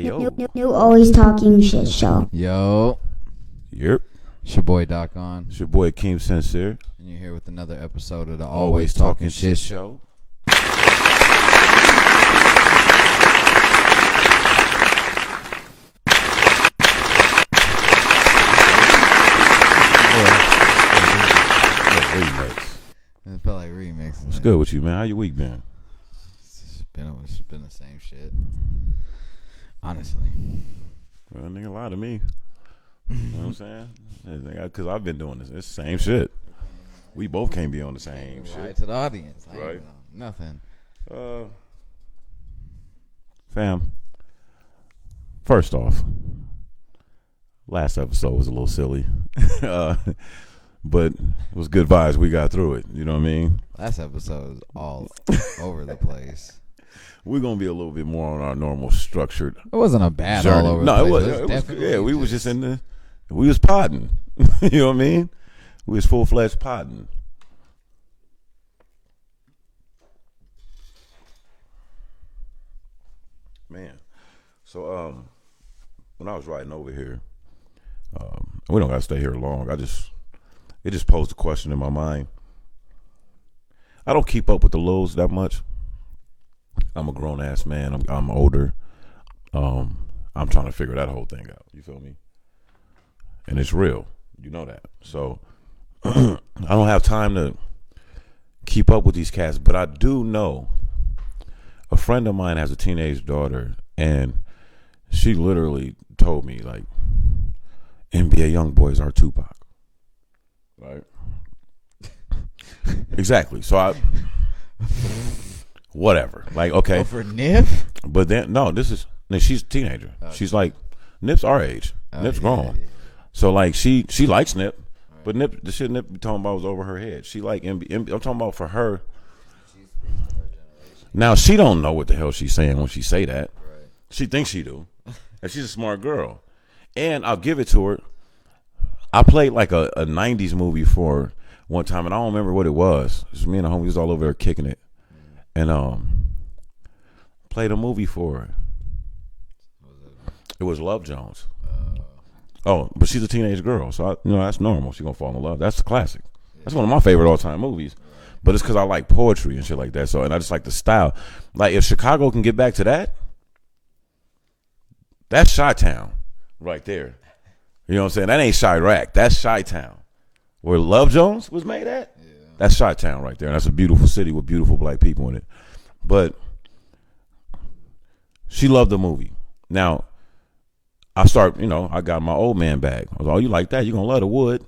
New Always Talking Shit Show. Yo. Yep. It's your boy Talkin. It's your boy Keem Sincere. And you're here with another episode of the Always Talking Shit Show. It felt like remixing. What's good with you, man? How your week been? It's been the same shit. Honestly. Well, nigga, lie to me. You know what I'm saying? Because I've been doing this. It's the same shit. We both can't be on the same shit. Right to the audience. Right. Nothing. Fam, first off, last episode was a little silly. But it was good vibes. We got through it. You know what I mean? Last episode was all over the place. We're going to be a little bit more on our normal structured It wasn't a bad journey. all over No, the place. it was yeah, we was just in the, we was podding. You know what I mean? We was full-fledged podding. Man. So, when I was riding over here, we don't got to stay here long. It just posed a question in my mind. I don't keep up with the lows that much. I'm a grown ass man. I'm older. I'm trying to figure that whole thing out. You feel me? And it's real. You know that. So I don't have time to keep up with these cats, but I do know a friend of mine has a teenage daughter, and she literally told me, like, NBA young boys are Tupac. Right? Exactly. So whatever. Like, okay. Oh, for Nip? But then, she's a teenager. Okay. She's like, Nip's our age. Nip's grown. Yeah. So, like, she likes Nip, right. But Nip, the shit Nip be talking about was over her head. She like, I'm talking about for her. She's speaking for her generation. Now, she don't know what the hell she's saying when she say that. Right. She thinks she do. And she's a smart girl. And I'll give it to her. I played like a 90s movie for one time, and I don't remember what it was. It was me and the homies all over there kicking it. And played a movie for her. It was Love Jones. But she's a teenage girl, so that's normal. She's gonna fall in love. That's a classic. That's one of my favorite all-time movies. But it's because I like poetry and shit like that. So, and I just like the style. Like, if Chicago can get back to that, that's Chi-Town right there. You know what I'm saying? That ain't Chirac. That's Chi-Town. Where Love Jones was made at? Yeah. That's Chi-Town right there. And that's a beautiful city with beautiful black people in it. But she loved the movie. Now, I got my old man bag. I was like, oh, you like that? You're going to love the wood.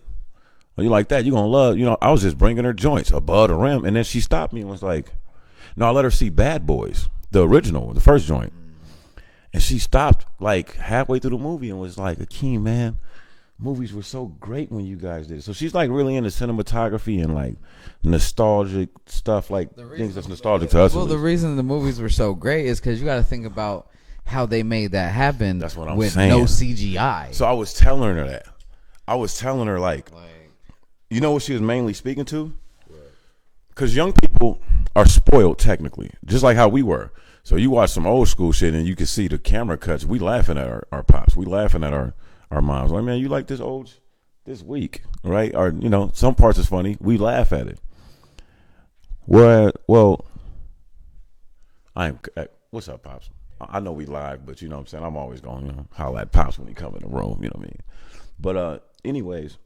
Oh, you like that? You're going to love, I was just bringing her joints above the rim. And then she stopped me and was like, no, I let her see Bad Boys, the original, the first joint. And she stopped like halfway through the movie and was like, Akeem, man, movies were so great when you guys did it. So she's like really into cinematography and like nostalgic stuff, like things that's nostalgic to us. Well, the reason the movies were so great is because you got to think about how they made that happen. That's what I'm with saying. No CGI. So I was telling her that. I was telling her like you know what she was mainly speaking to? Because young people are spoiled technically, just like how we were. So you watch some old school shit and you can see the camera cuts. We laughing at our pops. We laughing at our moms. Like, man, you like this weak, right? Or, some parts is funny. We laugh at it. Well, what's up, Pops? I know we live, but you know what I'm saying? I'm always going to holler at Pops when he come in the room, you know what I mean? But anyways,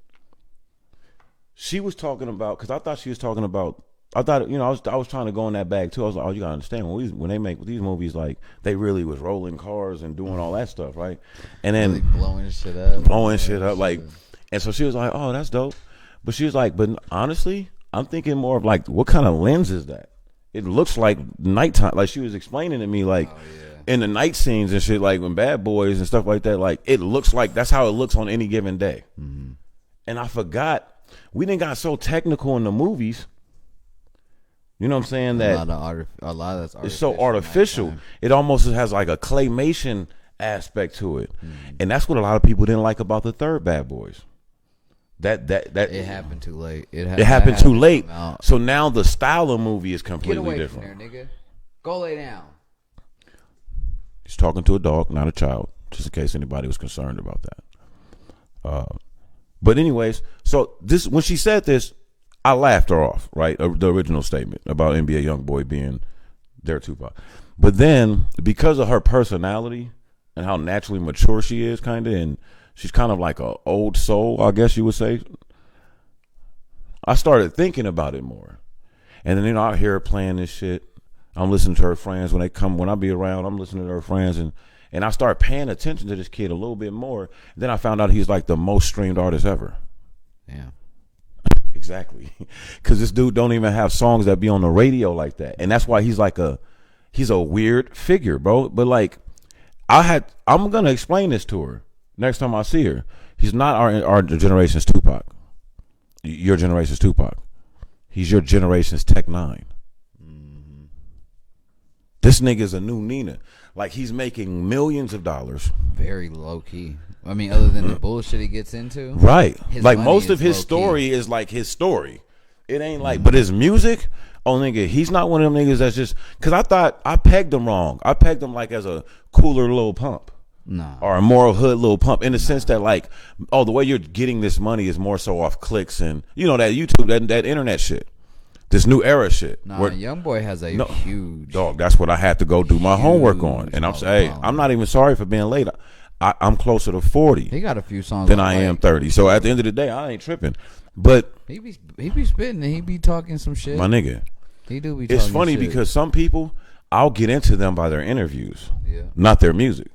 she was talking about, because I thought she was talking about, I was trying to go in that bag too. I was like, oh, you gotta understand when they make these movies, like they really was rolling cars and doing all that stuff, right? And then really blowing shit up, like, and so she was like, oh, that's dope. But she was like, but honestly, I'm thinking more of like, what kind of lens is that? It looks like nighttime. Like she was explaining to me, like in the night scenes and shit, like when Bad Boys and stuff like that, like it looks like that's how it looks on any given day. Mm-hmm. And I forgot we didn't got so technical in the movies. You know what I'm saying? That a lot of that's artificial. It's so artificial. It almost has like a claymation aspect to it. Mm-hmm. And that's what a lot of people didn't like about the third Bad Boys. That it happened too late. It happened too late. So now the style of movie is completely different. Get away from there, nigga. Go lay down. He's talking to a dog, not a child, just in case anybody was concerned about that. But anyways, so this when she said this, I laughed her off, right? The original statement about NBA YoungBoy being their Tupac. But then, because of her personality and how naturally mature she is, kind of, and she's kind of like an old soul, I guess you would say, I started thinking about it more. And then, I hear her playing this shit. I'm listening to her friends when I be around, I'm listening to her friends, and I start paying attention to this kid a little bit more. Then I found out he's like the most streamed artist ever. Yeah. Exactly. Because this dude don't even have songs that be on the radio like that. And that's why he's a weird figure, bro. But like, I'm going to explain this to her next time I see her. He's not our generation's Tupac. Your generation's Tupac. He's your generation's Tech Nine. Mm-hmm. This nigga's a new Nina. Like, he's making millions of dollars. Very low key. I mean, other than the bullshit he gets into. Right. Like, most of his story is like his story. It ain't like, but his music, oh, nigga, he's not one of them niggas that's just, because I thought I pegged him wrong. I pegged him like as a cooler Lil Pump. No. Or a moral hood Lil Pump, in the sense that, like, oh, the way you're getting this money is more so off clicks and, that YouTube, that internet shit. This new era shit. Nah, YoungBoy has a huge dog. That's what I had to go do my homework on. And I'm saying, hey, I'm not even sorry for being late. I'm closer to 40. He got a few songs than I am 30. So at the end of the day, I ain't tripping. But he be spitting and he be talking some shit. My nigga. He do be talking It's funny shit. Because some people, I'll get into them by their interviews. Yeah. Not their music.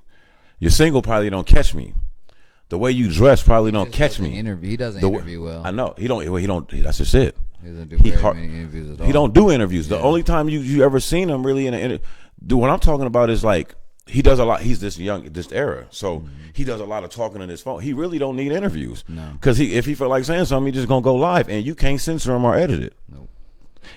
Your single probably don't catch me. The way you dress probably don't catch me. He doesn't interview well. I know. He don't. That's just it. He doesn't do very many interviews at all. He don't do interviews. The only time you ever seen him really in an interview. What I'm talking about is like, he does a lot. He's this era. So he does a lot of talking on his phone. He really don't need interviews. No. Because if he feel like saying something, he just going to go live. And you can't censor him or edit it. Nope.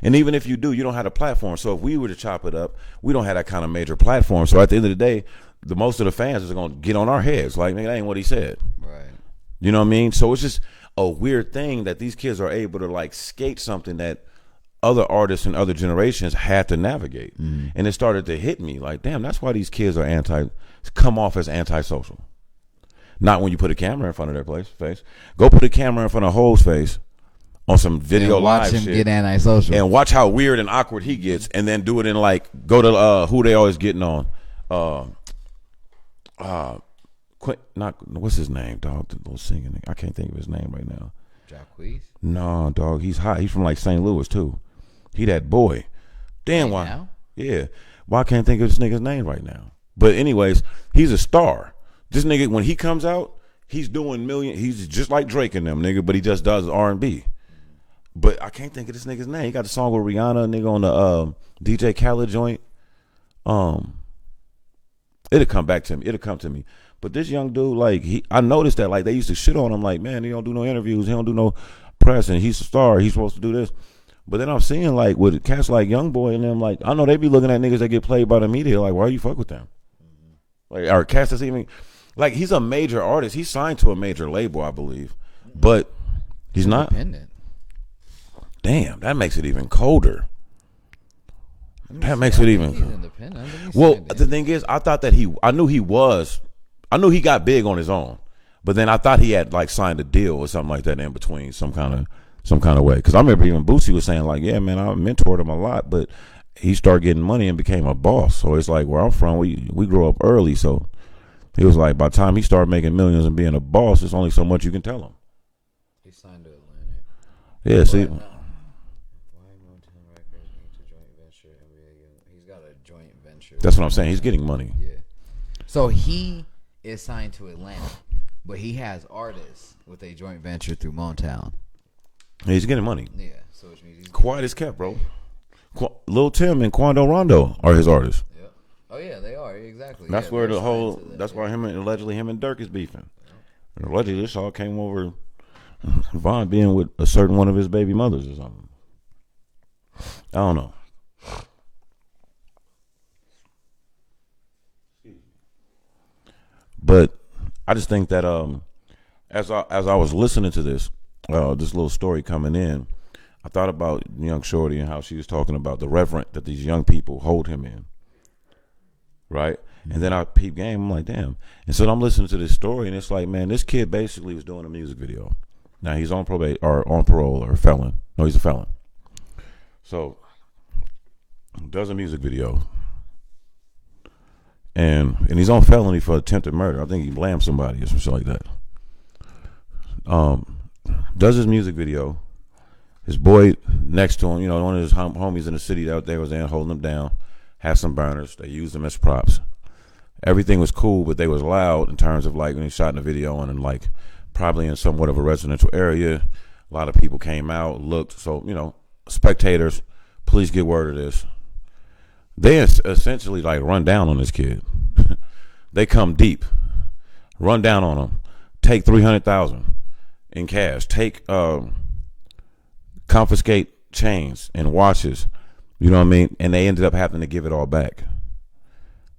And even if you do, you don't have a platform. So if we were to chop it up, we don't have that kind of major platform. So at the end of the day, most of the fans are going to get on our heads. Like, man, that ain't what he said. Right. You know what I mean? So it's just a weird thing that these kids are able to like skate something that other artists and other generations had to navigate. And it started to hit me like, damn, that's why these kids are come off as antisocial. Not when you put a camera in front of their face. Go put a camera in front of Ho's face on some video and live watch him shit. Get antisocial. And watch how weird and awkward he gets, and then do it in like, go to who they always getting on. What's his name, dog? The little singing. I can't think of his name right now. Jacquees? No, dog. He's hot. He's from like St. Louis too. He that boy. Damn, right why? Now? Yeah. Why I can't think of this nigga's name right now? But anyways, he's a star. This nigga, when he comes out, he's doing million. He's just like Drake and them, nigga, but he just does R&B. But I can't think of this nigga's name. He got the song with Rihanna, nigga, on the DJ Khaled joint. It'll come back to me. It'll come to me. But this young dude, like, I noticed that, like, they used to shit on him, like, man, he don't do no interviews, he don't do no press, and he's a star, he's supposed to do this. But then I'm seeing, like, with cats like YoungBoy and them, like, I know they be looking at niggas that get played by the media, like, why you fuck with them? Like, or cats that's even, like, he's a major artist. He's signed to a major label, I believe. But he's not. Independent. Damn, that makes it even colder. That makes it even. He's independent. Well, the thing is, I thought that I knew he got big on his own, but then I thought he had like signed a deal or something like that in between, some kind of way. Because I remember even Boosie was saying like, yeah, man, I mentored him a lot, but he started getting money and became a boss. So it's like where I'm from, we grew up early, so he was like, by the time he started making millions and being a boss, there's only so much you can tell him. He signed to Atlantic. Yeah, see. He's got a joint venture. That's what I'm saying. He's getting money. Yeah. So he is signed to Atlantic, but he has artists with a joint venture through Motown. Yeah, he's getting money. Yeah. So which means he's quiet as kept, bro. Lil Tim and Quando Rondo are his artists. Yeah. Oh yeah, they are exactly. That's yeah, where the whole. That's why allegedly him and Dirk is beefing. And allegedly this all came over Von being with a certain one of his baby mothers or something. I don't know. But I just think that as I was listening to this little story coming in, I thought about young Shorty and how she was talking about the reverence that these young people hold him in, right? And then I peep game. I'm like, damn. And so I'm listening to this story, and it's like, man, this kid basically was doing a music video. Now he's on probate or on parole or a felon. No, he's a felon. So does a music video, and he's on felony for attempted murder. I think he blamed somebody or something like that. Does his music video. His boy next to him, one of his homies in the city out there was there holding him down. Had some burners. They used them as props. Everything was cool, but they was loud in terms of like when he shot in the video and like probably in somewhat of a residential area. A lot of people came out, looked. So, spectators, police get word of this. They essentially like run down on this kid. They come deep, run down on him, take $300,000 in cash, confiscate chains and watches, you know what I mean? And they ended up having to give it all back.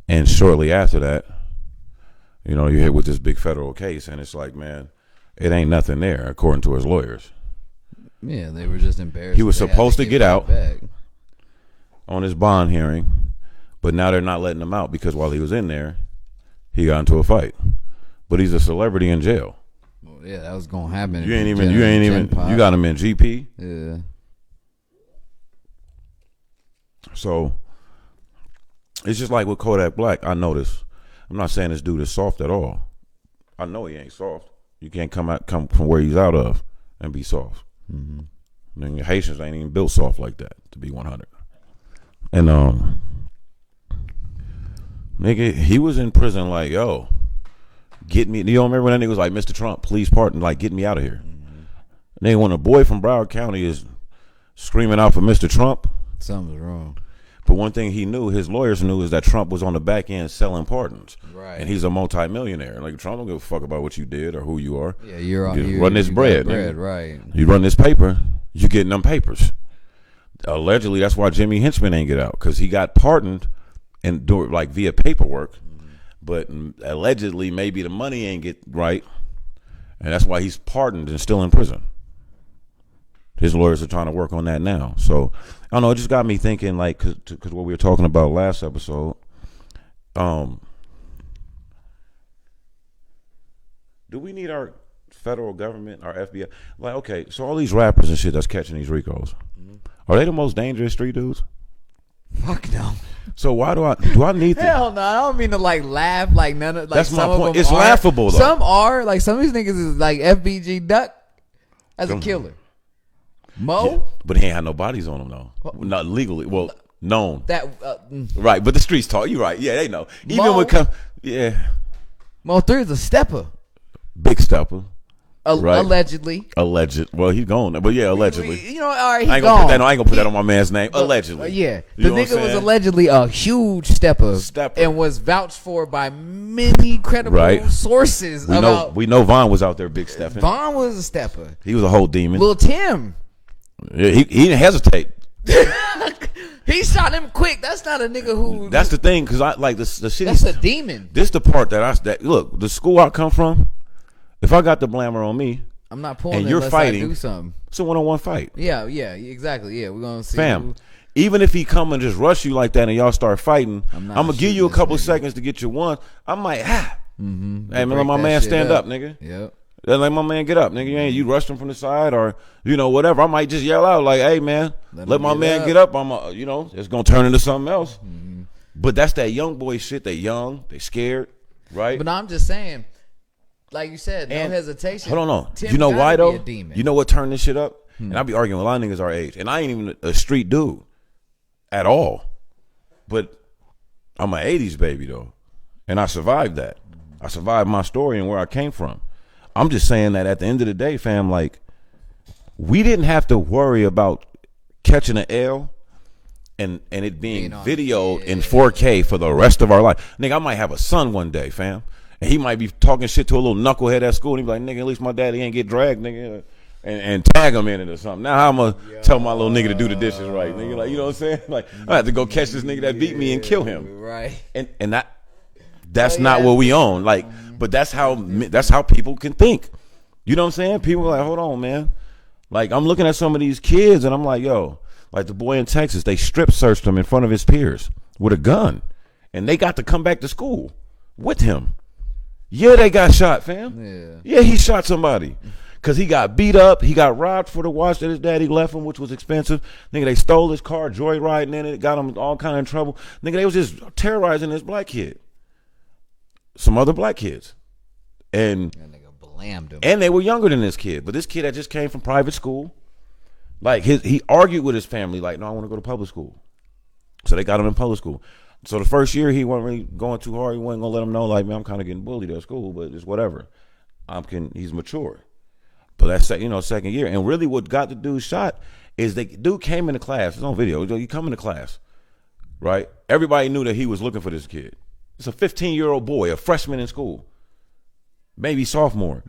And shortly after that, you're hit with this big federal case, and it's like, man, it ain't nothing there, according to his lawyers. Yeah, they were just embarrassed. He was supposed to get out on his bond hearing, but now they're not letting him out because while he was in there, he got into a fight. But he's a celebrity in jail. Well, yeah, that was gonna happen. You got him in GP. Yeah. So it's just like with Kodak Black. I noticed. I'm not saying this dude is soft at all. I know he ain't soft. You can't come from where he's out of and be soft. Mm-hmm. I mean, Haitians ain't even built soft like that, to be 100. And nigga, he was in prison like, yo, get me. You don't remember when that nigga was like, Mr. Trump, please pardon, like, get me out of here. Mm-hmm. Nigga, when a boy from Broward County is screaming out for Mr. Trump, something's wrong. But one thing he knew, his lawyers knew, is that Trump was on the back end selling pardons. Right. And he's a multimillionaire. Like, Trump don't give a fuck about what you did or who you are. Yeah, you run this bread. Right. You run this paper, you getting them papers. Allegedly, that's why Jimmy Hinchman ain't get out, because he got pardoned and do it like via paperwork. Mm-hmm. But allegedly, maybe the money ain't get right, and that's why he's pardoned and still in prison. His lawyers are trying to work on that now. So, I don't know, it just got me thinking, like, because what we were talking about last episode, do we need our federal government, our FBI? Like, okay, so all these rappers and shit that's catching these Ricos, are they the most dangerous street dudes? Fuck no. So why do I need to? Hell no, I don't mean to like laugh like none of like. That's some my point. Of them it's laughable though. Some are like some of these niggas is like FBG Duck as a killer. Mo, yeah, but he ain't had no bodies on him though. Not legally. Well, known. That right, but the streets talk. You right. Yeah, they know. Even Mo, when Mo 3 is a stepper. Big stepper. Right. Alleged. Well, he's gone. But yeah, allegedly. All right, I ain't gonna put that on my man's name. Allegedly. Yeah. The nigga was allegedly a huge stepper. And was vouched for by many credible sources. We know Vaughn was out there big stepping. Vaughn was a stepper. He was a whole demon. Lil Tim. Yeah, he didn't hesitate. He shot him quick. That's not a nigga who. That's the thing, because I like the shit. That's a demon. This the part that look, the school I come from. If I got the blammer on me, I'm not pulling. And you're fighting. I do something. It's a one-on-one fight. Yeah, exactly. Yeah, we're gonna see. Fam, even if he come and just rush you like that, and y'all start fighting, I'm gonna give you a couple seconds to get your one. I might, Mm-hmm. Hey, let my man stand up, nigga. Yep. Let my man get up, nigga. You rushed him from the side, or whatever. I might just yell out like, "Hey, man, let my man get up." It's gonna turn into something else. Mm-hmm. But that's that young boy shit. They young, they scared, right? But I'm just saying. Like you said, no hesitation. Hold on. Tim, you know why though? You know what turned this shit up? And I be arguing with a lot of niggas our age, and I ain't even a street dude at all. But I'm an '80s baby though, and I survived that. I survived my story and where I came from. I'm just saying that at the end of the day, fam, like we didn't have to worry about catching an L and it being videoed in 4K for the rest of our life. Nigga, I might have a son one day, fam. And he might be talking shit to a little knucklehead at school. And he be like, nigga, at least my daddy ain't get dragged, nigga. And tag him in it or something. Now I'm going to tell my little nigga to do the dishes right, nigga. Like, you know what I'm saying? Like, I have to go catch this nigga that beat me and kill him. Right. And that's not what we own. Like, but that's how people can think. You know what I'm saying? People are like, hold on, man. Like, I'm looking at some of these kids and I'm like, yo, like the boy in Texas, they strip searched him in front of his peers with a gun. and they got to come back to school with him. Yeah, they got shot, fam. Yeah, he shot somebody. Because he got beat up. He got robbed for the watch that his daddy left him, which was expensive. Nigga, they stole his car, joyriding in it, got him all kind of trouble. Nigga, they was just terrorizing this black kid. Some other black kids. And that nigga blamed him. And they were younger than this kid. But this kid that just came from private school, like he argued with his family, like, no, I want to go to public school. So they got him in public school. So the first year he wasn't really going too hard. He wasn't going to let him know, like, man, I'm kind of getting bullied at school, but it's whatever. He's mature. But that's, second year. And really what got the dude shot is the dude came into class. It's on video. You come into class, right? Everybody knew that he was looking for this kid. It's a 15-year-old boy, a freshman in school, maybe sophomore.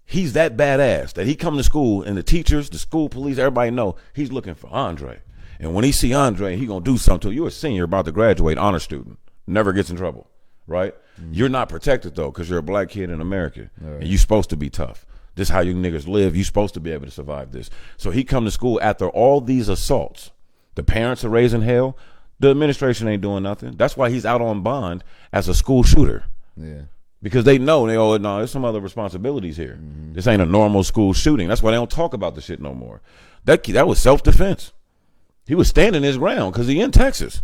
He's that badass that he come to school and the teachers, the school police, everybody know he's looking for Andre. And when he see Andre, he going to do something to you. You're a senior about to graduate, honor student, never gets in trouble, right? You're not protected, though, because you're a black kid in America, and you're supposed to be tough. This is how you niggas live. You're supposed to be able to survive this. So he come to school after all these assaults. The parents are raising hell. The administration ain't doing nothing. That's why he's out on bond as a school shooter. Yeah. Because they know, no, there's some other responsibilities here. This ain't a normal school shooting. That's why they don't talk about the shit no more. That was self-defense. He was standing his ground because he in Texas.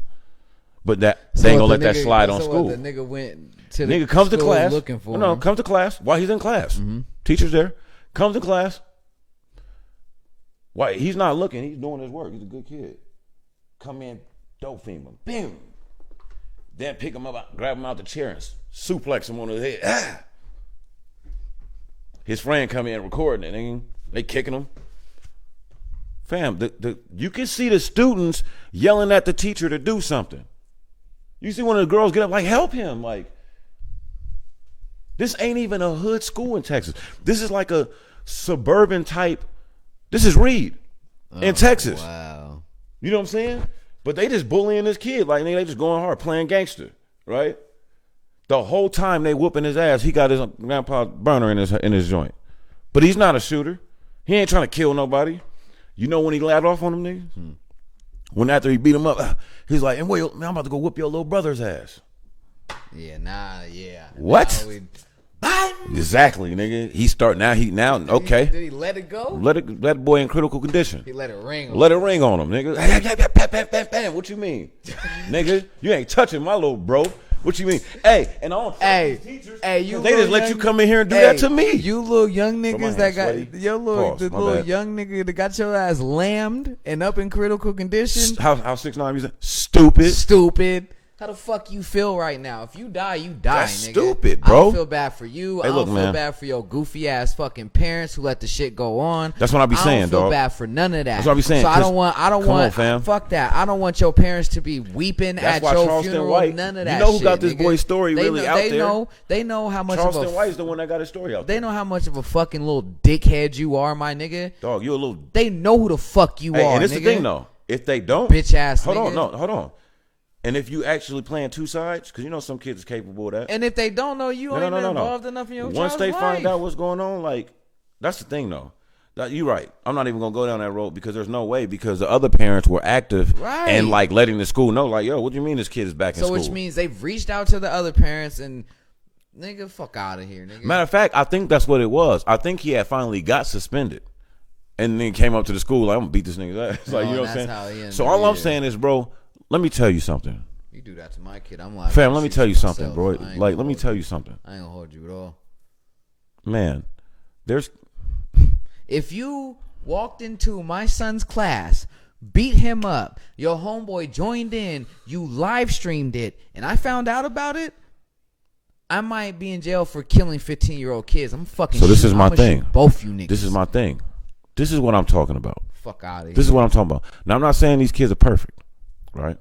But they ain't gonna let that slide on school. The nigga went to the nigga comes to class looking for him. comes to class while he's in class. Teacher's there. Comes to class. Why he's not looking, he's doing his work. He's a good kid. Come in, dope fiend him. Bam. Then pick him up, grab him out the chair and suplex him on his head. Ah. His friend come in recording it. They kicking him. Fam, you can see the students yelling at the teacher to do something. You see one of the girls get up like, help him. Like, this ain't even a hood school in Texas. This is like a suburban type. This is Reed in Texas. Wow. You know what I'm saying? But they just bullying this kid. Like, they just going hard, playing gangster, right? The whole time they whooping his ass, he got his grandpa's burner in his joint. But he's not a shooter. He ain't trying to kill nobody. You know when he laughed off on them niggas? When after he beat him up, he's like, man, I'm about to go whoop your little brother's ass. Yeah. What? Exactly, nigga. Okay. Did he let it go? Let the boy in critical condition. He let it ring on Let it ring on him, nigga. What you mean? Nigga, you ain't touching my little bro. What you mean? Hey, and all teachers, they just let you come in here and do that to me. You little young niggas that got little young nigga that got your ass lammed and up in critical condition. How 6'9" you say? Stupid. How the fuck you feel right now? If you die, you die, That's nigga. Stupid, bro. I don't feel bad for you. Hey, I don't feel bad for your goofy ass fucking parents who let the shit go on. That's what I be saying, dog. I don't feel bad for none of that. That's what I be saying. So I don't want, fam. Fuck that. I don't want your parents to be weeping at your Charleston funeral. White, None of that. You know who shit, got this nigga. boy's story really out there? They know how much Charleston White is the one that got his story out there. They know how much of a fucking little dickhead you are, my nigga. Dog, you a little. They know who the fuck you are, And it's nigga. the thing, though. If they don't, bitch ass. Hold nigga. on. And if you actually playing two sides, because you know some kids is capable of that. And if they don't know, you ain't been involved enough in your Once they life. find out what's going on, like, that's the thing, though. You're right. I'm not even going to go down that road because there's no way, because the other parents were active and, like, letting the school know, like, yo, what do you mean this kid is back in school? So which means they've reached out to the other parents and, nigga, fuck out of here, nigga. Matter of fact, I think that's what it was. I think he had finally got suspended and then came up to the school like, I'm going to beat this nigga's ass. Like, you know what I'm saying? So all I'm saying is, bro, let me tell you something. You do that to my kid, I'm like, fam, let me tell you something, bro. Like, let me tell you something. I ain't gonna hold you at all. Man, if you walked into my son's class, beat him up, your homeboy joined in, you live streamed it, and I found out about it, I might be in jail for killing 15-year-old kids. I'm fucking. So this is my thing. Both you niggas. This is my thing. This is what I'm talking about. Fuck out of here. This is what I'm talking about. Now, I'm not saying these kids are perfect, right?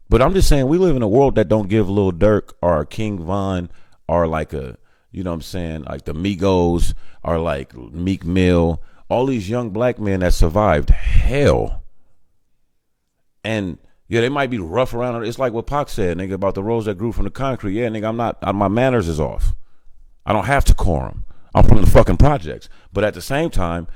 But I'm just saying we live in a world that don't give Lil Durk or King Von or like you know what I'm saying, like the Migos or like Meek Mill, all these young black men that survived hell. And yeah, they might be rough around it. It's like what Pac said, nigga, about the rose that grew from the concrete. Yeah, nigga, my manners is off. I don't have decorum. I'm from the fucking projects. But at the same time,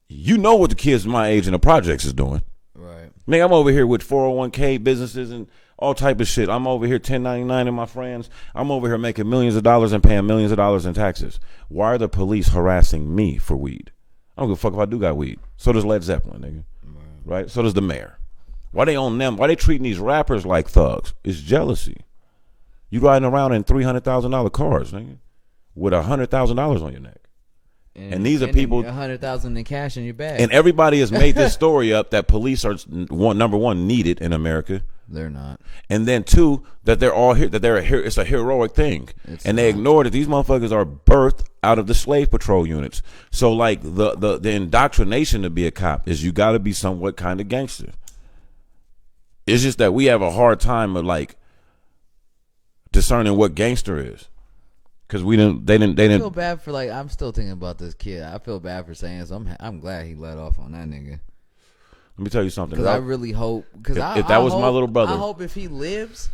you know what the kids my age in the projects is doing. Right. Nigga, I'm over here with 401k businesses and all type of shit. I'm over here 1099 in my friends. I'm over here making millions of dollars and paying millions of dollars in taxes. Why are the police harassing me for weed? I don't give a fuck if I do got weed. So does Led Zeppelin, nigga. Right? So does the mayor. Why they on them? Why they treating these rappers like thugs? It's jealousy. You riding around in $300,000 cars, nigga, with $100,000 on your neck. And these are people $100,000 in cash in your bag. And everybody has made this story up that police are number one needed in America. They're not. And then two, that they're all here, that it's a heroic thing. And they ignore that these motherfuckers are birthed out of the slave patrol units. So like the indoctrination to be a cop is you got to be somewhat kind of gangster. It's just that we have a hard time of like discerning what gangster is. Cause they didn't. I feel bad for I'm still thinking about this kid. I feel bad for saying so. I'm glad he let off on that nigga. Let me tell you something. Because I really hope. Because if that was my little brother, I hope if he lives,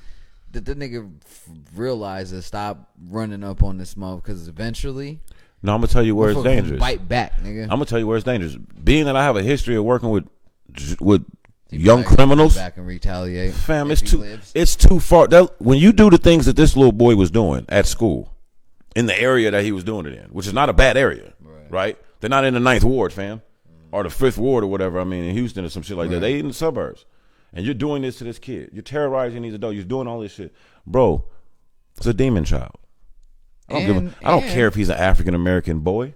that the nigga realizes stop running up on this smoke. Because eventually, no, I'm gonna tell you where it's dangerous. Bite back, nigga. I'm gonna tell you where it's dangerous. Being that I have a history of working with young criminals, back and retaliate. Fam, it's too far. When you do the things that this little boy was doing at school. In the area that he was doing it in, which is not a bad area, right? They're not in the 9th Ward, fam, or the 5th Ward or whatever. I mean, in Houston or some shit like that. They in the suburbs. And you're doing this to this kid. You're terrorizing these adults. You're doing all this shit. Bro, it's a demon child. I don't care if he's an African-American boy,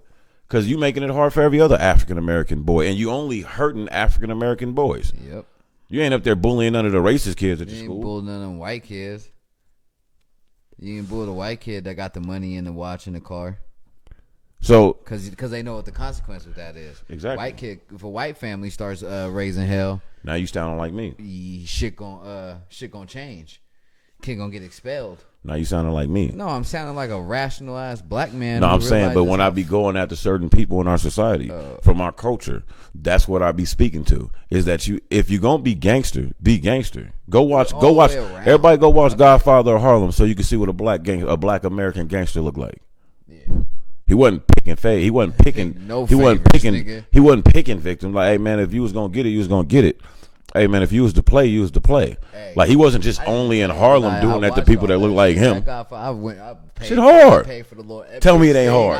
because you making it hard for every other African-American boy, and you only hurting African-American boys. Yep. You ain't up there bullying none of the racist kids at your school. You ain't bullying none of them white kids. You can bully the white kid that got the money in the watch in the car. So, because they know what the consequence of that is. Exactly. White kid, if a white family starts raising hell, now you sounding like me. Shit gonna change. Kid gonna get expelled. Now you sounding like me. No, I'm sounding like a rational ass black man. No, I'm saying, but when I be going after certain people in our society from our culture, that's what I be speaking to. Is that if you gonna be gangster, be gangster. Go watch. Everybody go watch Godfather of Harlem so you can see what a black American gangster look like. Yeah. He wasn't picking fade. He wasn't picking. He wasn't picking victim. Like, hey man, if you was gonna get it, you was gonna get it. Hey man, if you was to play, you was to play. Hey, like he wasn't just only in Harlem doing that to people that look like him. Shit hard. Tell me it ain't hard.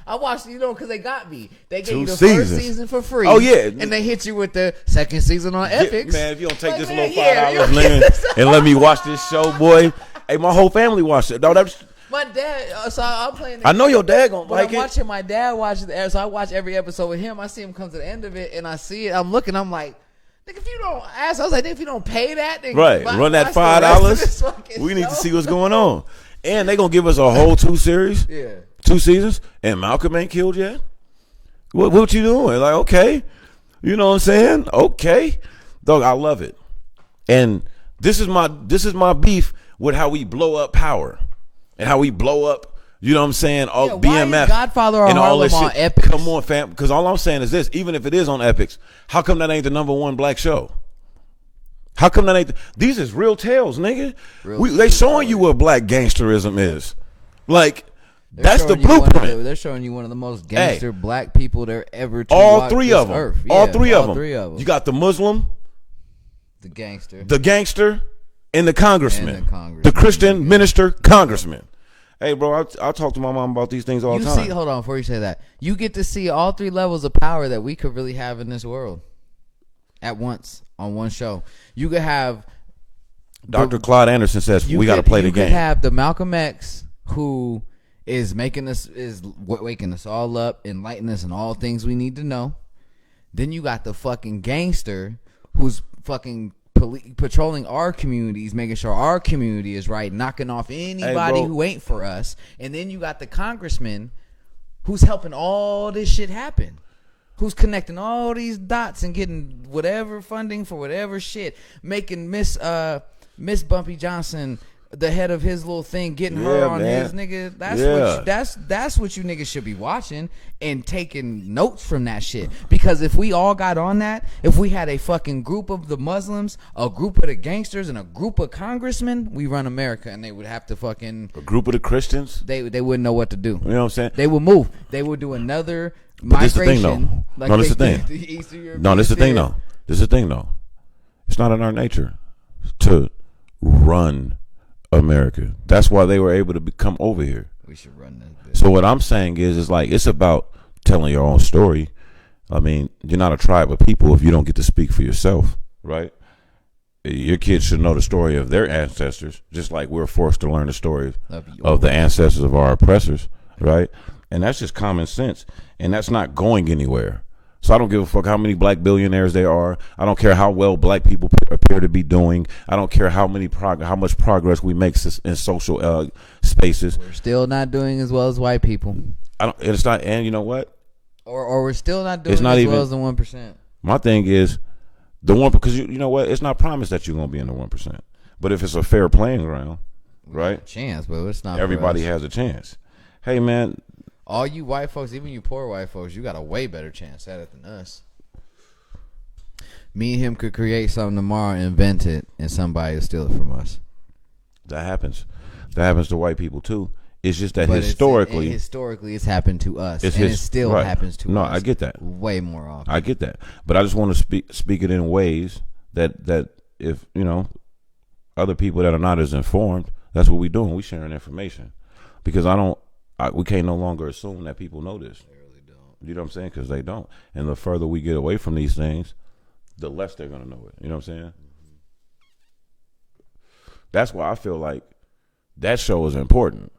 I watched, because they got me. They gave 2 you the seasons. first season for free. Oh yeah, and they hit you with the second season on Epix. Man, if you don't take this little $5 man and let me watch this show, boy. Hey, my whole family watched it. No, my dad, so I'm playing. I know your dad gonna like it. I'm watching my dad watch it, so I watch every episode with him. I see him come to the end of it, and I see it. I'm looking. I'm like. Nigga, if you don't ask, I was like, if you don't pay that, nigga, right? Run that $5. We need to see what's going on, and they gonna give us a whole 2 series, 2 seasons, and Malcolm ain't killed yet. What you doing? Like, okay, you know what I'm saying? Okay, dog, I love it, and this is my beef with how we blow up power and how we blow up. You know what I'm saying? All BMF, Godfather or and all this on shit. Epix. Come on, fam. Because all I'm saying is this: even if it is on Epix, how come that ain't the #1 black show? How come that ain't? These is real tales, nigga. They showing you what black gangsterism is. Like that's the blueprint. They're showing you one of the most gangster black people there ever. All 3 of them. Earth. All three of them. You got the Muslim, the gangster, and the congressman, the Christian minister, congressman. Hey, bro, I talk to my mom about these things all the time. Hold on, before you say that, you get to see all 3 levels of power that we could really have in this world at once on one show. You could have Dr. Claude Anderson says we got to play the game. You could have the Malcolm X who is waking us all up, enlightening us in all things we need to know. Then you got the fucking gangster who's fucking patrolling our communities, making sure our community is right, knocking off anybody who ain't for us. And then you got the congressman who's helping all this shit happen, who's connecting all these dots and getting whatever funding for whatever shit, making Miss Bumpy Johnson the head of his little thing, getting her on his nigga. That's what you niggas should be watching and taking notes from that shit. Because if we all got on that, if we had a fucking group of the Muslims, a group of the gangsters, and a group of congressmen, we run America, and they would have to fucking a group of the Christians. They wouldn't know what to do. You know what I'm saying? They would move. They would do another migration. Like no, this is the thing though. No, this is the thing though. It's not in our nature to run America. That's why they were able to come over here. We should run this bitch. So what I'm saying is like it's about telling your own story. I mean, you're not a tribe of people if you don't get to speak for yourself, right? Your kids should know the story of their ancestors, just like we're forced to learn the stories of the ancestors of our oppressors, right? And that's just common sense, and that's not going anywhere. So I don't give a fuck how many black billionaires there are. I don't care how well black people appear to be doing. I don't care how much progress we make in social spaces. We're still not doing as well as white people. It's not, and you know what? Or we're still not doing well as the 1%. My thing is the one, because you know what? It's not promised that you're gonna be in the 1%. But if it's a fair playing ground, right? Chance, but it's not. Everybody has a chance. Hey man, all you white folks, even you poor white folks, you got a way better chance at it than us. Me and him could create something tomorrow, invent it, and somebody will steal it from us. That happens. That happens to white people too. It's just that historically it's happened to us, and it still happens to us. No, I get that. Way more often. I get that. But I just want to speak it in ways that if, you know, other people that are not as informed, that's what we're doing. We sharing information. Because we can't no longer assume that people know this. They really don't. You know what I'm saying? Because they don't. And the further we get away from these things, the less they're going to know it. You know what I'm saying? Mm-hmm. That's why I feel like that show is important.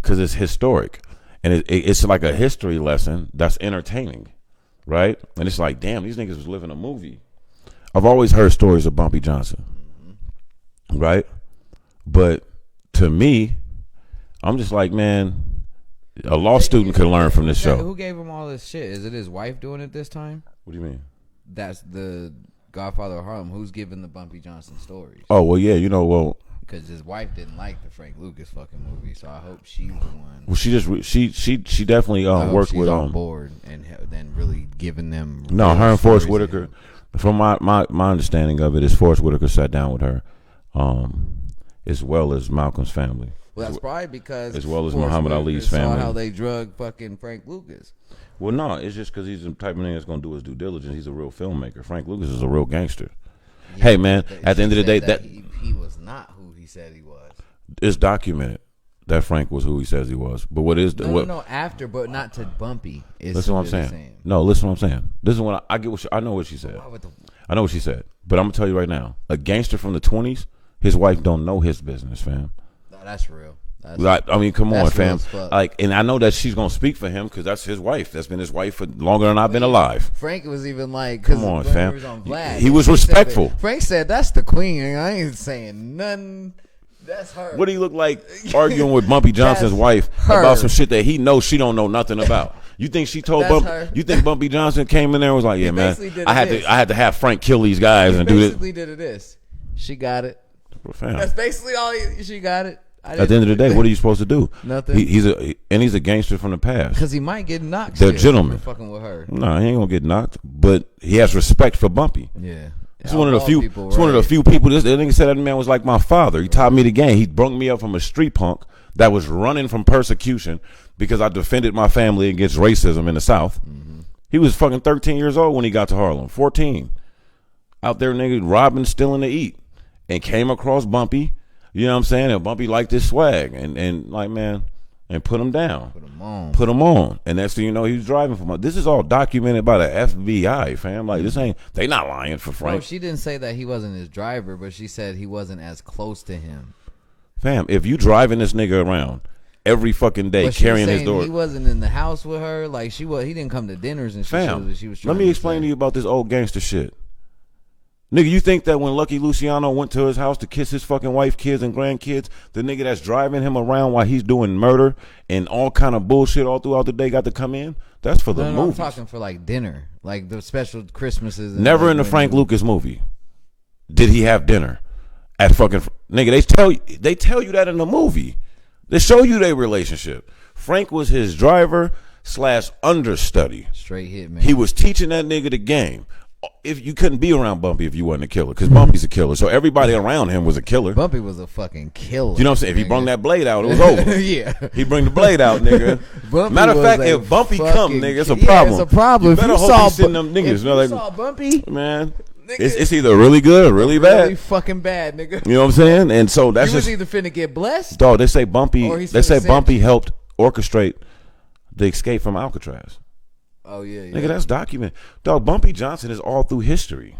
Because it's historic. And it's like a history lesson that's entertaining. Right? And it's like, damn, these niggas was living a movie. I've always heard stories of Bumpy Johnson. Mm-hmm. Right? But to me, I'm just like, man, a law student could learn from this show. Who gave him all this shit? Is it his wife doing it this time? What do you mean? That's the Godfather of Harlem. Who's giving the Bumpy Johnson stories? Oh, well, yeah, you know, well, because his wife didn't like the Frank Lucas fucking movie, so I hope she's the one. Well, she definitely worked with on board and then really giving them. No, her and Forrest Whitaker. From my understanding of it is Forrest Whitaker sat down with her, as well as Malcolm's family. Well, that's probably because as well as Muhammad Ali's family. Saw how they drug fucking Frank Lucas. Well, no, it's just because he's the type of nigga that's gonna do his due diligence. He's a real filmmaker. Frank Lucas is a real gangster. Yeah, hey man, at the end of the day, that he was not who he said he was. It's documented that Frank was who he says he was. But what is no after, but not to Bumpy. Listen what I'm saying. No, listen what I'm saying. This is what I get. I know what she said. I know what she said. But I'm gonna tell you right now, a gangster from the 20s, his wife don't know his business, fam. No, that's real. Like, I mean, come on, fam. Like, and I know that she's gonna speak for him because that's his wife. That's been his wife for longer than I've been alive. Frank was even like, come on, fam. He was on Vlad, he was respectful. Frank said, "That's the queen." I ain't saying nothing. That's her. What do you look like arguing with Bumpy Johnson's wife about some shit that he knows she don't know nothing about? You think she told Bumpy? You think Bumpy Johnson came in there and was like, "Yeah, man, I had to have Frank kill these guys and do this." Basically, did this. She got it. Well, fam. That's basically all. She got it. At the end of the day, what are you supposed to do? Nothing. He's a gangster from the past. Because he might get knocked. They're gentlemen. Fucking with her. No, he ain't gonna get knocked, but he has respect for Bumpy. Yeah. It's one of the few. It's one of the few people. This nigga said that man was like my father. He taught me the game. He brung me up from a street punk that was running from persecution because I defended my family against racism in the South. Mm-hmm. He was fucking 13 years old when he got to Harlem. 14, out there, nigga, robbing, stealing to eat, and came across Bumpy. You know what I'm saying? And Bumpy liked his swag, and like, man, and put him down. Put him on. And next thing you know, he was driving for this is all documented by the FBI, fam. Like, this ain't, they not lying for Frank. No, she didn't say that he wasn't his driver, but she said he wasn't as close to him. Fam, if you driving this nigga around every fucking day, carrying his door. He wasn't in the house with her. Like, he didn't come to dinners and shit. Fam, she was let me explain to you about this old gangster shit. Nigga, you think that when Lucky Luciano went to his house to kiss his fucking wife, kids, and grandkids, the nigga that's driving him around while he's doing murder and all kind of bullshit all throughout the day got to come in? That's for the movies. I'm talking for like dinner, like the special Christmases. Never in the Frank Lucas movie did he have dinner at fucking nigga. They tell you that in the movie. They show you their relationship. Frank was his driver / understudy. Straight hit, man. He was teaching that nigga the game. If you couldn't be around Bumpy if you wasn't a killer, because Bumpy's a killer, so everybody around him was a killer. Bumpy was a fucking killer. You know what I'm saying? If he brung that blade out, it was over. Yeah, he bring the blade out, nigga. Matter of fact, if Bumpy come, nigga, it's a problem. It's a problem. You better hope he's sending them niggas. If you saw Bumpy, man, It's either really good or really bad. Really fucking bad, nigga. You know what I'm saying? And so that's You was just either finna get blessed. dog. They say Bumpy. Or he's They say finna Bumpy cinch. helped orchestrate the escape from Alcatraz. Oh yeah, yeah. Nigga, that's documented. Dog, Bumpy Johnson is all through history.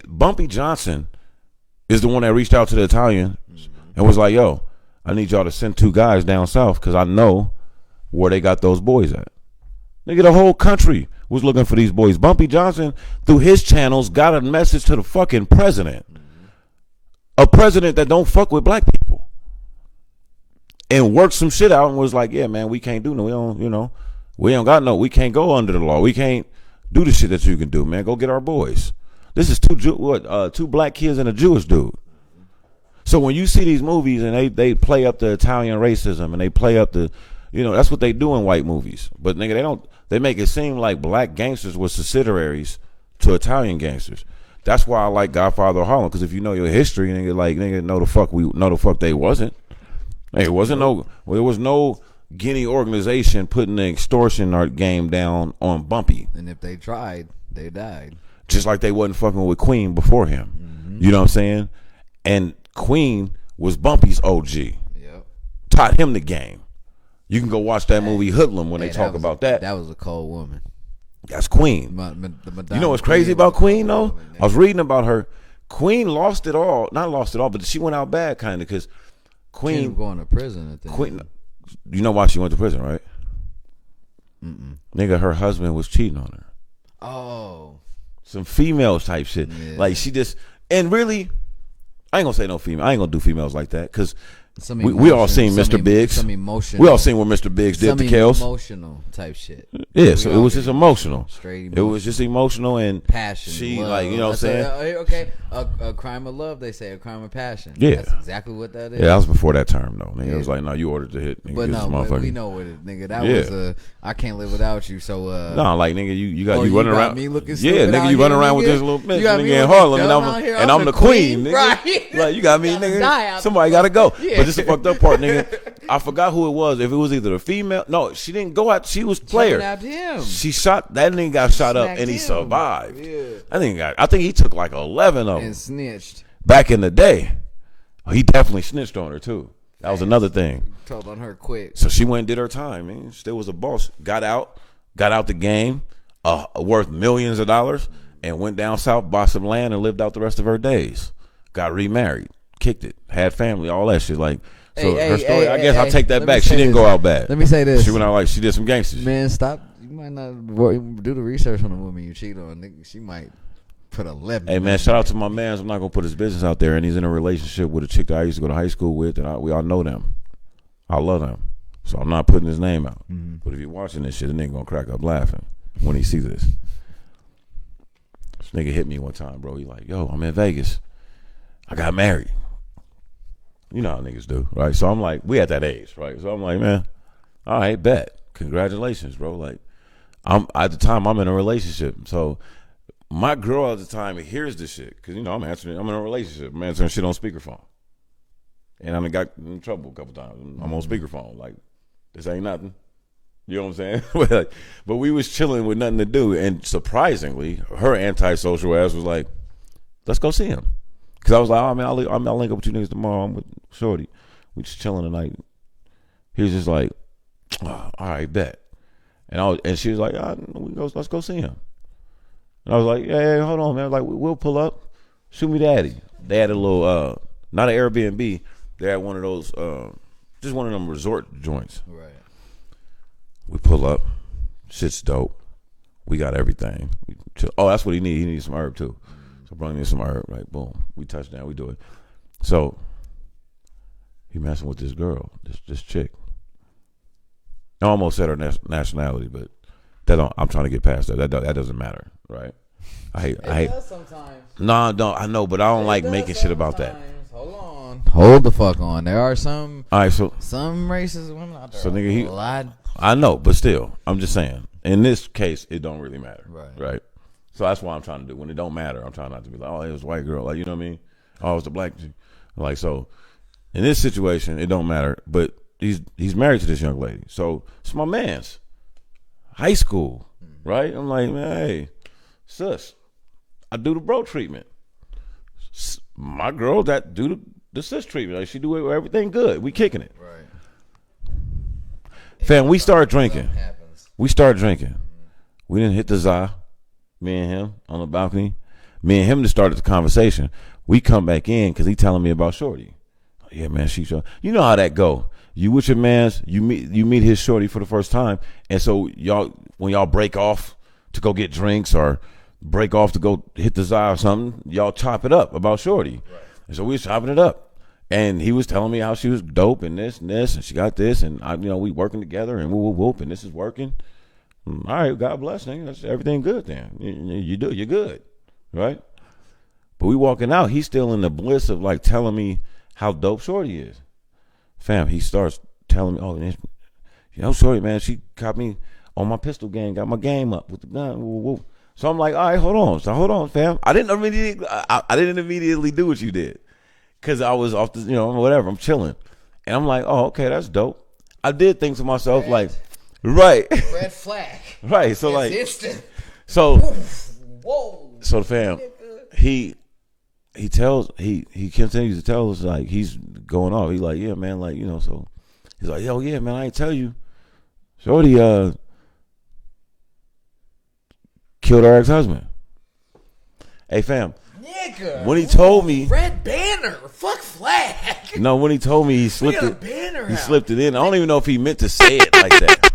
Bumpy Johnson is the one that reached out to the Italians and was like, yo, I need y'all to send 2 guys down south because I know where they got those boys at. Nigga, the whole country was looking for these boys. Bumpy Johnson, through his channels, got a message to the fucking president. A president that don't fuck with black people. And worked some shit out and was like, yeah, man, we can't do no, we don't, you know, we can't go under the law. We can't do the shit that you can do, man. Go get our boys. This is 2 black kids and a Jewish dude. So when you see these movies and they play up the Italian racism and they play up the, you know, that's what they do in white movies. But nigga, they make it seem like black gangsters were subsidiaries to Italian gangsters. That's why I like Godfather of Harlem, because if you know your history, nigga, know the fuck they wasn't. Hey, there was no Guinea organization putting the extortion art game down on Bumpy. And if they tried, they died. Just like they wasn't fucking with Queen before him. Mm-hmm. You know what I'm saying? And Queen was Bumpy's OG. Yep. Taught him the game. You can go watch that movie Hoodlum when they talk about that. That was a cold woman. That's Queen. You know what's crazy about Queen, though? I was reading about her. Queen lost it all. Not lost it all, but she went out bad, kind of, because Queen... She was going to prison at the Queen, you know why she went to prison, right? Nigga, her husband was cheating on her. Oh. Some female type shit. Yeah. Like, she just... And really, I ain't gonna say no female. I ain't gonna do females like that, because... We all seen Mr. Biggs. Some emotional. We all seen what Mr. Biggs did to Kels. Emotional type shit. Yeah, so it was just emotional. Straight emotional. It was just emotional and passion. She love. like, you know what I'm saying? Okay, a crime of love. They say a crime of passion. Yeah, that's exactly what that is. Yeah, that was before that term though. Nigga, it was like, no, you ordered the hit. Nigga, but no, we know what it, nigga. That was I can't live without you. So no, like nigga, you running around. Me looking nigga, you running around with this little bitch nigga in Harlem, and I'm the queen, nigga. Right? Like you got me, nigga. Somebody got to go. But this is the fucked up part, nigga. I forgot who it was. If it was either the female, no, she didn't go out. She was player. She shot that nigga, got shot up, and he survived. Yeah. I think he took like 11 of them and snitched back in the day. He definitely snitched on her too. That was another thing. Told on her quick. So she went and did her time. Man, still was a boss. Got out the game, worth millions of dollars, and went down south, bought some land, and lived out the rest of her days. Got remarried, kicked it, had family, all that shit. Like. So her story, I guess I'll take that back. She didn't go out bad. Let me say this. She went out like she did some gangsters. Man, stop. You might not do the research on the woman you cheat on. She might put 11. Hey, man, shout out to my man. I'm not going to put his business out there. And he's in a relationship with a chick that I used to go to high school with. And we all know them. I love them. So I'm not putting his name out. Mm-hmm. But if you're watching this shit, the nigga going to crack up laughing when he sees this. This nigga hit me one time, bro. He like, yo, I'm in Vegas. I got married. You know how niggas do, right? So I'm like, we at that age, right? So I'm like, man, all right, bet. Congratulations, bro. Like, I'm at the time I'm in a relationship. So my girl at the time hears this shit. Cause you know, I'm in a relationship. I'm answering shit on speakerphone. And I got in trouble a couple times. I'm on speakerphone. Like, this ain't nothing. You know what I'm saying? But we was chilling with nothing to do. And surprisingly, her antisocial ass was like, let's go see him. Cause I was like, oh man, I'll link up with you niggas tomorrow. I'm with Shorty. We just chilling tonight. He was just like, oh, all right, bet. And she was like, let's go see him. And I was like, yeah, hold on, man. Like we'll pull up. Shoot me daddy. They had a little, not an Airbnb. They had one of those, just one of them resort joints. Right. We pull up. Shit's dope. We got everything. Oh, that's what he needs. He needs some herb too. So bring me some herb, right? Boom. We touch down, we do it. So he messing with this girl, this chick. I almost said her nationality, but I'm trying to get past that. That doesn't matter, right? I hate. Does sometimes. No, I know, but I don't like making shit about that. Hold the fuck on. There are some. All right, so some racist women out there. So nigga, I know, but still, I'm just saying. In this case, it don't really matter, right? So that's what I'm trying to do. When it don't matter, I'm trying not to be like, oh, it was a white girl. Like, you know what I mean? Oh, it was the black chick. Like, so in this situation, it don't matter. But he's married to this young lady. So it's my man's high school, right? I'm like, man, hey, sis, I do the bro treatment. My girl that do the sis treatment. Like she do everything good. We kicking it. Right. Fam, we started drinking. We started drinking. We didn't hit the za. Me and him on the balcony. Me and him just started the conversation. We come back in because he telling me about Shorty. Yeah, man, she's you know how that go. You with your mans, you meet his Shorty for the first time, and so when y'all break off to go get drinks or break off to go hit the za or something, y'all chop it up about Shorty. Right. And so we was chopping it up, and he was telling me how she was dope and this, and she got this, and we working together and whoop, and this is working. All right, God bless, nigga. That's everything good then. You're good, right? But we walking out, he's still in the bliss of like telling me how dope Shorty is. Fam, he starts telling me, Shorty, man, she caught me on my pistol game, got my game up with the gun. Woo, woo. So I'm like, all right, hold on, fam. I didn't immediately do what you did, cause I was off the, whatever. I'm chilling, and I'm like, oh, okay, that's dope. I did think to myself, like, right, red flag, right. So it's like, instant. So, whoa. So fam, he continues to tell us like he's going off. He's like, yeah, man, like so he's like, yo, yeah, man, I ain't tell you, Shorty killed her ex-husband. Hey, fam. Nigga. When he told me, red banner, fuck flag. No, when he told me he slipped it. Banner he slipped it in. I don't even know if he meant to say it like that.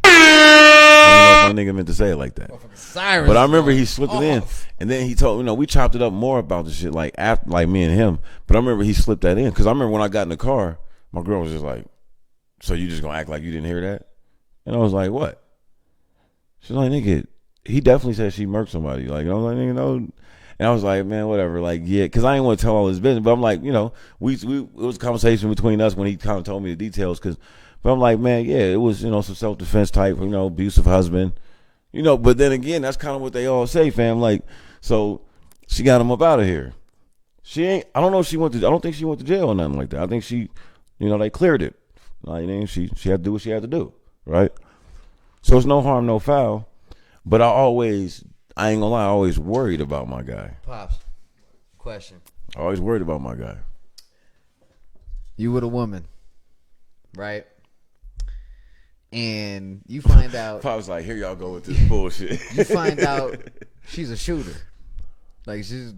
I don't know if my nigga meant to say it like that. But I remember he slipped it in, and then he told we chopped it up more about the shit like after, like me and him. But I remember he slipped that in because I remember when I got in the car, my girl was just like, "So you just gonna act like you didn't hear that?" And I was like, "What?" She's like, "Nigga, he definitely said she murked somebody." Like, I was like, "Nigga, no." And I was like, "Man, whatever." Like, yeah, because I didn't want to tell all his business. But I'm like, we it was a conversation between us when he kind of told me the details. But I'm like, man, yeah, it was some self-defense type, abusive husband, But then again, that's kind of what they all say, fam. Like, so she got him up out of here. She ain't. I don't know if she went to. I don't think she went to jail or nothing like that. I think she, they cleared it. Like, she had to do what she had to do. Right, so it's no harm, no foul. But I ain't gonna lie, I always worried about my guy. Pops, question. I always worried about my guy. You with a woman, right? And you find out. Pops like, here y'all go with this bullshit. You find out she's a shooter. Like she's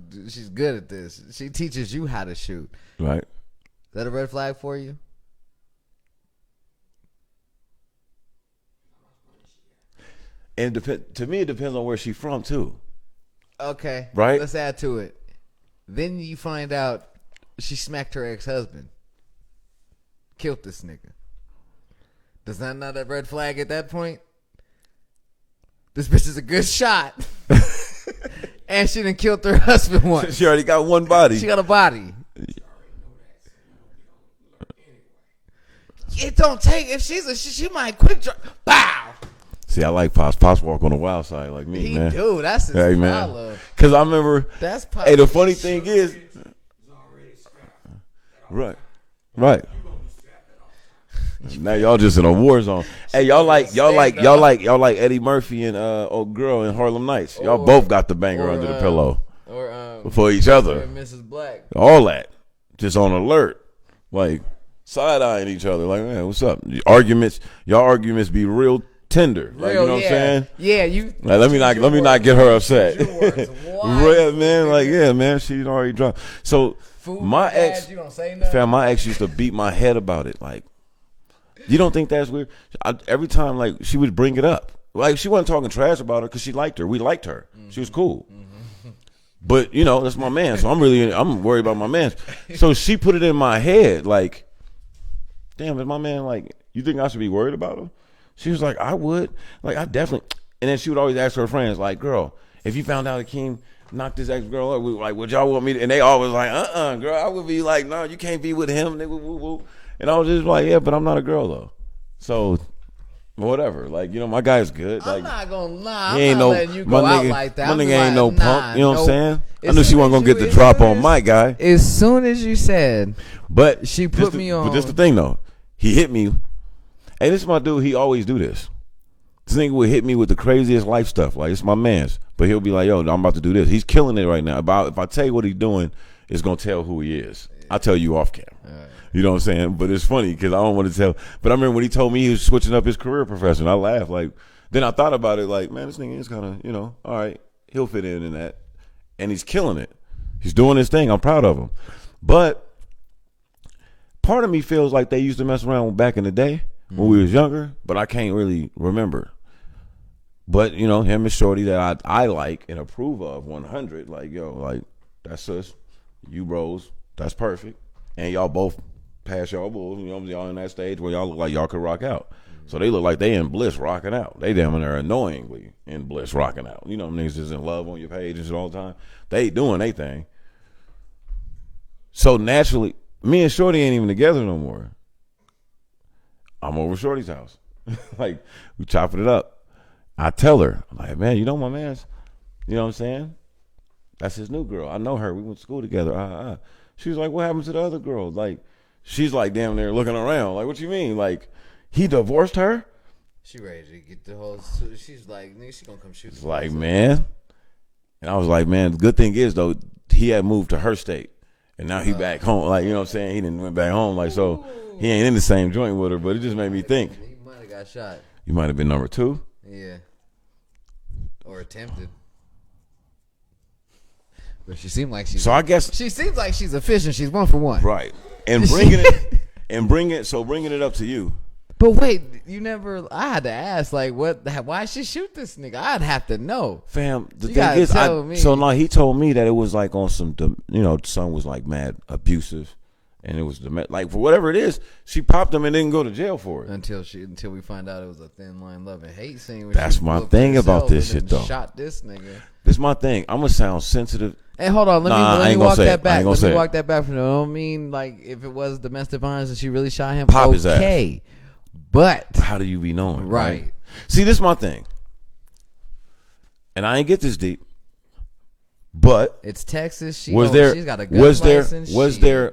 good at this. She teaches you how to shoot. Right. Is that a red flag for you? And to me, it depends on where she's from, too. Okay. Right? Let's add to it. Then you find out she smacked her ex-husband. Killed this nigga. Does that not a red flag at that point? This bitch is a good shot. And she done killed her husband once. She already got one body. She got a body. It don't take, if she might quick draw. Bow. See, I like Pops. Pops walk on the wild side like me, man. He do. That's his man. Because I remember. That's Pops. Hey, the funny thing is. Right. Now y'all just in a war zone. Hey, y'all like Eddie Murphy and old girl in Harlem Nights. Y'all both got the banger under the pillow. For each other. Or Mrs. Black. All that. Just on alert. Like side eyeing each other. Like, man, what's up? Y'all arguments be real tender. Like, you know what I'm saying? Yeah, you. Like, let me not get her upset. Real man, like, yeah, man, she's already drunk. So my ex, you don't say nothing. fam, my ex used to beat my head about it. Like, you don't think that's weird? Every time, like, she would bring it up. Like, she wasn't talking trash about her because she liked her. We liked her. Mm-hmm. She was cool. Mm-hmm. But that's my man. So I'm worried about my man. So she put it in my head, like, damn, is my man like? You think I should be worried about him? She was like, I would. Like, I definitely. And then she would always ask her friends, like, girl, if you found out Akeem knocked his ex-girl up, like, would y'all want me to? And they always like, girl, I would be like, no, you can't be with him. Nigga, woo, woo. And I was just like, yeah, but I'm not a girl, though. So, whatever. Like, my guy's good. I'm like, not going to lie. He ain't I'm not letting you go out like that. My nigga ain't no punk. You know what I'm saying? I As knew she soon wasn't going as to get the drop on my guy. As soon as you said, but she put me on. But this the thing, though. He hit me. Hey, this is my dude. He always do this. This nigga would hit me with the craziest life stuff. Like, it's my man's. But he'll be like, yo, I'm about to do this. He's killing it right now. If I tell you what he's doing, it's going to tell who he is. I'll tell you off camera. Right. You know what I'm saying? But it's funny because I don't want to tell. But I remember when he told me he was switching up his career profession, I laughed. Like, then I thought about it like, man, this nigga is kind of, you know, all right, he'll fit in that. And he's killing it. He's doing his thing. I'm proud of him. But part of me feels like they used to mess around back in the day when we was younger, but I can't really remember. But, you know, him and Shorty that I like and approve of 100, like, yo, like, that's us. You bros, that's perfect. And y'all both pass y'all bulls, you know, y'all in that stage where y'all look like y'all could rock out. So they look like they in bliss rocking out. They damn near annoyingly in bliss rocking out. You know, niggas just in love on your page and shit all the time. They doing their thing. So naturally, me and Shorty ain't even together no more. I'm over Shorty's house. Like, we chopping it up. I tell her, I'm like, man, you know my man's, you know what I'm saying? That's his new girl. I know her. We went to school together. She was like, what happened to the other girl? Like, she's like damn near looking around. Like, what you mean? Like, he divorced her? She ready to get the whole, she's like, nigga, she gonna come shoot. It's like, man. And I was like, man, the good thing is, though, he had moved to her state. And now he back home. Like, you know what I'm saying? He didn't went back home. Like, so he ain't in the same joint with her, but it just made me think. He might have got shot. You might have been number 2. Yeah. Or attempted. But she seemed like she's. So I guess she seems like she's efficient. She's 1 for 1. Right. And bringing it up to you. But wait, you never. I had to ask, like, why she shoot this nigga? I'd have to know. Fam, the thing is, so now he told me that it was like on some, you know, son was like mad abusive, and it was like for whatever it is, she popped him and didn't go to jail for it until we find out it was a thin line love and hate scene. That's my thing about this shit, though. Shot this nigga. This is my thing. I'm gonna sound sensitive. Hey, hold on. Let me walk that back. Let me walk that back from. I don't mean like if it was domestic violence and she really shot him. Pop his ass. But how do you be knowing? Right. See, this is my thing. And I ain't get this deep. But it's Texas. She's got a gun license. Was there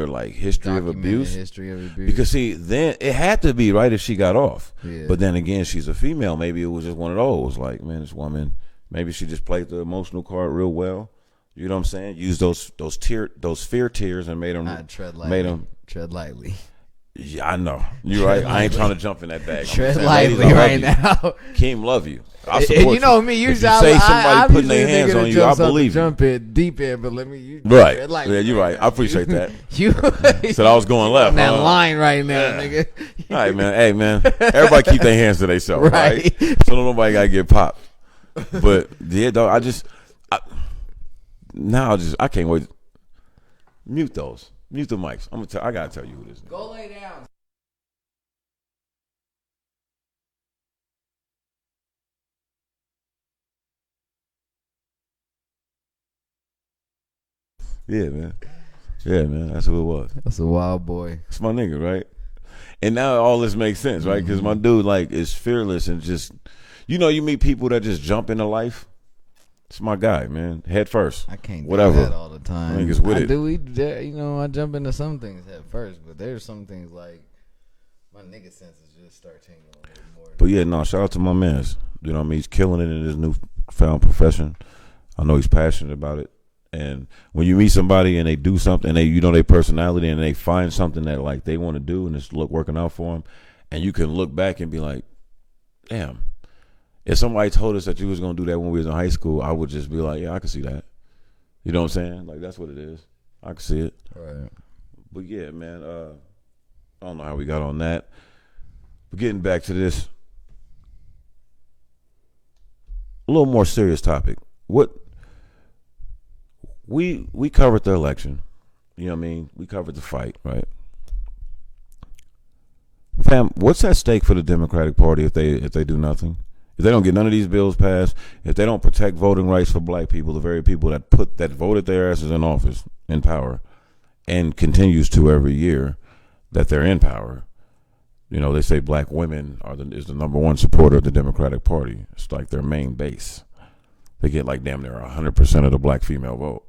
like history of abuse? Because see, then it had to be right if she got off. Yeah. But then again, she's a female. Maybe it was just one of those. Like, man, this woman, maybe she just played the emotional card real well. You know what I'm saying? Used those fear tears and made them tread lightly. Yeah, I know. You're right. I ain't trying to jump in that bag. Tread lightly right now. Kim, love you. I support you know me. Usually, if you say somebody putting their hands on you, I believe you. Jump in deep in, but let me. Right. Yeah, you're right. I appreciate that. Said I was going left. On that line right now, nigga. All right, man. Hey, man. Everybody keep their hands to themselves, right? So nobody got to get popped. But yeah, dog. I can't wait. Mute those. Mute the mics. I gotta tell you who this is. Go lay down. Yeah, man. That's who it was. That's a wild boy. It's my nigga, right? And now all this makes sense, right? Because my dude like is fearless and just, you know, you meet people that just jump into life. It's my guy, man. Head first. I can't do that all the time. Niggas with it. I jump into some things head first, but there's some things like my nigga senses just start tingling a little more. But yeah, no, shout out to my man. You know what I mean? He's killing it in his newfound profession. I know he's passionate about it. And when you meet somebody and they do something, and you know their personality, and they find something that like they want to do and it's working out for them, and you can look back and be like, damn. If somebody told us that you was going to do that when we was in high school, I would just be like, yeah, I can see that. You know what I'm saying? Like, that's what it is. I can see it. Right. But, yeah, man, I don't know how we got on that. But getting back to this, a little more serious topic. We covered the election. You know what I mean? We covered the fight, right? Fam, what's at stake for the Democratic Party if they do nothing? If they don't get none of these bills passed, if they don't protect voting rights for black people, the very people that voted their asses in office, in power, and continues to every year that they're in power, you know, they say black women is the number one supporter of the Democratic Party. It's like their main base. They get like damn near 100% of the black female vote.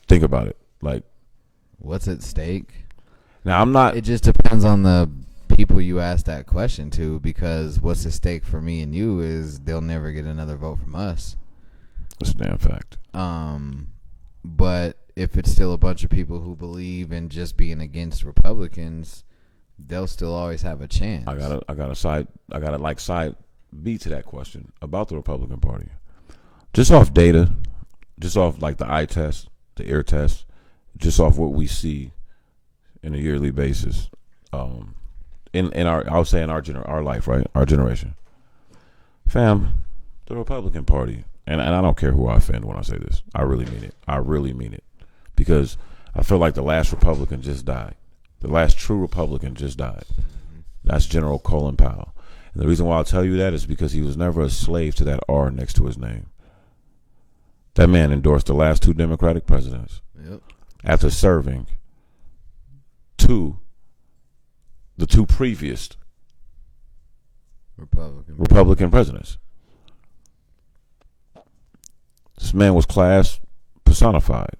Think about it. Like, what's at stake? Now, I'm not. It just depends on the people you ask that question to, because what's at stake for me and you is they'll never get another vote from us. That's a damn fact. But if it's still a bunch of people who believe in just being against Republicans, they'll still always have a chance. I got a side B to that question about the Republican Party. Just off data, just off like the eye test, the ear test, just off what we see in a yearly basis, in our, I would say in our life, right, our generation, fam, the Republican Party, and I don't care who I offend when I say this. I really mean it. I really mean it, because I feel like the last Republican just died. The last true Republican just died. That's General Colin Powell. And the reason why I'll tell you that is because he was never a slave to that R next to his name. That man endorsed the last two Democratic presidents. Yep. After serving the two previous Republican presidents. This man was class personified.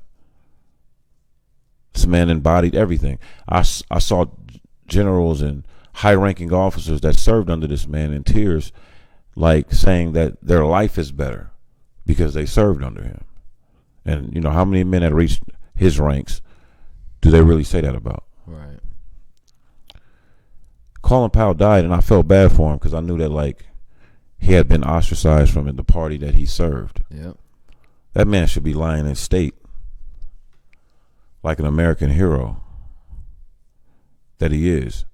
This man embodied everything. I saw generals and high-ranking officers that served under this man in tears, like saying that their life is better because they served under him. And, you know, how many men that reached his ranks do they really say that about? Right. Colin Powell died, and I felt bad for him because I knew that, like, he had been ostracized from the party that he served. Yep. That man should be lying in state like an American hero that he is.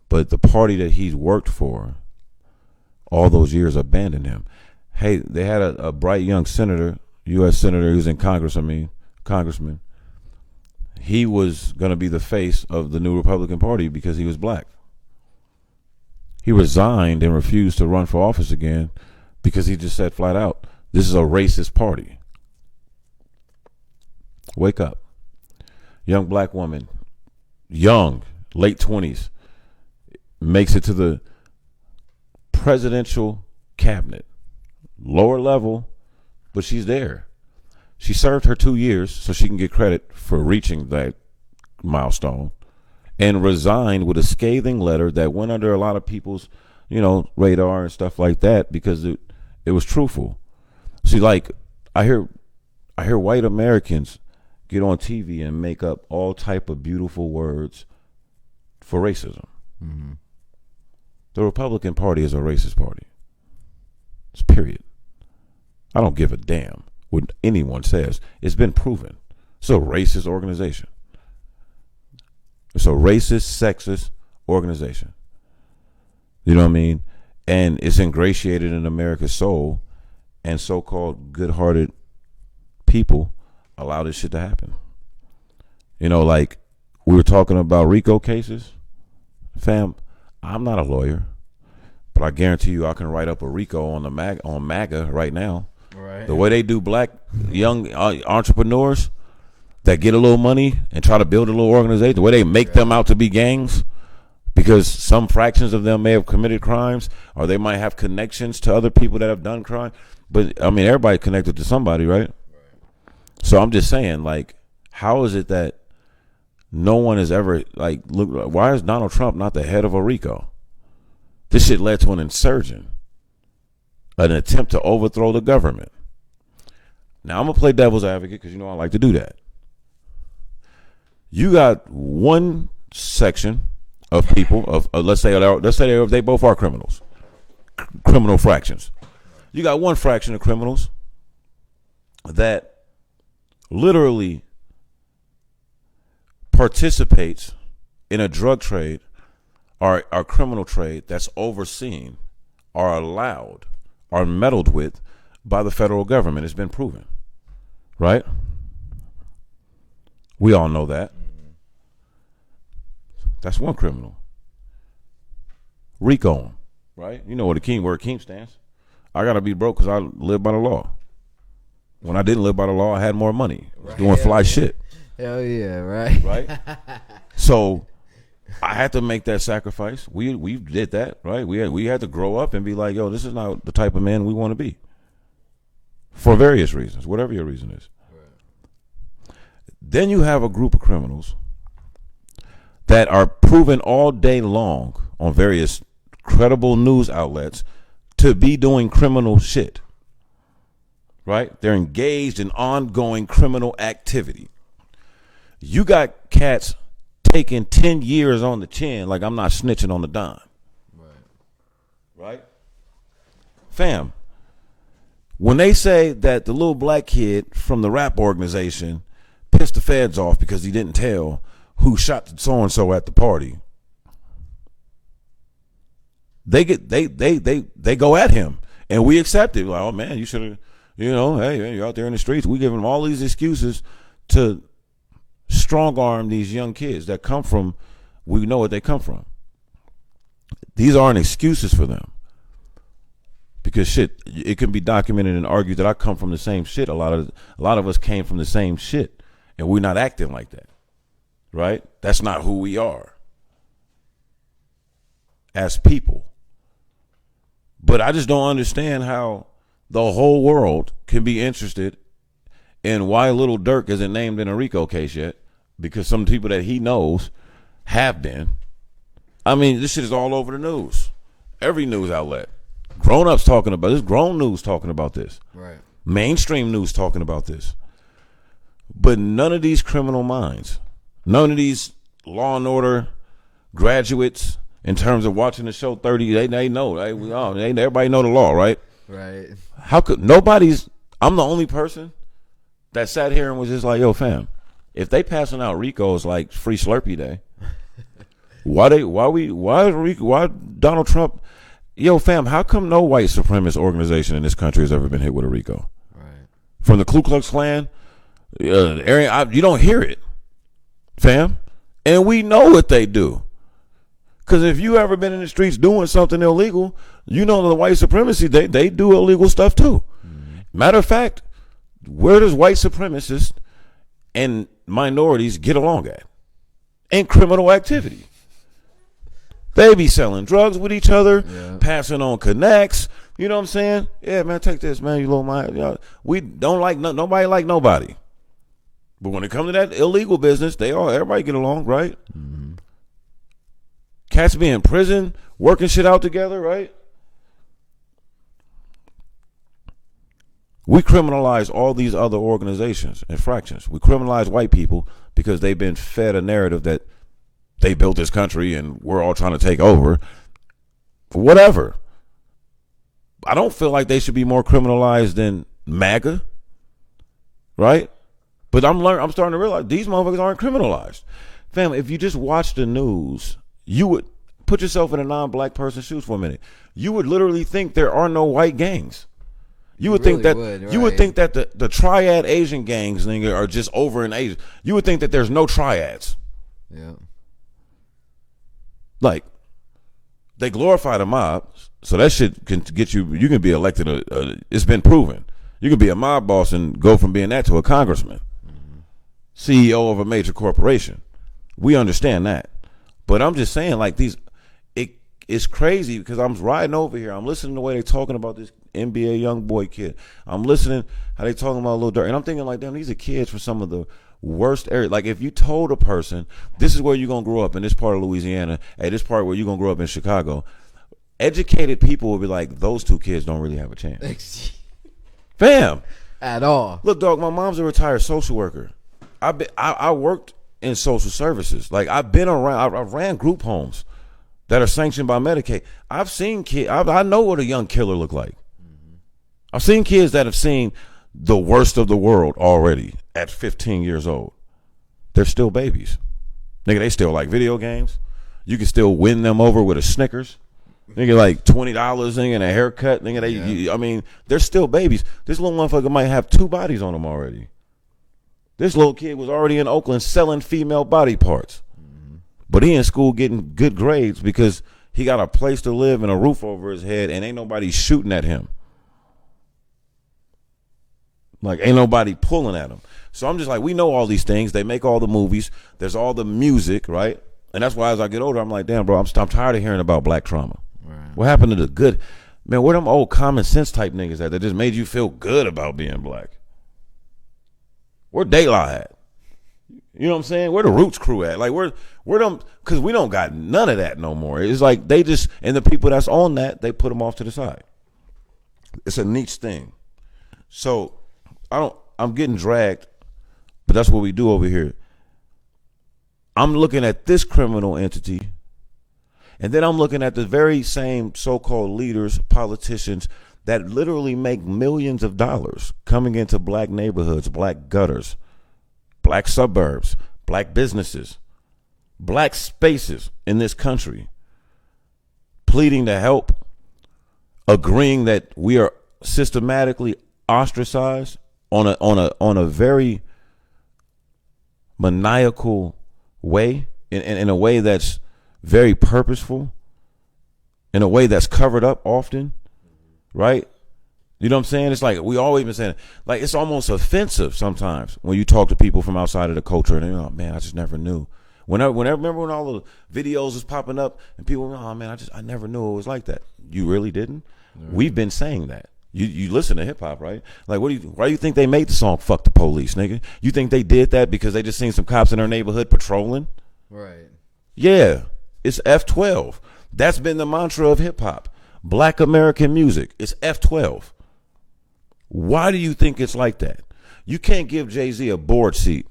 But the party that he's worked for all those years abandoned him. Hey, they had a bright young senator, U.S. senator, who's in Congress, congressman. He was going to be the face of the new Republican Party because he was black. He resigned and refused to run for office again because he just said flat out, this is a racist party. Wake up. Young black woman, young, late 20s, makes it to the presidential cabinet. Lower level, but she's there. She served her 2 years so she can get credit for reaching that milestone, and resigned with a scathing letter that went under a lot of people's, radar and stuff like that because it was truthful. See, like, I hear white Americans get on TV and make up all type of beautiful words for racism. Mm-hmm. The Republican Party is a racist party. It's period. I don't give a damn what anyone says. It's been proven. It's a racist organization. It's a racist, sexist organization. You know what I mean? And it's ingratiated in America's soul, and so-called good-hearted people allow this shit to happen. Like we were talking about RICO cases. Fam, I'm not a lawyer, but I guarantee you I can write up a RICO on MAGA right now. Right. The way they do black young entrepreneurs that get a little money and try to build a little organization, the way they make them out to be gangs because some fractions of them may have committed crimes or they might have connections to other people that have done crime. But, I mean, everybody connected to somebody, right? So I'm just saying, like, how is it that no one has ever, like, why is Donald Trump not the head of a RICO? This shit led to an insurgent, an attempt to overthrow the government. Now, I'm going to play devil's advocate because, I like to do that. You got one section of people, let's say they both are criminals, criminal fractions. You got one fraction of criminals that literally participates in a drug trade or a criminal trade that's overseen or allowed or meddled with by the federal government. It's been proven, right? We all know that. That's one criminal. RICO, right? You know what word Keem stands. I got to be broke because I live by the law. When I didn't live by the law, I had more money. Right. Doing fly shit. Hell yeah, right? Right? So I had to make that sacrifice. We did that, right? We had to grow up and be like, yo, this is not the type of man we want to be. For various reasons, whatever your reason is. Right. Then you have a group of criminals that are proven all day long on various credible news outlets to be doing criminal shit. Right? They're engaged in ongoing criminal activity. You got cats taking 10 years on the chin like I'm not snitching on the dime. Right? Fam, when they say that the little black kid from the rap organization pissed the feds off because he didn't tell who shot so-and-so at the party, they go at him, and we accept it. Like, oh man, you should have, hey, you're out there in the streets. We give them all these excuses to strong arm these young kids that come from, we know what they come from. These aren't excuses for them. Because shit, it can be documented and argued that I come from the same shit. A lot of us came from the same shit, and we're not acting like that. Right? That's not who we are as people. But I just don't understand how the whole world can be interested in why Little Dirk isn't named in a RICO case yet, because some people that he knows have been. I mean, this shit is all over the news. Every news outlet. Grown-ups talking about this. Grown news talking about this. Right. Mainstream news talking about this. But none of these criminal minds, none of these Law and Order graduates, in terms of watching the show 30, they know. Everybody know the law, right? Right. How could I'm the only person that sat here and was just like, yo, fam, if they passing out RICOs like free Slurpee Day, why Donald Trump, yo, fam, how come no white supremacist organization in this country has ever been hit with a RICO? Right. From the Ku Klux Klan, you don't hear it, fam. And we know what they do. Because if you ever been in the streets doing something illegal, you know the white supremacy, they do illegal stuff too. Mm-hmm. Matter of fact, where does white supremacists and minorities get along at? In criminal activity. They be selling drugs with each other, passing on connects. You know what I'm saying? Yeah, man, take this, man. You little mind. We don't like nobody like nobody. But when it comes to that illegal business, everybody get along, right? Mm-hmm. Cats be in prison, working shit out together, right? We criminalize all these other organizations and fractions. We criminalize white people because they've been fed a narrative that they built this country and we're all trying to take over. Whatever. I don't feel like they should be more criminalized than MAGA, right? But I'm starting to realize these motherfuckers aren't criminalized. Fam, if you just watch the news, you would put yourself in a non-black person's shoes for a minute. You would literally think there are no white gangs. You would think that the triad Asian gangs, nigga, are just over in Asia. You would think that there's no triads. Yeah. Like, they glorify the mob, so that shit can get you. You can be elected. It's been proven. You can be a mob boss and go from being that to a congressman, CEO of a major corporation. We understand that, but I'm just saying, like, it's crazy because I'm riding over here. I'm listening to the way they're talking about this NBA young boy kid. I'm listening how they talking about Lil Durk, and I'm thinking like, damn, these are kids from some of the worst areas. Like, if you told a person this is where you're gonna grow up in this part of Louisiana, hey, this part where you're gonna grow up in Chicago, educated people would be like, those two kids don't really have a chance. Fam, at all. Look, dog, my mom's a retired social worker. I worked in social services. Like, I've been around. I ran group homes that are sanctioned by Medicaid. I've seen kids. I know what a young killer look like. Mm-hmm. I've seen kids that have seen the worst of the world already at 15 years old. They're still babies. Nigga, they still like video games. You can still win them over with a Snickers. Nigga, like $20, nigga, and a haircut. Nigga, I mean, they're still babies. This little motherfucker might have 2 bodies on him already. This little kid was already in Oakland selling female body parts. Mm-hmm. But he in school getting good grades because he got a place to live and a roof over his head and ain't nobody shooting at him. Like, ain't nobody pulling at him. So I'm just like, we know all these things. They make all the movies. There's all the music, right? And that's why as I get older, I'm like, damn, bro, I'm tired of hearing about black trauma. Right. What happened to the good? Man, where them old common sense type niggas at that just made you feel good about being black? Where De La at? You know what I'm saying? Where the Roots crew at? Like, where them? Because we don't got none of that no more. It's like they just, and the people that's on that, they put them off to the side. It's a niche thing. So I'm getting dragged, but that's what we do over here. I'm looking at this criminal entity, and then I'm looking at the very same so-called leaders, politicians that literally make millions of dollars coming into black neighborhoods, black gutters, black suburbs, black businesses, black spaces in this country, pleading to help, agreeing that we are systematically ostracized on a very maniacal way, in a way that's very purposeful, in a way that's covered up often, right? You know what I'm saying? It's like we always been saying, like, it's almost offensive sometimes when you talk to people from outside of the culture and they're like, oh, man, I just never knew. Remember when all the videos was popping up and people were, oh man, I never knew it was like that. You really didn't? Right. We've been saying that. You listen to hip hop, right? Like, why do you think they made the song "Fuck the Police," nigga? You think they did that because they just seen some cops in their neighborhood patrolling? Right. Yeah, it's F12. That's been the mantra of hip hop. Black American music. It's F12. Why do you think it's like that? You can't give Jay-Z a board seat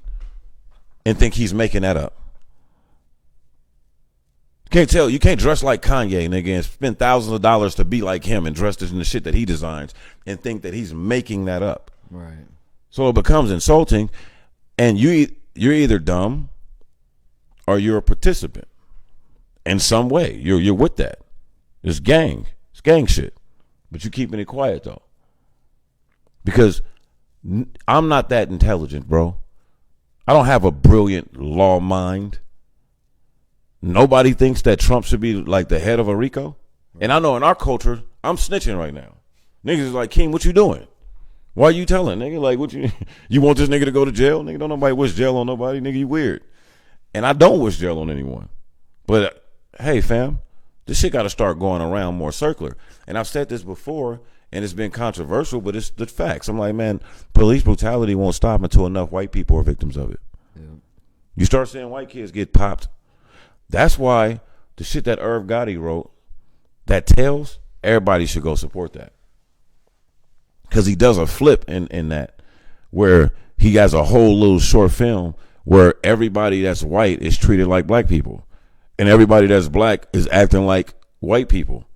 and think he's making that up. You can't dress like Kanye, nigga, and spend thousands of dollars to be like him and dress in the shit that he designs and think that he's making that up. Right. So it becomes insulting, and you're either dumb or you're a participant in some way. You're with that. It's gang shit, but you're keeping it quiet though, because I'm not that intelligent, bro. I don't have a brilliant law mind. Nobody thinks that Trump should be like the head of a RICO. And I know in our culture, I'm snitching right now. Niggas is like, King, what you doing? Why are you telling, nigga? Like, what you want this nigga to go to jail? Nigga, don't nobody wish jail on nobody. Nigga, you weird. And I don't wish jail on anyone. But, hey, fam, this shit got to start going around more circular. And I've said this before, and it's been controversial, but it's the facts. I'm like, man, police brutality won't stop until enough white people are victims of it. Yeah. You start seeing white kids get popped. That's why the shit that Irv Gotti wrote, that tells, everybody should go support that. Because he does a flip in that, where he has a whole little short film where everybody that's white is treated like black people. And everybody that's black is acting like white people.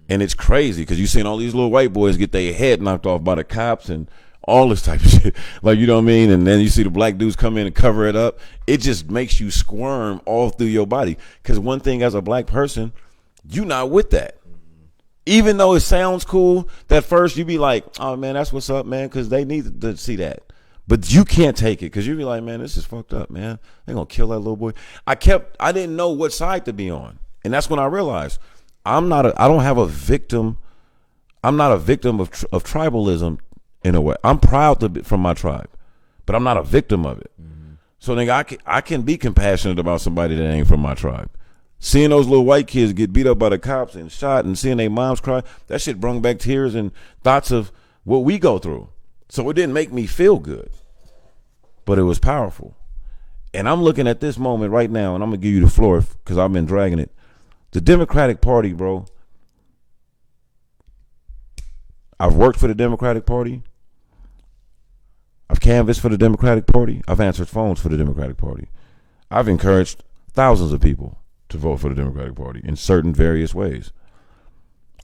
And it's crazy because you've seen all these little white boys get their head knocked off by the cops and all this type of shit. Like, you know what I mean? And then you see the black dudes come in and cover it up. It just makes you squirm all through your body. Because one thing, as a black person, you not with that. Even though it sounds cool, that first you be like, oh man, that's what's up, man, because they need to see that. But you can't take it because you be like, man, this is fucked up, man. They're going to kill that little boy. I didn't know what side to be on. And that's when I realized I don't have a victim. I'm not a victim of tribalism. In a way, I'm proud to be from my tribe, but I'm not a victim of it. Mm-hmm. So nigga, I can be compassionate about somebody that ain't from my tribe. Seeing those little white kids get beat up by the cops and shot, and seeing their moms cry, that shit brought back tears and thoughts of what we go through. So it didn't make me feel good, but it was powerful. And I'm looking at this moment right now, and I'm gonna give you the floor because I've been dragging it. The Democratic Party, bro. I've worked for the Democratic Party. I've canvassed for the Democratic Party. I've answered phones for the Democratic Party. I've encouraged thousands of people to vote for the Democratic Party in certain various ways.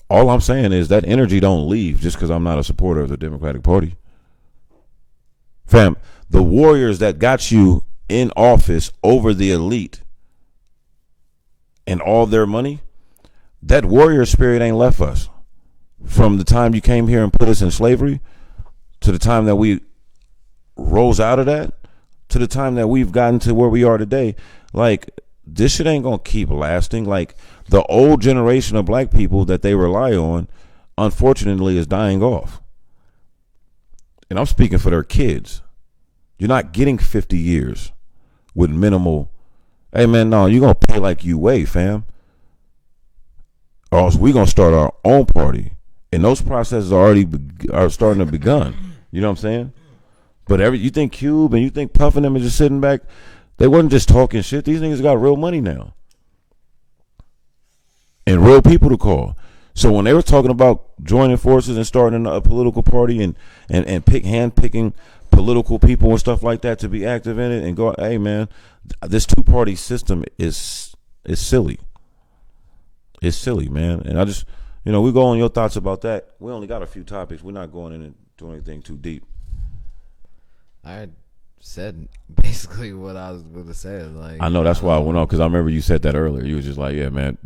All I'm saying is that energy don't leave just because I'm not a supporter of the Democratic Party. Fam, the warriors that got you in office over the elite and all their money, that warrior spirit ain't left us. From the time you came here and put us in slavery to the time that we rose out of that to the time that we've gotten to where we are today, like, this shit ain't gonna keep lasting. Like, the old generation of black people that they rely on, unfortunately, is dying off. And I'm speaking for their kids. You're not getting 50 years with minimal. Hey man, no, you're gonna pay like you weigh, fam. Or else we gonna start our own party. And those processes are starting to begun. You know what I'm saying? But you think Cube and you think Puff and them are just sitting back They wasn't just talking shit. These niggas got real money now. And real people to call. So when they were talking about joining forces and starting a political party and hand-picking political people and stuff like that to be active in it and go, hey, man, this two-party system is silly. It's silly, man. And I just, we go on your thoughts about that. We only got a few topics. We're not going into anything too deep. I said basically what I was going to say. Like, I know, that's why I went on, because I remember you said that earlier. You was just like, yeah, man,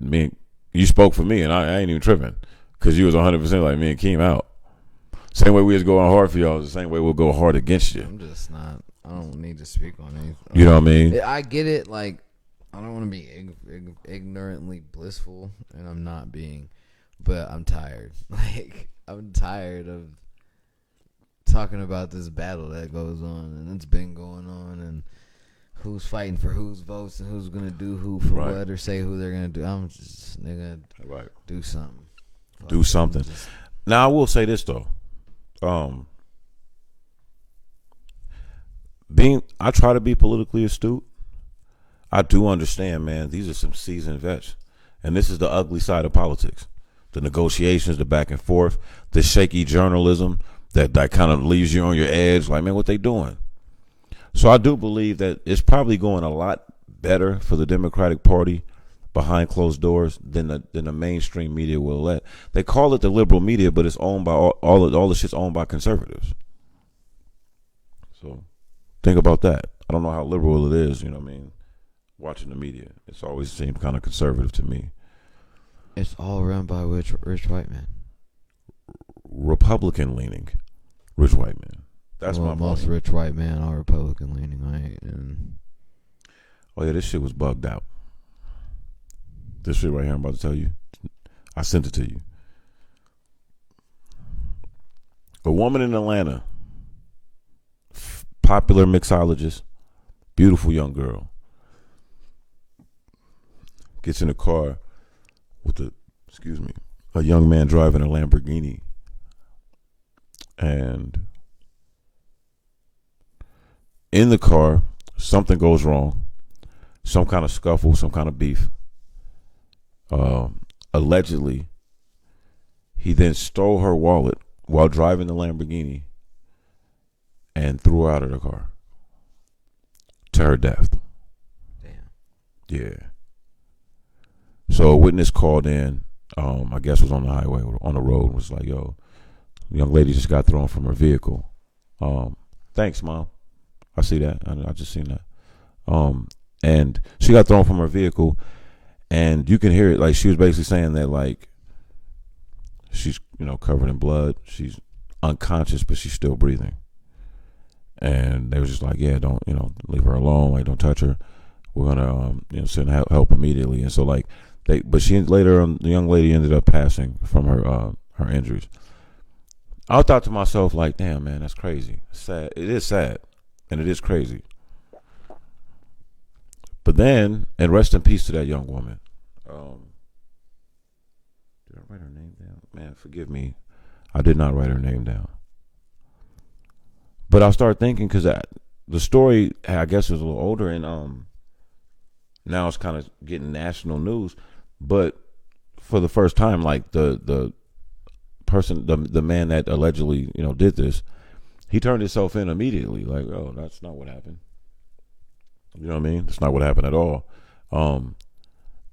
you spoke for me, and I ain't even tripping, because you was 100% like me and Keem out. Same way we was going hard for y'all, the same way we'll go hard against you. I'm just not. I don't need to speak on anything. You know what I mean? I get it. Like, I don't want to be ignorantly blissful, and I'm not being, but I'm tired. Like, I'm tired of talking about this battle that goes on, and it's been going on, and who's fighting for whose votes and who's gonna do who for what, or say who they're gonna do. I'm just, nigga, do something. Do something. Now I will say this though, I try to be politically astute. I do understand, man. These are some seasoned vets, and this is the ugly side of politics: the negotiations, the back and forth, the shaky journalism that kind of leaves you on your edge. Like, man, what they doing? So I do believe that it's probably going a lot better for the Democratic Party behind closed doors than the mainstream media will let. They call it the liberal media, but it's owned by all the shit's owned by conservatives. So think about that. I don't know how liberal it is, watching the media. It's always seemed kind of conservative to me. It's all run by rich white men. Republican leaning rich white men. That's my most point. rich white men are Republican leaning, right? And oh yeah, this shit was bugged out. This shit right here I'm about to tell you, I sent it to you. A woman in Atlanta, popular mixologist, beautiful young girl, gets in a car with a young man driving a Lamborghini, and in the car, something goes wrong, some kind of scuffle, some kind of beef. Allegedly, he then stole her wallet while driving the Lamborghini and threw her out of the car to her death. Damn. Yeah. So a witness called in, I guess was on the highway, on the road, and was like, yo, the young lady just got thrown from her vehicle. Thanks, Mom. I see that. I just seen that. And she got thrown from her vehicle, and you can hear it. Like, she was basically saying that, like, she's, covered in blood. She's unconscious, but she's still breathing. And they was just like, yeah, don't, leave her alone. Like, don't touch her. We're gonna, send help immediately. And so, like, but she later on, the young lady ended up passing from her injuries. I thought to myself, like, damn, man, that's crazy. Sad. It is sad, and it is crazy. But then, and rest in peace to that young woman. Did I write her name down? Man, forgive me. I did not write her name down. But I started thinking, because the story, I guess, was a little older, and now it's kind of getting national news. But for the first time, like, the person, the man that allegedly, did this, he turned himself in immediately. Like, oh, that's not what happened. You know what I mean? That's not what happened at all.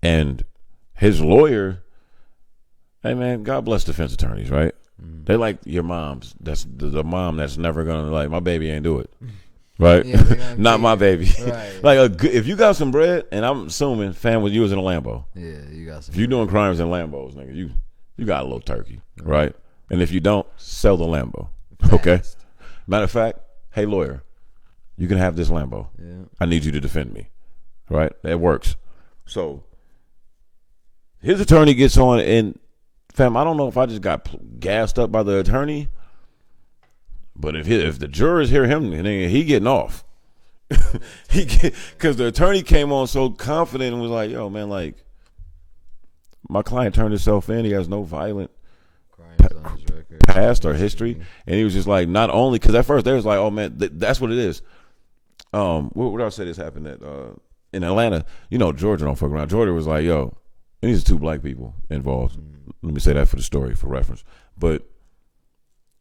And his lawyer, hey man, God bless defense attorneys, right? Mm. They like your moms. That's the mom that's never gonna, like, my baby ain't do it, right? Yeah, not my baby. Right. Like, if you got some bread, and I'm assuming, fam, with you was in a Lambo. Yeah, you got some. If you doing crimes in Lambos, nigga, you got a little turkey, right? And if you don't, sell the Lambo. Fast. Okay. Matter of fact, hey lawyer, you can have this Lambo. Yeah. I need you to defend me. Right? That works. So his attorney gets on, and fam, I don't know if I just got gassed up by the attorney, but if the jurors hear him, he getting off. Because the attorney came on so confident and was like, yo, man, like, my client turned himself in. He has no violent past or history. And he was just like, not only, because at first they was like, oh man, that's what it is. What else say this happened at in Atlanta? Georgia don't fuck around. Georgia was like, yo, these are 2 black people involved. Let me say that for the story, for reference. But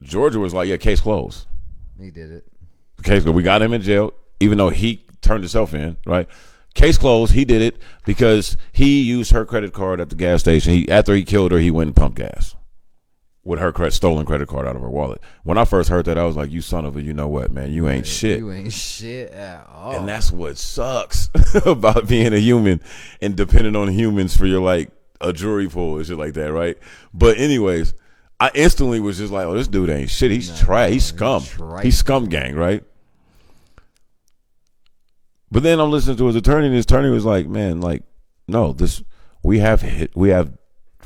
Georgia was like, yeah, case closed. He did it. We got him in jail, even though he turned himself in, right? Case closed. He did it because he used her credit card at the gas station. After he killed her, he went and pumped gas with her stolen credit card out of her wallet. When I first heard that, I was like, you son of a, you know what, man? You ain't shit. You ain't shit at all. And that's what sucks about being a human and depending on humans for your, like, a jury pool and shit like that, right? But anyways, I instantly was just like, oh, this dude ain't shit. He's trash. He's scum. He's scum gang, right? But then I'm listening to his attorney, and his attorney was like, man, like, no, we have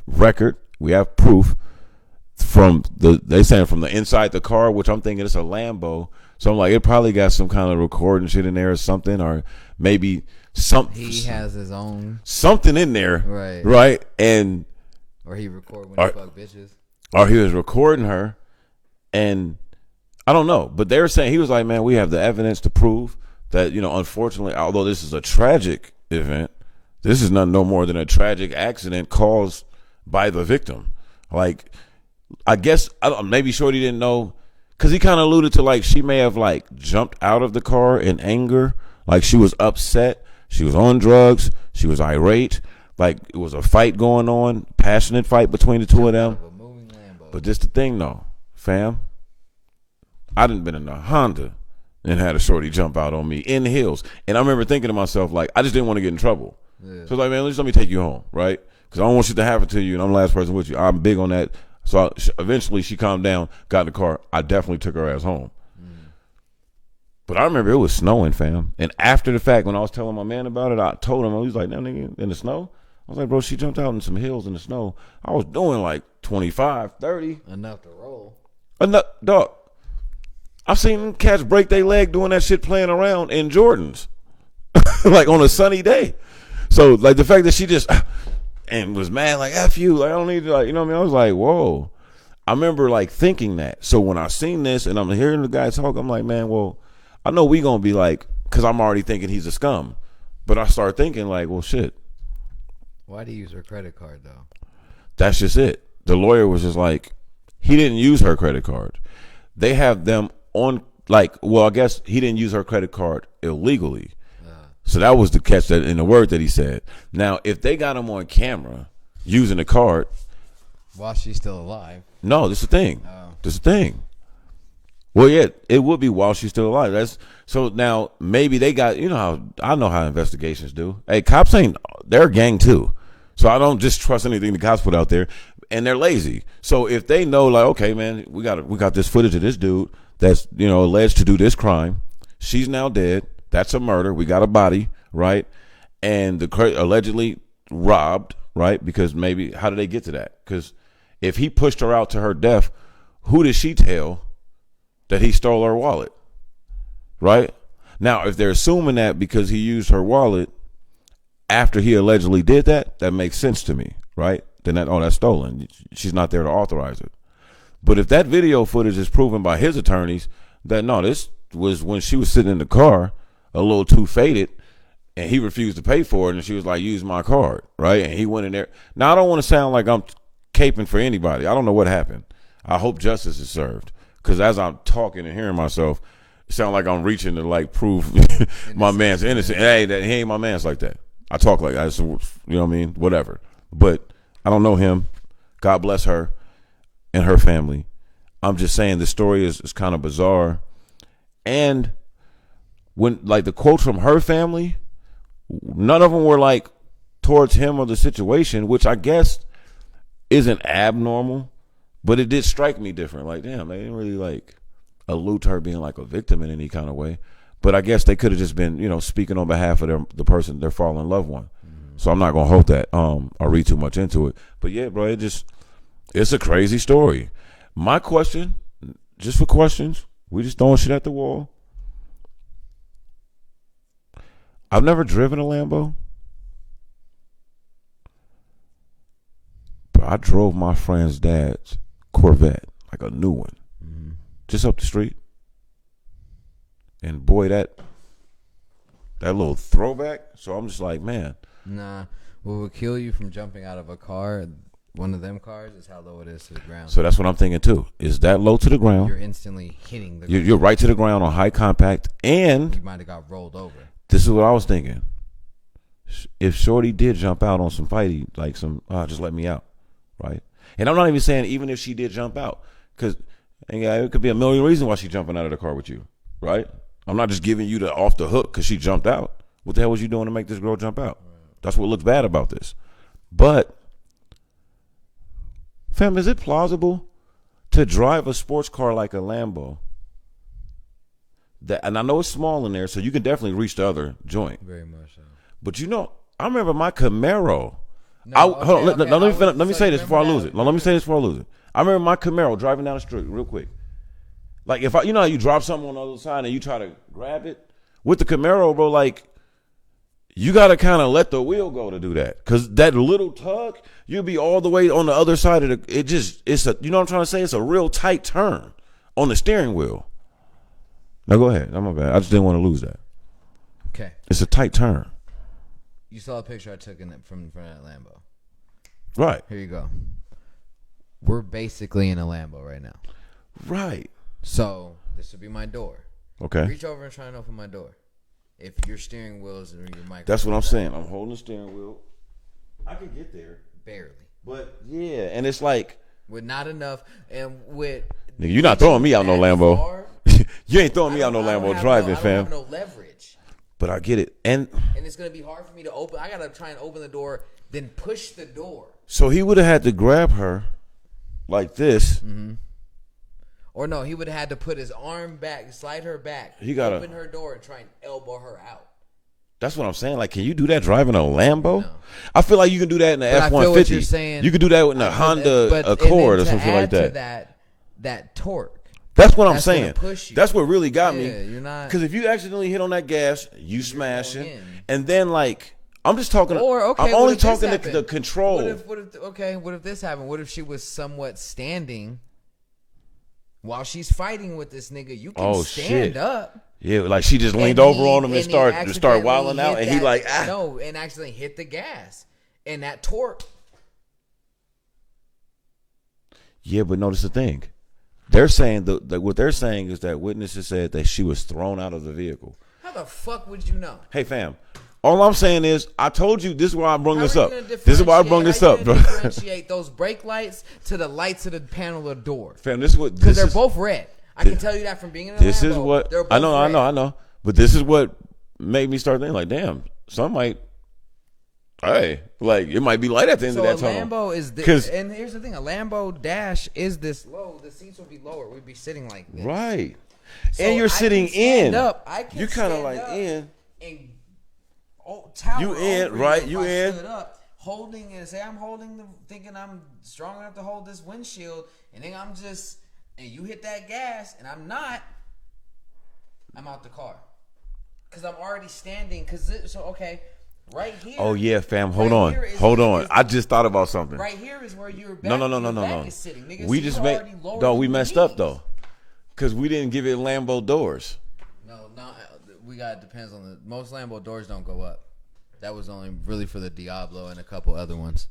record, we have proof from they saying from the inside the car, which I'm thinking it's a Lambo. So I'm like, it probably got some kind of recording shit in there or something, or maybe he has his own something in there, right? And or he record when he fuck bitches, or he was recording her, and I don't know. But they were saying, he was like, man, we have the evidence to prove that, unfortunately, although this is a tragic event, this is no more than a tragic accident caused by the victim. Like, I guess maybe Shorty didn't know, because he kind of alluded to, like, she may have, like, jumped out of the car in anger, like she was upset, she was on drugs, she was irate, like it was a fight going on, passionate fight between the 2 of them. But this the thing though, fam, I done been in a Honda and had a shorty jump out on me in the hills, and I remember thinking to myself, like, I just didn't want to get in trouble. So like, man, just let me take you home, right? Because I don't want shit to happen to you, and I'm the last person with you. I'm big on that. So eventually she calmed down, got in the car. I definitely took her ass home. But I remember it was snowing, fam. And after the fact, when I was telling my man about it, I told him, I was like, "Damn, nigga, in the snow?" I was like, bro, she jumped out in some hills in the snow. I was doing like 25, 30. Enough to roll. Enough, dog. I've seen cats break their leg doing that shit playing around in Jordans. Like on a sunny day. So like the fact that she just and was mad, like, F you, like, I don't need to, like, you know what I mean? I was like, whoa. I remember like thinking that. So when I seen this and I'm hearing the guy talk, I'm like, man, well, I know we gonna be like, because I'm already thinking he's a scum. But I start thinking like, well, shit. Why do you use her credit card though? That's just it. The lawyer was just like, he didn't use her credit card. They have them on, like, well, I guess he didn't use her credit card illegally. So that was the catch that in the word that he said. Now, if they got him on camera using the card, while she's still alive. No, this is the thing. This is the thing. Well, yeah, it would be while she's still alive. That's so now maybe they got, you know how I know how investigations do. Hey, cops they're a gang too. So I don't just trust anything the cops put out there, and they're lazy. So if they know, like, okay, man, we got this footage of this dude that's, you know, alleged to do this crime. She's now dead. That's a murder. We got a body, right? And allegedly robbed, right? Because maybe how did they get to that? Because if he pushed her out to her death, who did she tell that he stole her wallet? Right? Now, if they're assuming that because he used her wallet after he allegedly did that, that makes sense to me, right? Then that's stolen. She's not there to authorize it. But if that video footage is proven by his attorneys that no, this was when she was sitting in the car, a little too faded, and he refused to pay for it, and she was like, use my card, right? And he went in there. Now, I don't want to sound like I'm caping for anybody. I don't know what happened. I hope justice is served, because as I'm talking and hearing myself, it sounds like I'm reaching to like prove my man's innocent. Hey, he ain't my man's like that. I talk like that, so, you know what I mean? Whatever. But I don't know him. God bless her and her family. I'm just saying the story is kind of bizarre. And when, like, the quotes from her family, none of them were like towards him or the situation, which I guess isn't abnormal, but it did strike me different. Like, damn, they didn't really like allude to her being like a victim in any kind of way. But I guess they could have just been, you know, speaking on behalf of the person, their fallen loved one. Mm-hmm. So I'm not gonna hold that or read too much into it. But yeah, bro, it's a crazy story. My question, just for questions, we just throwing shit at the wall. I've never driven a Lambo, but I drove my friend's dad's Corvette, like a new one, just up the street. And boy, that that little throwback. So I'm just like, man. Nah, what would kill you from jumping out of a car, one of them cars, is how low it is to the ground. So that's what I'm thinking too. Is that low to the ground? You're instantly hitting the ground. You're right to the ground on high contact, and You might have got rolled over. this is what I was thinking. If Shorty did jump out on some fighty, like some, just let me out, right? And I'm not even saying even if she did jump out, because it could be a million reasons why she's jumping out of the car with you, right? I'm not just giving you the off the hook because she jumped out. What the hell was you doing to make this girl jump out? That's what looks bad about this. But, fam, is it plausible to drive a sports car like a Lambo? And I know it's small in there, so you can definitely reach the other joint. Very much so. But I remember my Camaro. No, Let me say this before I lose it. Let me say this before I lose it. I remember my Camaro driving down the street real quick. Like if you know how you drop something on the other side and you try to grab it with the Camaro, bro. Like you got to kind of let the wheel go to do that, because that little tug, you'll be all the way on the other side of the. It's a, you know what I'm trying to say? It's a real tight turn on the steering wheel. Now go ahead. I'm my bad. I just didn't want to lose that. Okay. It's a tight turn. You saw a picture I took from that Lambo. Right. Here you go. We're basically in a Lambo right now. Right. So this would be my door. Okay. Reach over and try and open my door. If your steering wheel is or your microphone. That's what I'm saying. I'm holding the steering wheel. I can get there. Barely. But yeah, and it's like with not enough, and with nigga, you're not throwing me out no Lambo. Far, you ain't throwing me out no Lambo driving, fam. I don't have no leverage. But I get it, and it's gonna be hard for me to open. I gotta try and open the door, then push the door. So he would have had to grab her like this. Mm-hmm. Or no, he would have had to put his arm back, slide her back, open her door, and try and elbow her out. That's what I'm saying. Like, can you do that driving a Lambo? No. I feel like you can do that in the F-150. You can do that with a Honda Accord or something like that. To that torque. That's what I'm saying. That's what really got me. You're not, because if you accidentally hit on that gas, you smash it, and then like I'm just talking. I'm only talking the control. What if this happened? What if she was somewhat standing while she's fighting with this nigga? You can stand up. Yeah, like she just leaned over on him and start wilding out, and he like and accidentally hit the gas, and that torque. Yeah, but notice the thing. They're saying what they're saying is that witnesses said that she was thrown out of the vehicle. How the fuck would you know? Hey, fam. All I'm saying is, I told you this is why I brung this up. This is why I brung this up, bro. Differentiate those brake lights to the lights of the panel of the door. Fam, this is what because they're both red. I can tell you that from being in a This Lambo, is what I know. But this is what made me start thinking, like, damn, some might. Hey, like it might be light at the end of that tunnel. Lambo is this, and here's the thing: a Lambo dash is this low. The seats would be lower. We'd be sitting like this, right? So and you're sitting in. You kind of like in. And you in, right? You in. Stood up, holding and say I'm holding thinking I'm strong enough to hold this windshield, and then and you hit that gas, and I'm not. I'm out the car because I'm already standing. Right here. Oh yeah, fam. Hold on. I just thought about something. Right here is where your back, no. is sitting. Nigga, we just we messed up though, because we didn't give it Lambo doors. No, depends on most Lambo doors don't go up. That was only really for the Diablo and a couple other ones.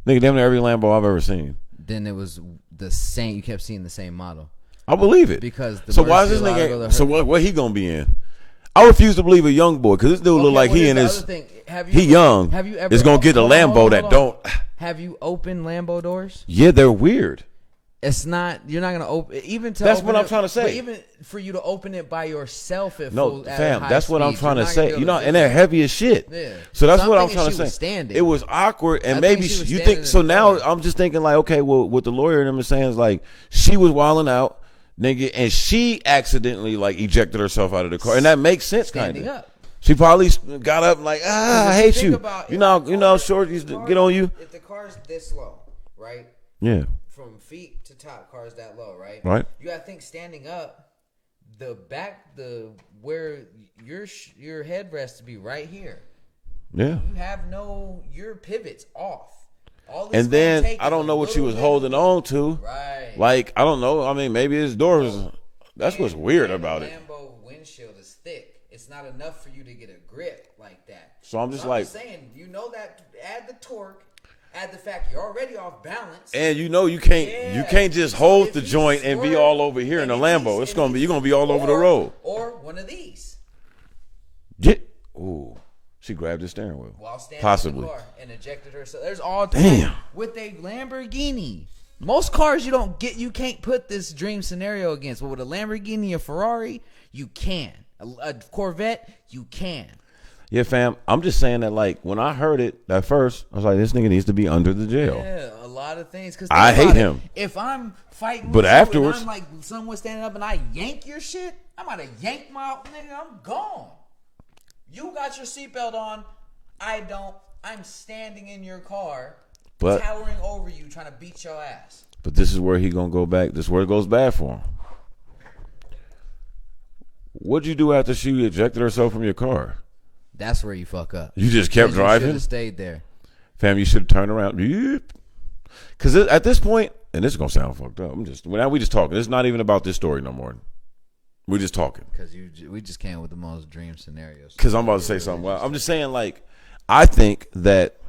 Nigga, damn near every Lambo I've ever seen. Then it was the same. You kept seeing the same model. I believe it. Because why is this nigga? So what he gonna be in? I refuse to believe a young boy because this dude look like he in his. He young. Have you ever? Is gonna get a Lambo that don't. Have you opened Lambo doors? Yeah, they're weird. It's not. You're not gonna open even to. That's what I'm trying to say. But even for you to open it by yourself, fam. That's what I'm trying to say. And they're heavy as shit. Yeah. So that's what I'm trying to say. It was awkward, and maybe you think so. Now I'm just thinking like, okay, well, what the lawyer and them is saying is like she was wilding out. Nigga, and she accidentally like ejected herself out of the car, and that makes sense, kind of. She probably got up and like, I hate you. You know, short used to get on you. If the car's this low, right? Yeah. From feet to top, car's that low, right? Right. You gotta think standing up, where your headrest to be right here. Yeah. You have your pivot's off. And then I don't know what she was holding on to. Right. Like, I don't know. I mean, maybe his door was. That's what's weird about it. Lambo windshield is thick. it's not enough for you to get a grip like that. So I'm just like saying, that add the torque, add the fact you're already off balance, and you can't just hold the joint and be all over here in a Lambo. You're gonna be all over the road. Or one of these. Ooh, she grabbed the steering wheel. While standing Possibly. in the car and ejected herself. There's all Damn. with a Lamborghini. Most cars you can't put this dream scenario against, but with a Lamborghini, a Ferrari, you can. A Corvette, you can. Yeah, fam. I'm just saying that, like, when I heard it at first, I was like, this nigga needs to be under the jail. Yeah, a lot of things. Cause I hate him. If I'm fighting but with afterwards, you and I'm like someone standing up and I yank your shit, I'm about to yank my nigga, I'm gone. You got your seatbelt on, I don't. I'm standing in your car, towering over you, trying to beat your ass. But this is where he gonna go back. This is where it goes bad for him. What'd you do after she ejected herself from your car? That's where you fuck up. You just kept driving? You should have stayed there. Fam, you should have turned around. Because at this point, and this is going to sound fucked up. Now we just talking. It's not even about this story no more. We're just talking. Because we just came with the most dream scenarios. Because I'm about to say something. Well, I'm just saying, like, I think that,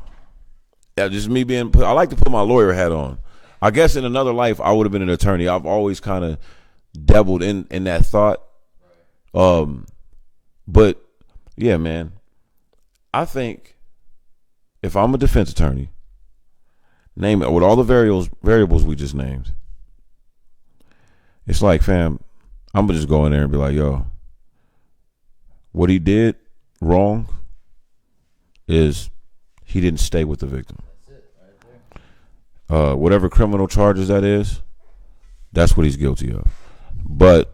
just me being, I like to put my lawyer hat on. I guess in another life, I would have been an attorney. I've always kind of dabbled in that thought. But, yeah, man. I think if I'm a defense attorney, name it with all the variables we just named, it's like, fam, I'm gonna just go in there and be like, yo, what he did wrong is he didn't stay with the victim. That's it, right there. Whatever criminal charges that is, that's what he's guilty of. But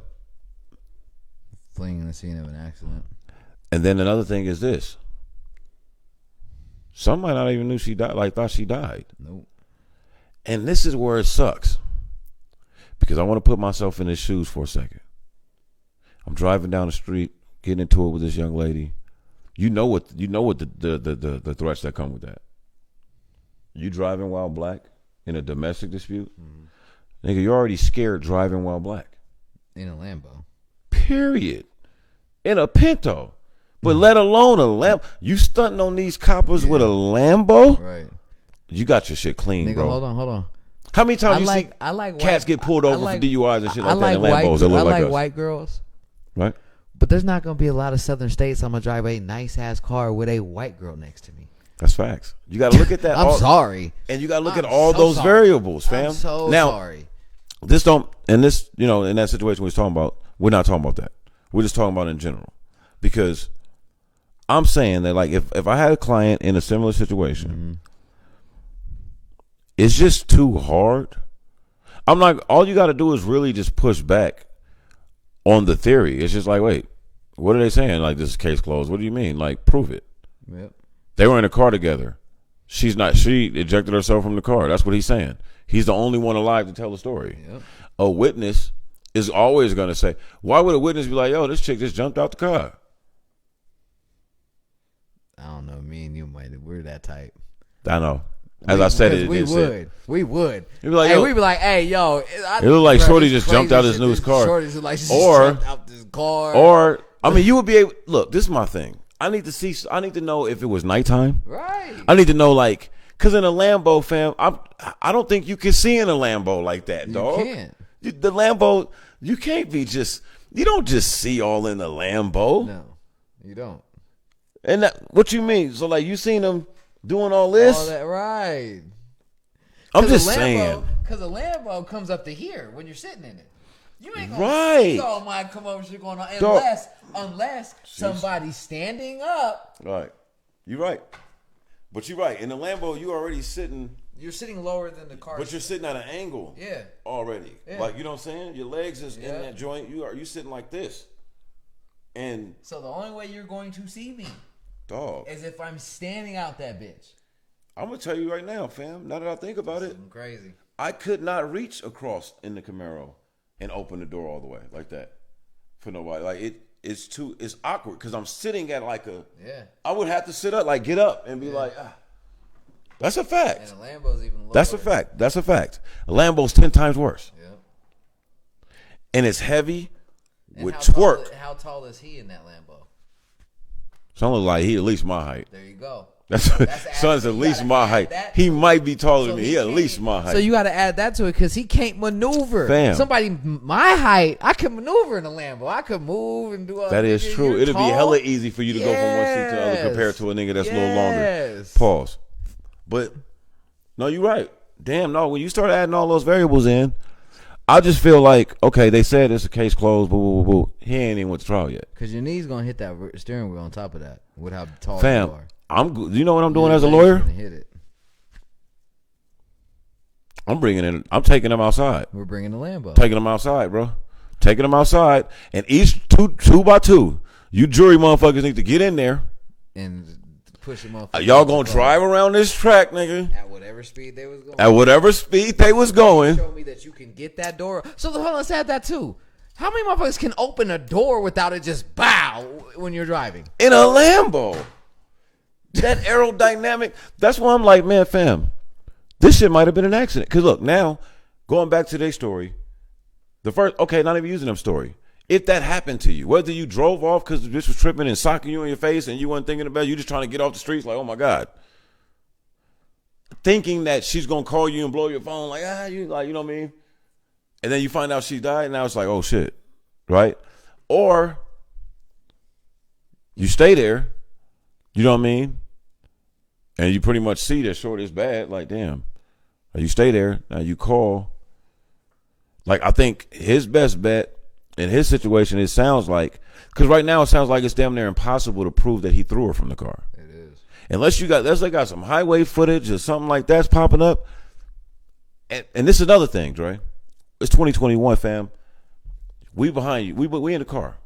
fleeing the scene of an accident. And then another thing is this. Some might not even knew she died, like thought she died. Nope. And this is where it sucks. Because I want to put myself in his shoes for a second. I'm driving down the street, getting into it with this young lady. You know what the threats that come with that. You driving while black in a domestic dispute? Mm-hmm. Nigga, you're already scared driving while black. In a Lambo. Period. In a Pinto. But let alone a Lambo. You stunting on these coppers with a Lambo? Right. You got your shit clean, nigga, bro. Hold on. How many times cats get pulled over for DUIs and shit like that in Lambos that look like us? I like white girls. Right. But there's not going to be a lot of southern states I'm going to drive a nice-ass car with a white girl next to me. That's facts. You got to look at that. I'm sorry. And you got to look at all those variables, fam. I'm so now, sorry. In that situation we was talking about, we're not talking about that. We're just talking about in general. Because I'm saying that, like, if I had a client in a similar situation, mm-hmm. It's just too hard. I'm like, all you got to do is really just push back on the theory. It's just like, wait, what are they saying? Like, this is case closed. What do you mean? Like, prove it. Yep. They were in a car together. She ejected herself from the car. That's what he's saying. He's the only one alive to tell the story. Yep. A witness is always going to say, why would a witness be like, yo, this chick just jumped out the car? I don't know. Me and you we're that type. I know. As I said, we would. You'd be like, yo, we'd be like, hey, yo, it looked like Shorty just jumped out his newest car. Shorty just like, jumped out this car. Or I mean, you would be able. Look, this is my thing. I need to know if it was nighttime. Right. I need to know, like, because in a Lambo, fam, I don't think you can see in a Lambo like that, dog. You can't. The Lambo, you can't be just. You don't just see all in the Lambo. No, you don't. And what you mean? So, like, you seen them doing all this? All that, right. I'm just saying. Because a Lambo comes up to here when you're sitting in it. You ain't going to see all my come over shit going on unless somebody's standing up. Right. You're right. But you're right. In the Lambo, you already sitting. You're sitting lower than the car. But you're sitting at an angle. Yeah. Already. Yeah. Like, you know what I'm saying? Your legs is in that joint. You sitting like this. And so the only way you're going to see me, dog, is if I'm standing out that bitch. I'm gonna tell you right now, fam. Now that I think about it, crazy. I could not reach across in the Camaro and open the door all the way like that for nobody. Like it's awkward because I'm sitting at like a. Yeah. I would have to sit up, like get up and be like, ah. That's a fact. And a Lambo's even lower. That's a fact. That's a fact. A Lambo's 10 times worse. Yep. And it's heavy with how twerk. How tall is he in that Lambo? Son look like he at least my height. There you go. Son's at least my height. He might be taller than me. He at least my height. So you got to add that to it because he can't maneuver. Fam. Somebody my height, I can maneuver in a Lambo. I could move and do all that. Is true. It'll be hella easy for you to go from one seat to the other compared to a nigga that's a little longer. Pause. But no, you're right. Damn, no. When you start adding all those variables in, I just feel like, okay, they said it's a case closed, boo. He ain't even went to trial yet. Because your knee's going to hit that steering wheel on top of that with how tall Fam, you are. You know what I'm doing as a lawyer? Hit it. I'm taking them outside. We're bringing the Lambo. Taking them outside, bro. Taking them outside. And each two by two, you jury motherfuckers need to get in there. And push them off. Y'all gonna drive around this track, nigga. At whatever speed they was going. At whatever speed they was going. Show me that you can get that door. So hold on, let's add that too. How many motherfuckers can open a door without it just bow when you're driving? In a Lambo. That aerodynamic. That's why I'm like, man, fam, this shit might have been an accident. Because look, now, going back to their story, not even using them story. If that happened to you, whether you drove off because the bitch was tripping and socking you in your face and you weren't thinking about it, you just trying to get off the streets like, oh my God. Thinking that she's going to call you and blow your phone like, you know what I mean? And then you find out she died and now it's like, oh shit, right? Or you stay there, you know what I mean? And you pretty much see that short is bad, like, damn. You stay there, now you call. Like, I think his best bet in his situation, it sounds like, because right now it sounds like it's damn near impossible to prove that he threw her from the car. It is. Unless they got some highway footage or something like that's popping up. And this is another thing, Dre. It's 2021, fam. We behind you. We in the car.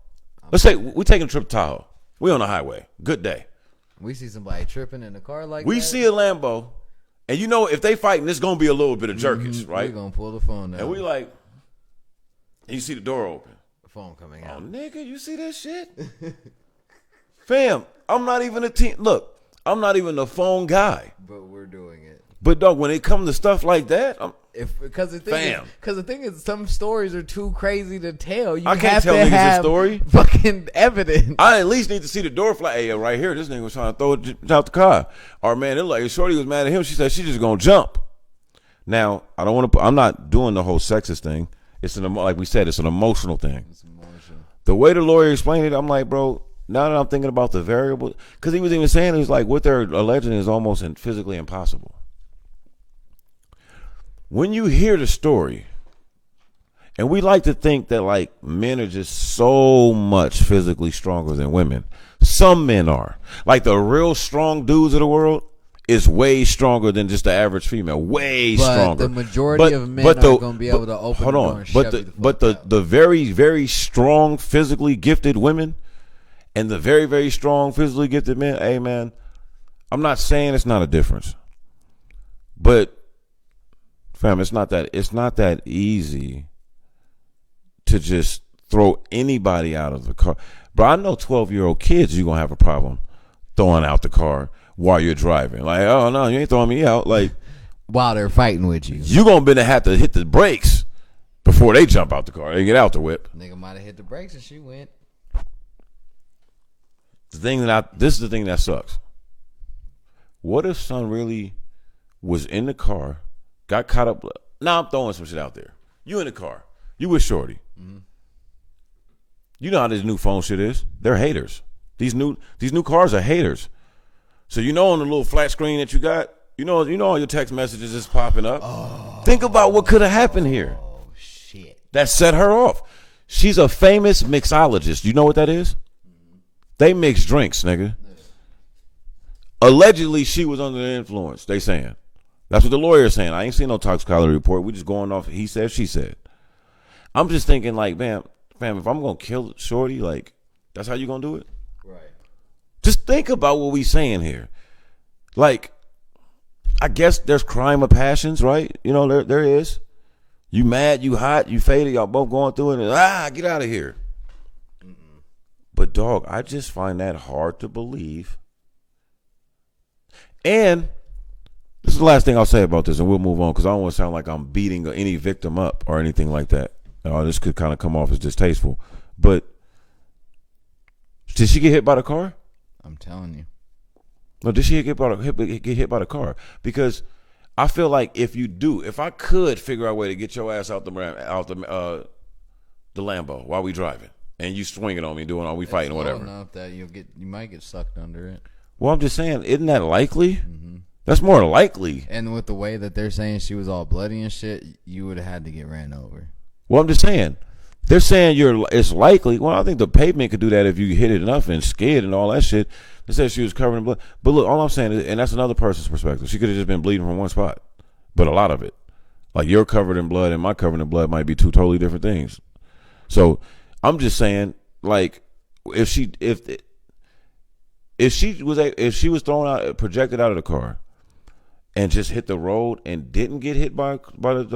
Let's say we taking a trip to Tahoe. We on the highway. Good day. We see somebody tripping in the car like we that. We see a Lambo, and you know if they fighting, there's gonna be a little bit of jerkage, right? We're gonna pull the phone down. And we like, and you see the door open. The phone coming out. Oh, nigga, you see that shit? Fam, I'm not even a team. Look, I'm not even a phone guy. But we're doing it. But dog, when it comes to stuff like that, because the thing is, some stories are too crazy to tell. I can't tell niggas a story. Fucking evidence. I at least need to see the door fly. Hey, right here, this nigga was trying to throw it out the car. Or man, it like Shorty was mad at him. She said she just gonna jump. Now I don't want to. I'm not doing the whole sexist thing. It's like we said, it's an emotional thing. It's emotional. The way the lawyer explained it, I'm like, bro. Now that I'm thinking about the variable, because he was even saying, he's like, what they're alleging is almost physically impossible. When you hear the story, and we like to think that like men are just so much physically stronger than women. Some men are. Like the real strong dudes of the world is way stronger than just the average female. Way stronger. The majority of men are going to be able to open the door and shove you the very, very strong physically gifted women and the very, very strong physically gifted men, hey man, I'm not saying it's not a difference. But fam, it's not that easy to just throw anybody out of the car. Bro, I know 12-year-old kids you're going to have a problem throwing out the car while you're driving. Like, oh, no, you ain't throwing me out. Like, while they're fighting with you. You're going to have to hit the brakes before they jump out the car. They get out the whip. Nigga might have hit the brakes and she went. This is the thing that sucks. What if son really was in the car, got caught up? Now I'm throwing some shit out there. You in the car. You with Shorty. Mm-hmm. You know how this new phone shit is. They're haters. These new cars are haters. So you know on the little flat screen that you got, you know all your text messages is popping up. Oh, think about what could have happened here. Oh shit. That set her off. She's a famous mixologist. You know what that is? They mix drinks, nigga. Allegedly, she was under the influence. They saying. That's what the lawyer is saying. I ain't seen no toxicology report. We just going off he said, she said. I'm just thinking like, fam, if I'm going to kill Shorty, like, that's how you going to do it? Right. Just think about what we saying here. Like, I guess there's crime of passions, right? You know, there is. You mad, you hot, you faded, y'all both going through it, and get out of here. But dog, I just find that hard to believe. And this is the last thing I'll say about this, and we'll move on because I don't want to sound like I'm beating any victim up or anything like that. This could kind of come off as distasteful. But did she get hit by the car? I'm telling you. No, did she get hit by the car? Because I feel like if I could figure out a way to get your ass out the Lambo while we driving, and you swinging on me, doing all we fighting, or whatever. Enough that you might get sucked under it. Well, I'm just saying, isn't that likely? Mm-hmm. That's more likely. And with the way that they're saying she was all bloody and shit, you would have had to get ran over. Well, I'm just saying. They're saying it's likely. Well, I think the pavement could do that if you hit it enough and skid and all that shit. They said she was covered in blood. But look, all I'm saying is, and that's another person's perspective, she could have just been bleeding from one spot. But a lot of it. Like you're covered in blood and my covered in blood might be two totally different things. So I'm just saying, like, if she was projected out of the car and just hit the road and didn't get hit by the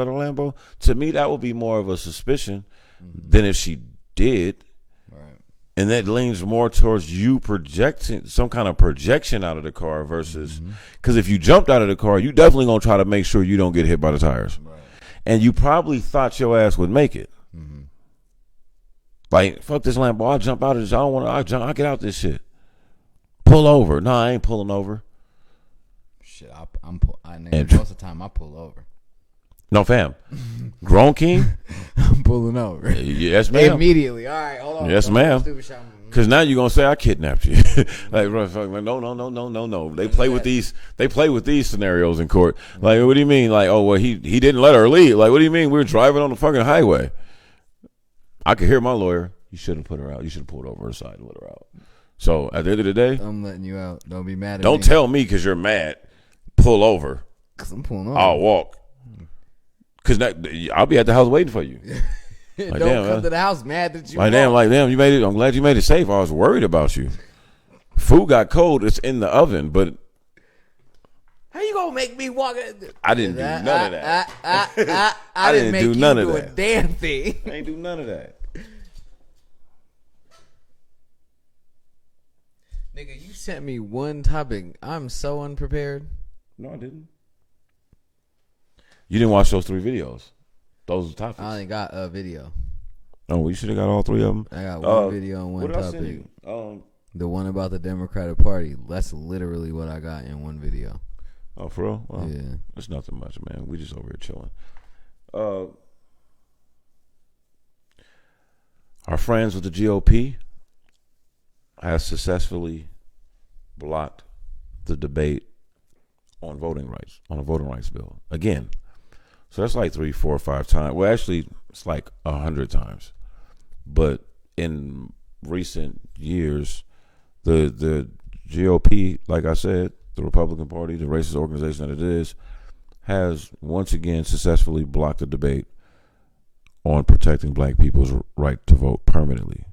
Lambo, to me that would be more of a suspicion than if she did. Right. And that leans more towards you projecting some kind of projection out of the car versus because if you jumped out of the car, you definitely gonna try to make sure you don't get hit by the tires. Right. And you probably thought your ass would make it. Mm-hmm. Like, fuck this Lambo, I'll jump out of this. I don't want to. I'll get out this shit. Pull over. No, I ain't pulling over. Shit, most of the time I pull over. No, fam. Grown king? I'm pulling over. Yes, ma'am. Immediately. All right, hold on. Yes, ma'am. Because now you're gonna say I kidnapped you. Like, no. They play with these scenarios in court. Like, what do you mean? Like, oh well, he didn't let her leave. Like, what do you mean? We were driving on the fucking highway. I could hear my lawyer. You should have put her out. You should have pulled over her side and let her out. So at the end of the day, I'm letting you out. Don't be mad at me. Don't tell me because you're mad. Pull over. Because I'm pulling over. I'll walk. Because I'll be at the house waiting for you. Like, don't come to the house mad that you like damn, you made it. I'm glad you made it safe. I was worried about you. Food got cold. It's in the oven, but how you gonna make me walk? I didn't do none of that. I didn't make do none of do that. A damn thing. I ain't do none of that. Nigga, you sent me one topic. I'm so unprepared. No, I didn't. You didn't watch those 3 videos. Those are topics. I only got a video. Oh, well, you should have got all 3 of them. I got one video and one what did topic. I send you? The one about the Democratic Party. That's literally what I got in one video. Oh, for real? Well, yeah. It's nothing much, man. We just over here chilling. Our friends with the GOP has successfully blocked the debate on voting rights, on a voting rights bill. Again. So that's like 3, 4, 5 times. Well, actually, it's like 100 times. But in recent years, the GOP, like I said, the Republican Party, the racist organization that it is, has once again successfully blocked the debate on protecting black people's right to vote permanently,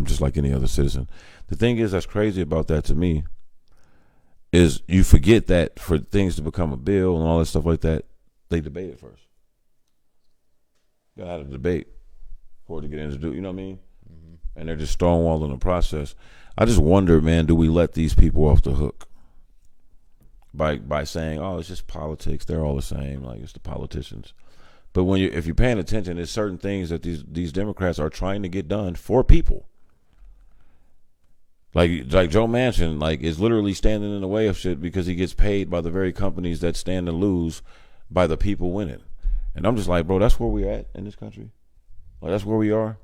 just like any other citizen. The thing is that's crazy about that to me is you forget that for things to become a bill and all that stuff like that, they debate it first. Got to have a debate for it to get introduced, you know what I mean? Mm-hmm. And they're just stonewalling the process. I just wonder, man, do we let these people off the hook by saying, oh, it's just politics, they're all the same, like it's the politicians. But if you're paying attention, there's certain things that these Democrats are trying to get done for people. Like Joe Manchin, like is literally standing in the way of shit because he gets paid by the very companies that stand to lose by the people winning. And I'm just like, bro, that's where we're at in this country. Like that's where we are.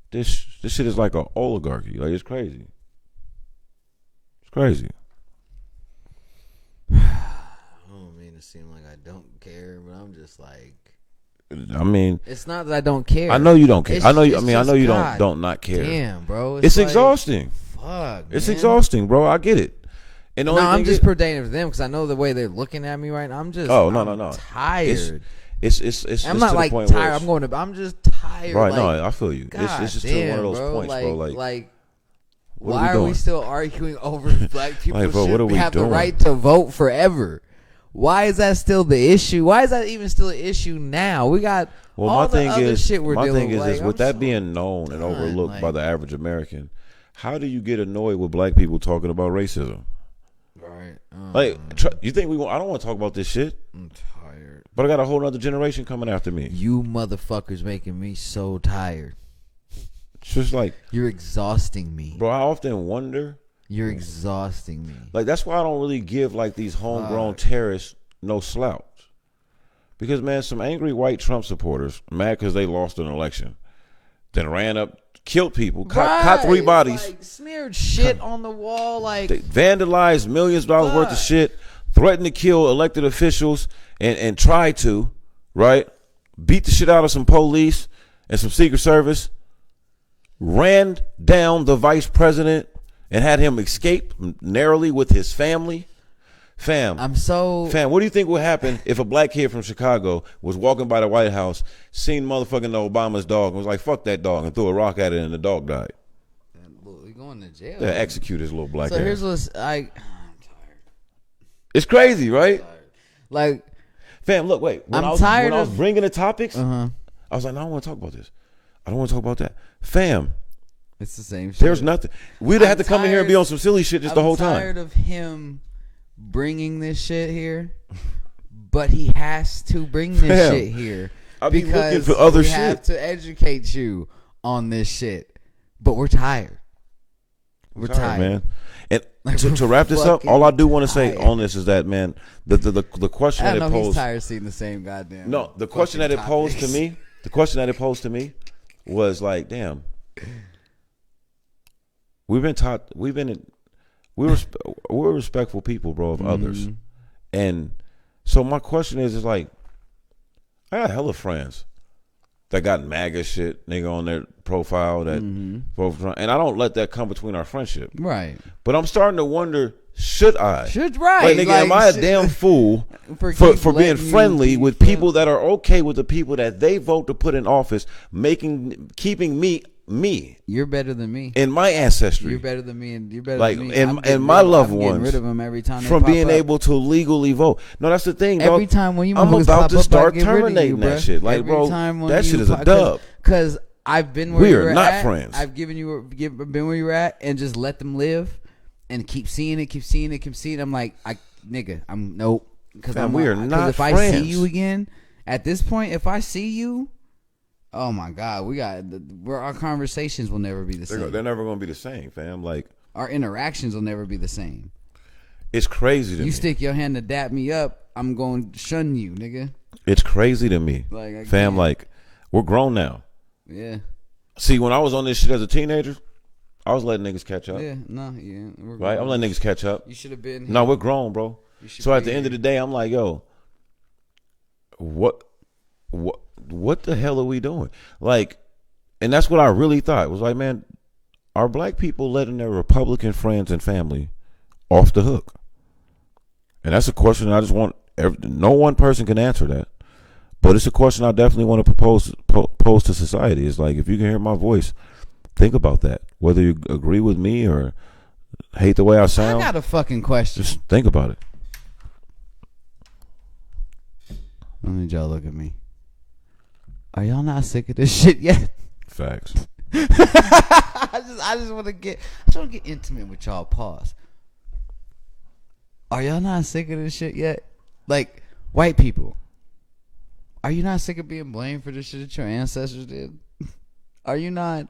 This shit is like an oligarchy. Like it's crazy. It's crazy. I don't mean to seem like I don't care, but I'm just like, I mean, it's not that I don't care. I know you don't care. I know you. I know you God, don't not care. Damn, bro, it's like, exhausting. Fuck, it's man. exhausting, bro. I get it. And I'm just pertaining to them because I know the way they're looking at me right now. I'm just no. It's tired. I'm not to like the point tired. I'm just tired. Right? Like, no, I feel you. It's just damn, one of those bro. points, bro. Like why are we still arguing over black people like, bro, should have the right to vote forever? Why is that still the issue? Why is that even still an issue now? We got all the other shit we're dealing with. My thing is with that being known and overlooked by the average American, how do you get annoyed with black people talking about racism? Right. You think I don't want to talk about this shit. I'm tired. But I got a whole other generation coming after me. You motherfuckers making me so tired. just like, you're exhausting me. bro, I often wonder. You're exhausting me. Like, that's why I don't really give, like, these homegrown terrorists no slouch. Because, man, some angry white Trump supporters, mad because they lost an election, then ran up, killed people, caught 3 bodies. Like, smeared shit on the wall. Like, they vandalized millions of dollars worth of shit, threatened to kill elected officials, and tried to, right? Beat the shit out of some police and some Secret Service, ran down the vice president and had him escape narrowly with his family. Fam, what do you think would happen if a black kid from Chicago was walking by the White House, seen motherfucking Obama's dog, and was like, fuck that dog, and threw a rock at it, and the dog died? We're going to jail. Yeah, execute his little black ass. So here's what's I'm tired. It's crazy, right? Like, fam, look, wait. When I was bringing the topics, I was like, no, I don't want to talk about this. I don't want to talk about that. Fam, it's the same shit. There's nothing. We'd have to come in here and be on some silly shit just the whole time. I'm tired of him bringing this shit here, but he has to bring this shit here because for other we shit. have to educate you on this shit. But we're tired. We're tired, man. And to wrap this up, all I do want to say on this is that, man, the question that it posed. He's tired of seeing the same goddamn. No, the question that it posed to me. The question that it posed to me was like, damn. We're respectful people, bro, of others. And so my question is like, I got hella friends that got MAGA shit, nigga, on their profile that vote for Trump, and I don't let that come between our friendship. Right. But I'm starting to wonder, should I? Right. Like, nigga, am I a damn fool for being friendly with people that are okay with the people that they vote to put in office, keeping me. You're better than me. In my ancestry. You're better than me, and you're better like, than me. And my loved ones. Getting rid of them every time from being able to legally vote. No, that's the thing, every dog. time when you I'm about to start terminating you, that shit. Like, every bro, that shit is a dub. Because I've been where you were at. We are not friends. I've been where you were at and just let them live and keep seeing it. I'm like, I'm nope. Because we are not friends. If I see you again, at this point, if I see you, oh my God, our conversations will never be the same. They're never going to be the same, fam. Like, our interactions will never be the same. It's crazy to me. You stick your hand to dap me up, I'm going to shun you, nigga. It's crazy to me, fam. Like, we're grown now. Yeah. See, when I was on this shit as a teenager, I was letting niggas catch up. Yeah, no. Right, I'm letting niggas catch up. You should have been here. No, we're grown, bro. So at the end of the day, I'm like, yo, what the hell are we doing? Like, and that's what I really thought. It was like, man, are black people letting their Republican friends and family off the hook? And that's a question I just want. No one person can answer that, but it's a question I definitely want to pose to society. It's like, if you can hear my voice, think about that. Whether you agree with me or hate the way I sound, I got a fucking question. Just think about it. I need y'all look at me. Are y'all not sick of this shit yet? Facts. I just want to get intimate with y'all. Pause. Are y'all not sick of this shit yet? Like, white people, are you not sick of being blamed for the shit that your ancestors did? Are you not?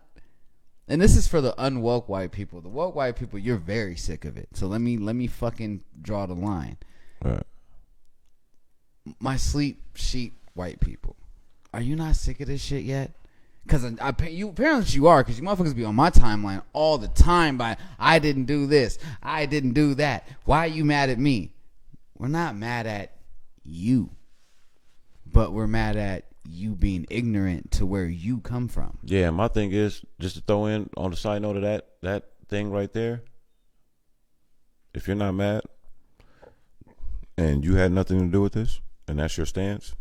And this is for the unwoke white people. The woke white people, you're very sick of it. So let me fucking draw the line. All right. My sleep sheep white people, are you not sick of this shit yet? Because apparently you are, because you motherfuckers be on my timeline all the time by, I didn't do this, I didn't do that. Why are you mad at me? We're not mad at you, but we're mad at you being ignorant to where you come from. Yeah, my thing is, just to throw in on the side note of that thing right there, if you're not mad and you had nothing to do with this, and that's your stance,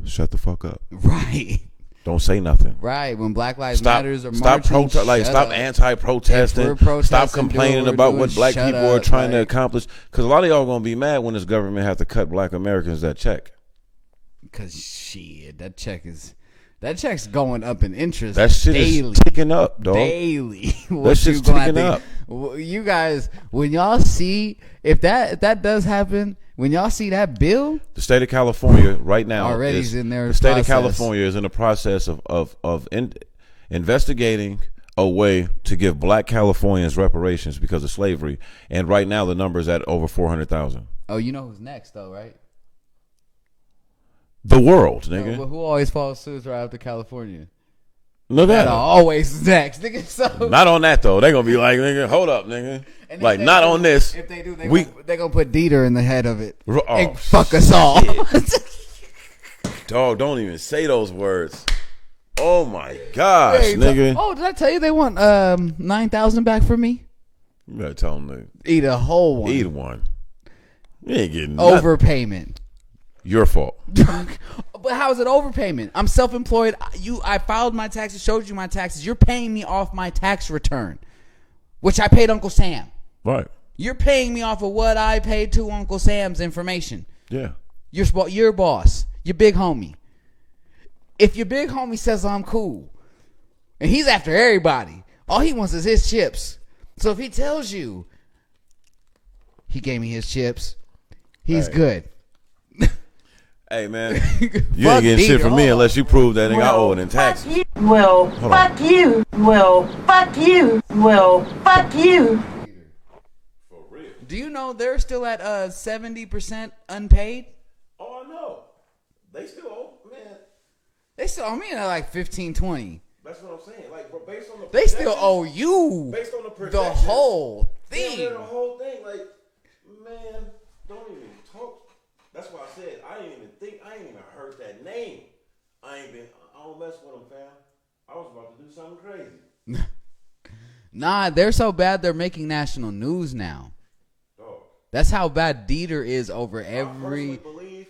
shut the fuck up. Right. Don't say nothing. Right. When Black Lives Matters or marching, stop anti-protesting. Stop complaining about what black people are trying to accomplish. Because a lot of y'all going to be mad when this government have to cut black Americans that check. Because shit, that check's going up in interest. That shit daily. Is ticking up, dog. Daily. That shit's ticking up. You guys, when y'all see, if that does happen, when y'all see that bill, the state of California right now already is in there. The state of California is in the process of investigating a way to give black Californians reparations because of slavery. And right now the number is at over 400,000. Oh, you know who's next though, right? The world, nigga. But who always follows suit right after California? Nevada. Always next, nigga. So not on that though. They gonna be like, nigga, hold up, nigga. Like not on this. If they do, they gonna put Dieter in the head of it and fuck shit. us all. Dog, don't even say those words. Oh my gosh, nigga. Oh, did I tell you they want 9,000 back from me? You better tell them to Eat a whole one. eat one. You ain't getting overpayment. Your fault. But how is it overpayment? I'm self-employed. I filed my taxes, showed you my taxes. You're paying me off my tax return, which I paid Uncle Sam. Right. You're paying me off of what I paid to Uncle Sam's information. Yeah. Your boss, your big homie. If your big homie says I'm cool, and he's after everybody, all he wants is his chips. So if he tells you he gave me his chips, he's good. Hey man, you ain't getting shit from me unless you prove that nigga I owe it in taxes. Well, fuck you. Well, fuck you. Well, fuck you. For real. Do you know they're still at 70% unpaid? Oh, I know. They still owe, man. They still owe me at like 15, 20. That's what I'm saying. Like, bro, based on the They still owe you based on the the whole thing. thing. The whole thing. Like, man, don't even talk. That's why I said I ain't even heard that name. I don't mess with them, fam. I was about to do something crazy. Nah, they're so bad they're making national news now. Dog. That's how bad Dieter is over every.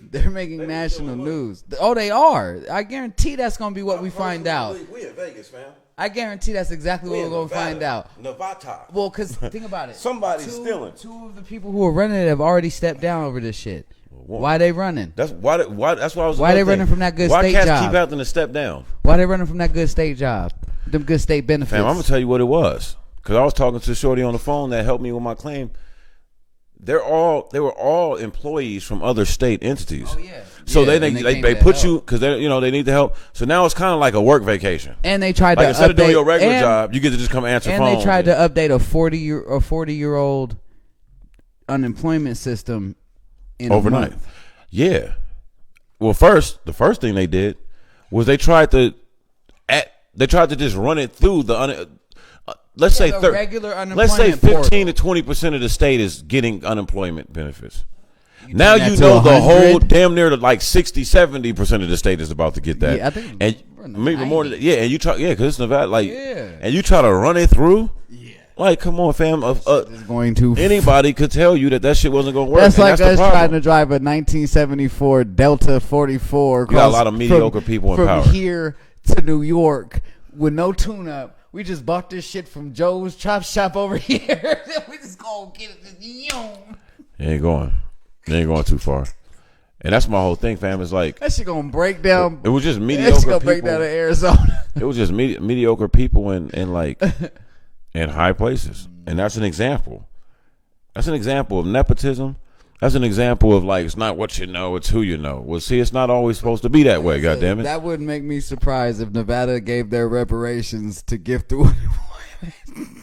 They're making national news. Oh, they are. I guarantee that's gonna be what we find out. We in Vegas, fam. I guarantee that's exactly what we're gonna find out. Nevada. Well, because think about it. Somebody's stealing. Two of the people who are running it have already stepped down over this shit. Why they running? That's why. That's what I was. Why they running from that good why state cats job? keep having to step down? Why they running from that good state job? Them good state benefits. Fam, I'm gonna tell you what it was. Because I was talking to Shorty on the phone that helped me with my claim. They were all employees from other state entities. Oh yeah. So yeah, they put you because they need the help. So now it's kind of like a work vacation. And they tried like to instead update, of doing your regular job, you get to just come answer phones. And they tried to update a 40-year-old unemployment system in overnight. A month. Yeah. Well, the first thing they did was they tried to just run it through the let's say regular unemployment. Let's say 15 portal. to 20% of the state is getting unemployment benefits. Now you know 100? the whole damn near to like 60-70% of the state is about to get that. Yeah, I think and maybe more than that. Yeah, and you try because it's Nevada like and you try to run it through. Yeah. Like, come on, fam. Going to anybody could tell you that shit wasn't going to work. That's like us trying to drive a 1974 Delta 44. You got a lot of mediocre people in power. From here to New York with no tune-up. We just bought this shit from Joe's Chop Shop over here. We just go get it. You ain't going too far. And that's my whole thing, fam. Is like that shit gonna break down. It was just mediocre that shit gonna people. break down in Arizona. It was just mediocre people in like in high places, and that's an example. That's an example of nepotism. That's an example of like it's not what you know, it's who you know. Well, see, it's not always supposed to be that way. Goddammit. That wouldn't make me surprised if Nevada gave their reparations to gift through unemployment.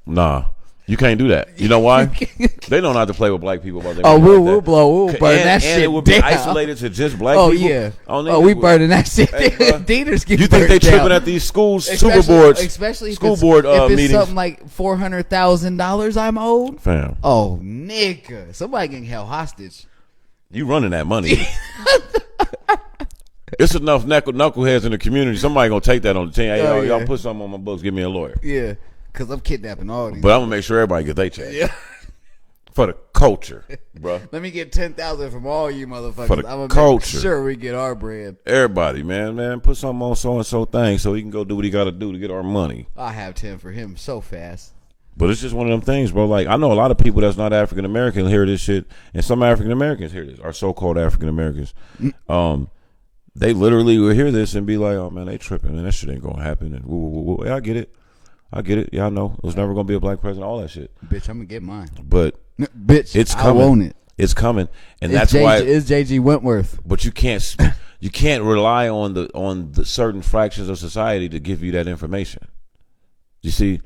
Nah. You can't do that. You know why? They don't know how to play with black people. About we'll burn that shit. And it would be isolated to just black people. Yeah. We burning that shit. Dieter's getting you think they tripping at these schools, super boards, especially school board if it's meetings? Something like $400,000 I'm owed. Fam. Oh, nigga, somebody getting held hostage. You running that money? It's enough knuckleheads in the community. Somebody gonna take that on the team. Hey, y'all put something on my books. Give me a lawyer. Yeah. Because I'm kidnapping all these. But I'm going to make sure everybody get their check. Yeah. For the culture, bro. Let me get 10,000 from all you motherfuckers. For the I'm culture. Make sure we get our bread. Everybody, man. Put something on so-and-so thing so he can go do what he got to do to get our money. I have 10 for him so fast. But it's just one of them things, bro. Like, I know a lot of people that's not African-American hear this shit, and some African-Americans hear this, or so-called African-Americans. They literally will hear this and be like, oh, man, they tripping, and that shit ain't going to happen. And woo. Yeah, I get it. Yeah, I know. It was never going to be a black president, all that shit. Bitch, I'm going to get mine. But bitch, it's coming. I want it. It's coming. And it's that's why. It's J.G. Wentworth. But you can't. You can't rely on the certain fractions of society to give you that information. You see,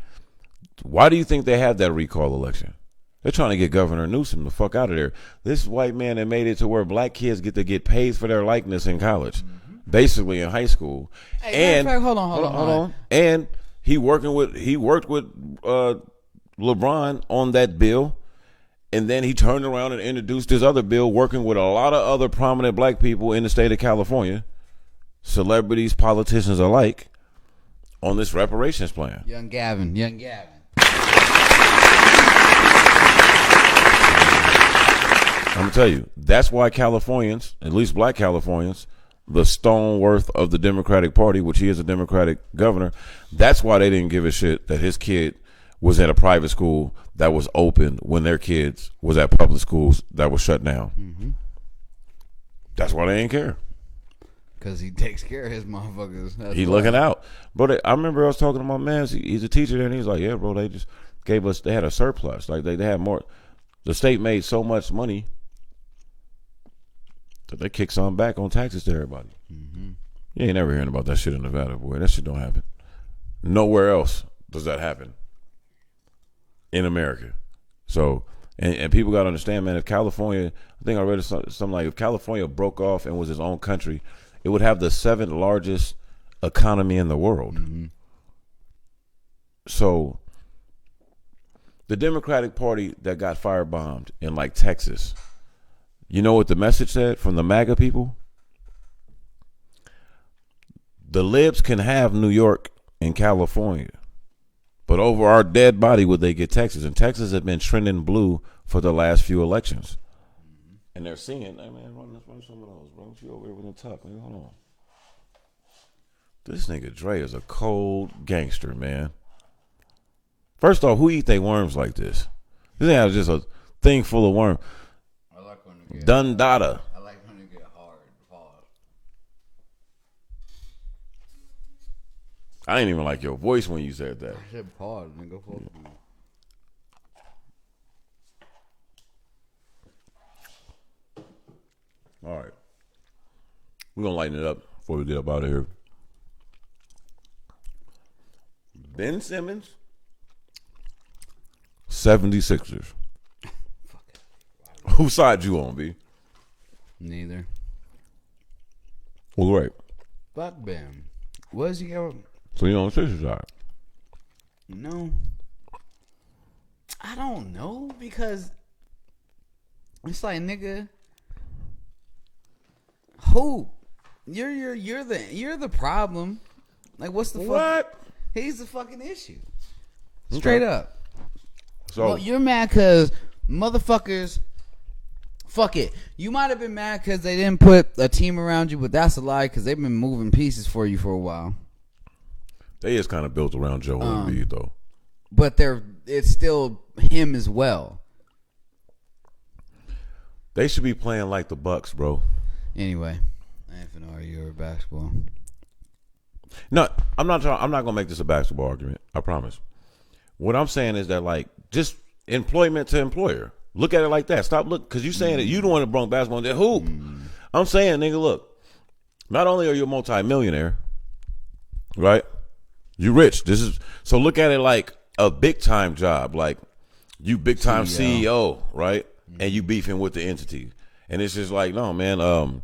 why do you think they have that recall election? They're trying to get Governor Newsom the fuck out of there. This white man that made it to where black kids get to get paid for their likeness in college, basically in high school. Hey, And hold on. And he worked with LeBron on that bill, and then he turned around and introduced this other bill, working with a lot of other prominent black people in the state of California, celebrities, politicians alike, on this reparations plan. Young Gavin. I'm gonna tell you, that's why Californians, at least black Californians, the Stoneworth of the Democratic Party, which he is a Democratic governor, that's why they didn't give a shit that his kid was in a private school that was open when their kids was at public schools that was shut down. Mm-hmm. That's why they didn't care. Because he takes care of his motherfuckers. He looking out. Bro, I remember I was talking to my man. He's a teacher there, and he's like, yeah, bro, they just gave us, they had a surplus. Like, they had more. The state made so much money that they kick some back on taxes to everybody. Mm-hmm. You ain't never hearing about that shit in Nevada, boy. That shit don't happen. Nowhere else does that happen in America. So, and people got to understand, man, if California, I think I read something like, if California broke off and was its own country, it would have the 7th largest economy in the world. Mm-hmm. So, the Democratic Party that got firebombed in like Texas, you know what the message said from the MAGA people? The libs can have New York and California, but over our dead body would they get Texas? And Texas has been trending blue for the last few elections. And they're seeing, hey man, run some of those, bro. You over here with the tuck, man. Hold on. This nigga Dre is a cold gangster, man. First off, who eat they worms like this? This ain't just a thing full of worms. I like when they get Dundada. I like when they get hard. Pause. I ain't even like your voice when you said that. I said pause, nigga. Fuck you. All right. We're going to lighten it up before we get up out of here. Ben Simmons, 76ers. Whose side you on, B? Neither. Well, right. Fuck Ben. What does he ever... So you on the Sixers side? No. I don't know, because it's like, nigga, who? You're the problem. Like, what's the fuck? What? He's the fucking issue. Straight up. So Well, you're mad because motherfuckers. Fuck it. You might have been mad because they didn't put a team around you, but that's a lie because they've been moving pieces for you for a while. they is kind of built around Joel Embiid, though. But it's still him as well. They should be playing like the Bucks, bro. Anyway, I ain't finna argue over basketball. No, I'm not gonna make this a basketball argument. I promise. What I'm saying is that, like, just employment to employer. Look at it like that. Stop looking, because you saying that you the one that brought basketball in there. Hoop. I'm saying, nigga, look. Not only are you a multi-millionaire, right? You rich. So look at it like a big time job. Like, you big time CEO, right? And you beefing with the entity. And it's just like, no, man,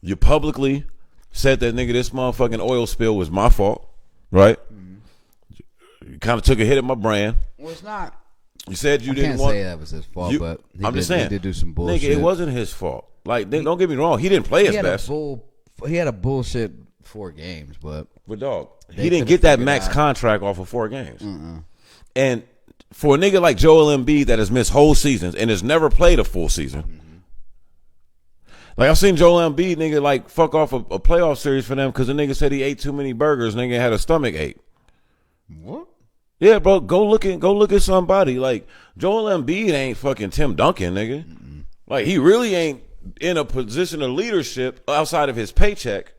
you publicly said that, nigga, this motherfucking oil spill was my fault, right? You kind of took a hit at my brand. Well, it's not. You said you didn't Can't want. say that was his fault, but just saying, he did do some bullshit. Nigga, it wasn't his fault. Like, don't get me wrong, he didn't play his best. He had a bullshit 4 games, but dog, he didn't get that max contract off of 4 games. And for a nigga like Joel Embiid that has missed whole seasons and has never played a full season, like, I've seen Joel Embiid, nigga, like, fuck off a playoff series for them because the nigga said he ate too many burgers. Nigga had a stomach ache. What? Yeah, bro, go look at somebody. Like, Joel Embiid ain't fucking Tim Duncan, nigga. Like, he really ain't in a position of leadership outside of his paycheck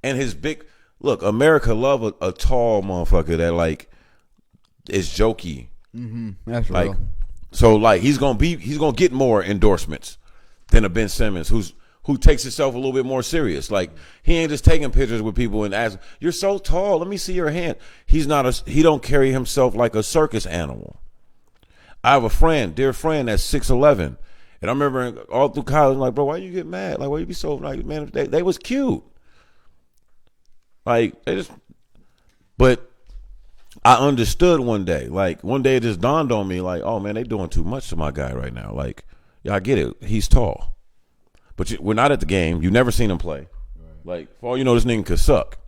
and his big look. America love a tall motherfucker that, like, is jokey. That's Like, real. so, like, he's gonna get more endorsements than a Ben Simmons, who's who takes himself a little bit more serious. Like, he ain't just taking pictures with people and asking, "You're so tall, let me see your hand." He don't carry himself like a circus animal. I have a dear friend that's 6'11", and I remember all through college, like, bro, why you get mad? Like, why you be so, like, man, they was cute. Like, but I understood one day. Like, one day it just dawned on me, like, oh, man, they doing too much to my guy right now. Like, yeah, I get it. He's tall. But we're not at the game. You've never seen him play. Right. Like, for all you know, this nigga could suck.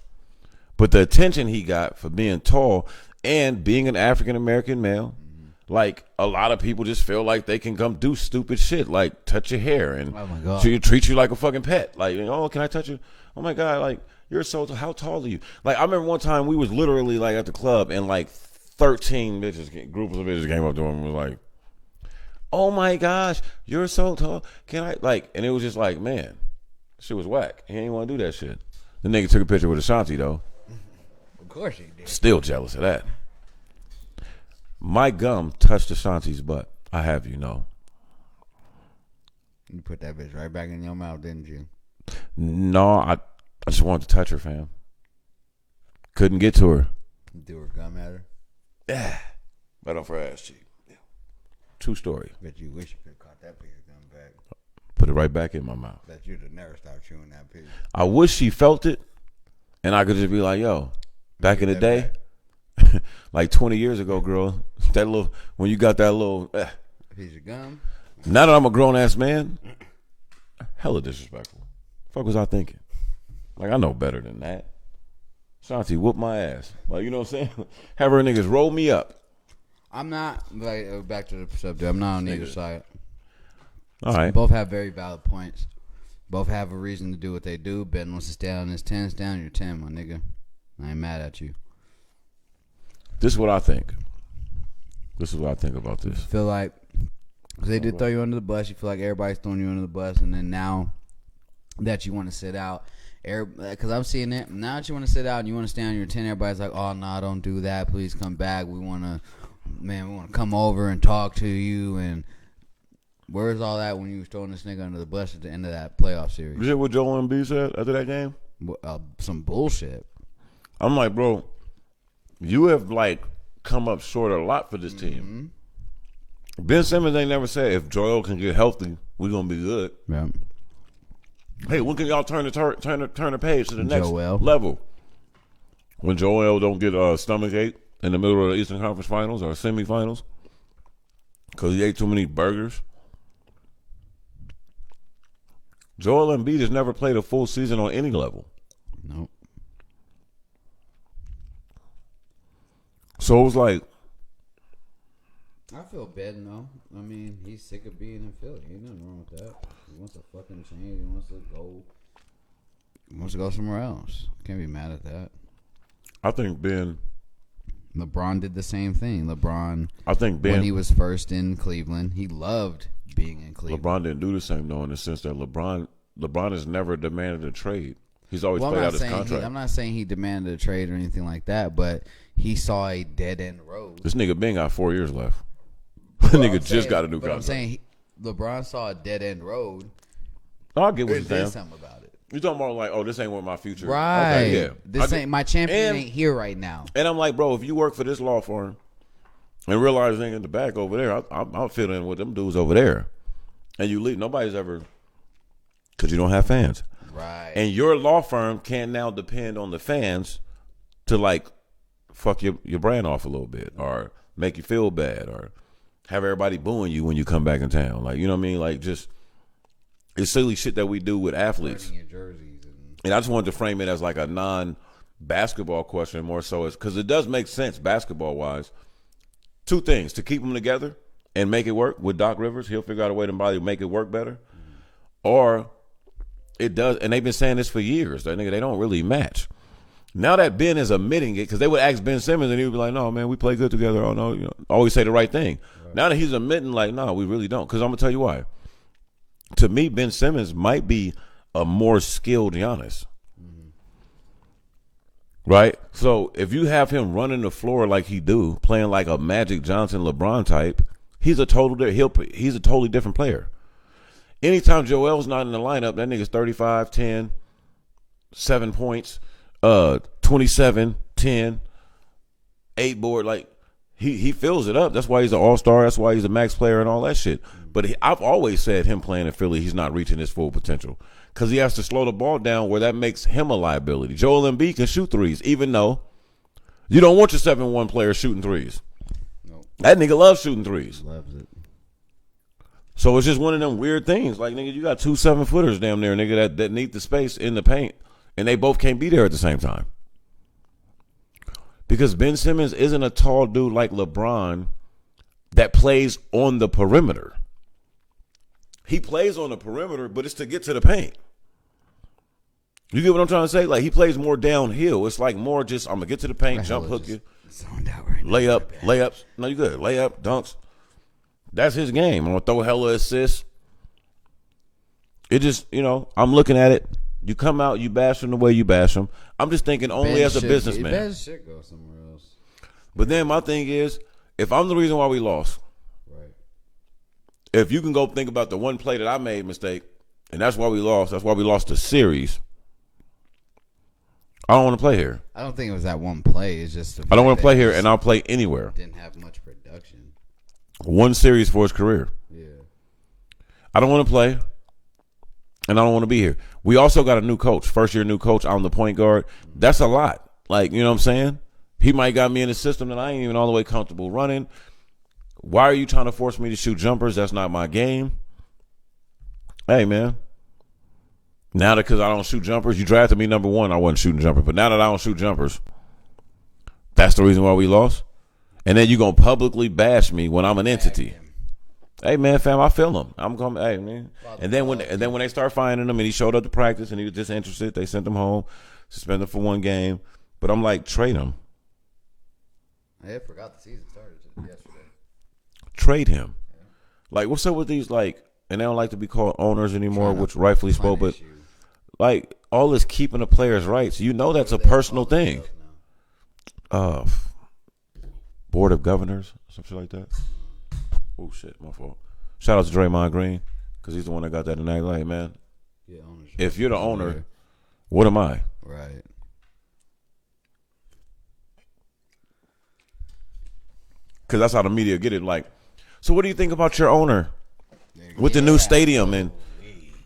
But the attention he got for being tall and being an African-American male, like, a lot of people just feel like they can come do stupid shit, like touch your hair and treat you like a fucking pet. Like, oh, can I touch you? Oh, my God, like, you're so tall. How tall are you? Like, I remember one time we was literally, like, at the club and, like, 13 groups of bitches came up to him and was like, oh, my gosh, you're so tall. Can I, like, and it was just like, man, shit was whack. He ain't want to do that shit. The nigga took a picture with Ashanti, though. Of course he did. Still jealous of that. My gum touched Ashanti's butt. I have you know. You put that bitch right back in your mouth, didn't you? No, I just wanted to touch her, fam. Couldn't get to her. Do her gum at her? Yeah. Right off her ass cheek. Yeah. True story. Bet you wish you could have caught that piece of gum back. Put it right back in my mouth. Bet you'd have never stopped chewing that piece. I wish she felt it, and I could just be like, yo, back in the day, like 20 years ago, girl, that little, when you got that little piece of gum. Now that I'm a grown ass man, hella disrespectful. Fuck was I thinking? Like, I know better than that. Shanti whoop my ass. Like, you know what I'm saying? Have her niggas roll me up. I'm not, like, back to the subject, I'm not on either side. All right. Both have very valid points. Both have a reason to do what they do. Ben wants to stay on his 10, it's down your 10, my nigga. I ain't mad at you. This is what I think. This is what I think about this. I feel like, because they did throw you under the bus, you feel like everybody's throwing you under the bus, and then now that you want to sit out, because I'm seeing it, now that you want to sit out and you want to stay on your 10, everybody's like, oh, no, don't do that. Please come back. We want to come over and talk to you. And where's all that when you was throwing this nigga under the bus at the end of that playoff series? You hear what Joel Embiid said after that game? Some bullshit. I'm like, bro, you have, like, come up short a lot for this team. Ben Simmons ain't never said, if Joel can get healthy, we're going to be good. Yeah. Hey, when can y'all turn the page to the next Joel. level? When Joel don't get a stomach ache in the middle of the Eastern Conference Finals or semifinals because he ate too many burgers. Joel Embiid has never played a full season on any level. Nope. So it was like, I feel bad, though. I mean, he's sick of being in Philly. Ain't nothing wrong with that. He wants to fucking change. He wants to go. He wants to go somewhere else. Can't be mad at that. I think Ben. LeBron did the same thing. I think Ben. When he was first in Cleveland, he loved being in Cleveland. LeBron didn't do the same, though, in the sense that LeBron has never demanded a trade. He's always played out his contract. I'm not saying he demanded a trade or anything like that, but he saw a dead-end road. This nigga Ben got 4 years left. Nigga just got a new contract. I'm saying LeBron saw a dead-end road. I'll get what you're saying. Did something about it. You're talking about like, oh, this ain't what my future. Right. Okay, yeah. This ain't my champion. Ain't here right now. And I'm like, bro, if you work for this law firm and realize they ain't in the back over there, I'll fit in with them dudes over there. And you leave. Nobody's ever, because you don't have fans. Right. And your law firm can now depend on the fans to like fuck your brand off a little bit or make you feel bad or have everybody booing you when you come back in town. Like, you know what I mean? Like, just, it's silly shit that we do with athletes. Your jerseys and I just wanted to frame it as like a non-basketball question more so as, because it does make sense basketball-wise. Two things, to keep them together and make it work with Doc Rivers. He'll figure out a way to make it work better. Or it does, and they've been saying this for years. That nigga, they don't really match. Now that Ben is admitting it, because they would ask Ben Simmons and he would be like, no, man, we play good together. Oh, no, always say the right thing. Right. Now that he's admitting, like, no, we really don't. Because I'm going to tell you why. To me, Ben Simmons might be a more skilled Giannis. Right? So if you have him running the floor like he do, playing like a Magic Johnson LeBron type, he's a totally different player. Anytime Joel's not in the lineup, that nigga's 35, 10, 7 points, 27, 10, 8 board. Like, he fills it up. That's why he's an all-star. That's why he's a max player and all that shit. But I've always said him playing in Philly, he's not reaching his full potential because he has to slow the ball down where that makes him a liability. Joel Embiid can shoot threes, even though you don't want your 7-1 player shooting threes. Nope. That nigga loves shooting threes. Loves it. So it's just one of them weird things. Like, nigga, you got 2 7-footers damn near, nigga, that need the space in the paint, and they both can't be there at the same time. Because Ben Simmons isn't a tall dude like LeBron that plays on the perimeter. He plays on the perimeter, but it's to get to the paint. You get what I'm trying to say? Like, he plays more downhill. It's like more just, I'm going to get to the paint, jump hook you, Zoned out right now. layup. No, you good. Layup, dunks. That's his game. I'm going to throw hella assists. It just, I'm looking at it. You come out, you bash them the way you bash them. I'm just thinking only Ben as a should- businessman. Ben should go somewhere else. But then my thing is, if I'm the reason why we lost, Right. if you can go think about the one play that I made mistake, and that's why we lost the series, I don't want to play here. I don't think it was that one play. It's just I don't want to play here, and I'll play anywhere. didn't have much production. One series for his career. Yeah. I don't want to play, and I don't want to be here. We also got a new coach, first-year new coach on the point guard. That's a lot. Like, you know what I'm saying? He might got me in a system that I ain't even all the way comfortable running. Why are you trying to force me to shoot jumpers? That's not my game. Hey, man. Now that because I don't shoot jumpers, you drafted me number 1, I wasn't shooting jumpers. But now that I don't shoot jumpers, that's the reason why we lost. And then you going to publicly bash me when I'm an entity. Hey, man, fam, I feel him. I'm coming. Hey, man. And then when they start finding him and he showed up to practice and he was disinterested, they sent him home, suspended for 1 game. But I'm like, trade him. I forgot the season started yesterday. Trade him. Yeah. Like, what's up with these, like, and they don't like to be called owners anymore, which rightfully spoke, but like all this keeping the players' rights, that's a personal thing. Board of Governors, some shit like that. Oh shit, my fault. Shout out to Draymond Green because he's the one that got that tonight. Like, man, if you're the owner, what am I? Right. Because that's how the media get it. Like, so what do you think about your owner with the new stadium? And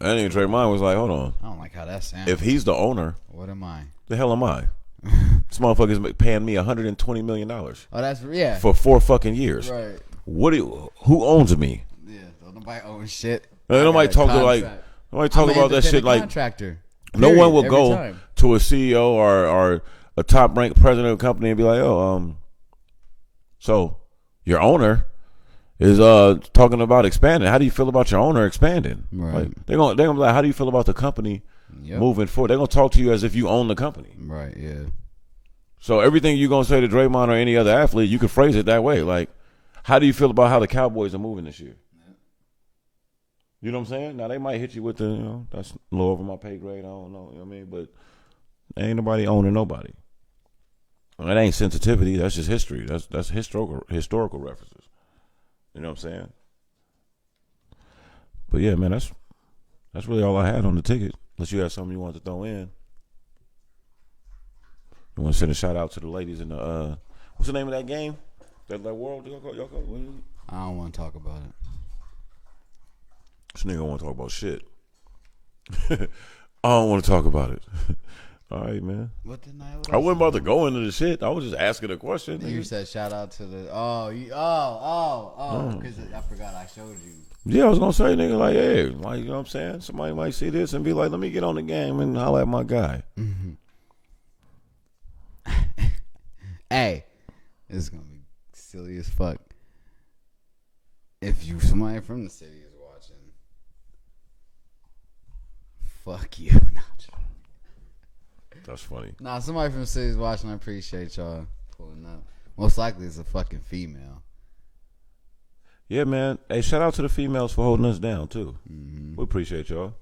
I think Draymond was like, hold on. I don't like how that sounds. If he's the owner, what am I? The hell am I? This motherfucker's paying me $120 million. Oh, that's for 4 fucking years. Right. Who owns me? Yeah, so nobody owns shit. Nobody talk about that shit like contractor. No one will go to a CEO or a top ranked president of a company and be like, so your owner is talking about expanding. How do you feel about your owner expanding? Right. Like, they're gonna be like, how do you feel about the company moving forward? They're gonna talk to you as if you own the company. Right, yeah. So everything you're gonna say to Draymond or any other athlete, you can phrase it that way. Like, how do you feel about how the Cowboys are moving this year? Yeah. You know what I'm saying? Now they might hit you with the, that's a little over my pay grade. I don't know. You know what I mean? But ain't nobody owning nobody. Well, that ain't sensitivity. That's just history. That's historical references. You know what I'm saying? But yeah, man, that's really all I had on the ticket. Unless you had something you wanted to throw in. You want to send a shout out to the ladies in the what's the name of that game? That world? Y'all go? I don't want to talk about it. This nigga don't want to talk about shit. I don't want to talk about it. All right, man. I wasn't about to go into the shit. I was just asking a question. You said shout out to the because I forgot I showed you. Yeah, I was gonna say, nigga, like, hey, like, you know what I'm saying? Somebody might see this and be like, let me get on the game and holler at my guy. Mm-hmm. Hey, this is gonna be silly as fuck. If somebody from the city is watching, fuck you. That's funny. Nah, somebody from the city is watching. I appreciate y'all pulling up. Most likely it's a fucking female. Yeah, man. Hey, shout out to the females for holding us down too. Mm-hmm. We appreciate y'all.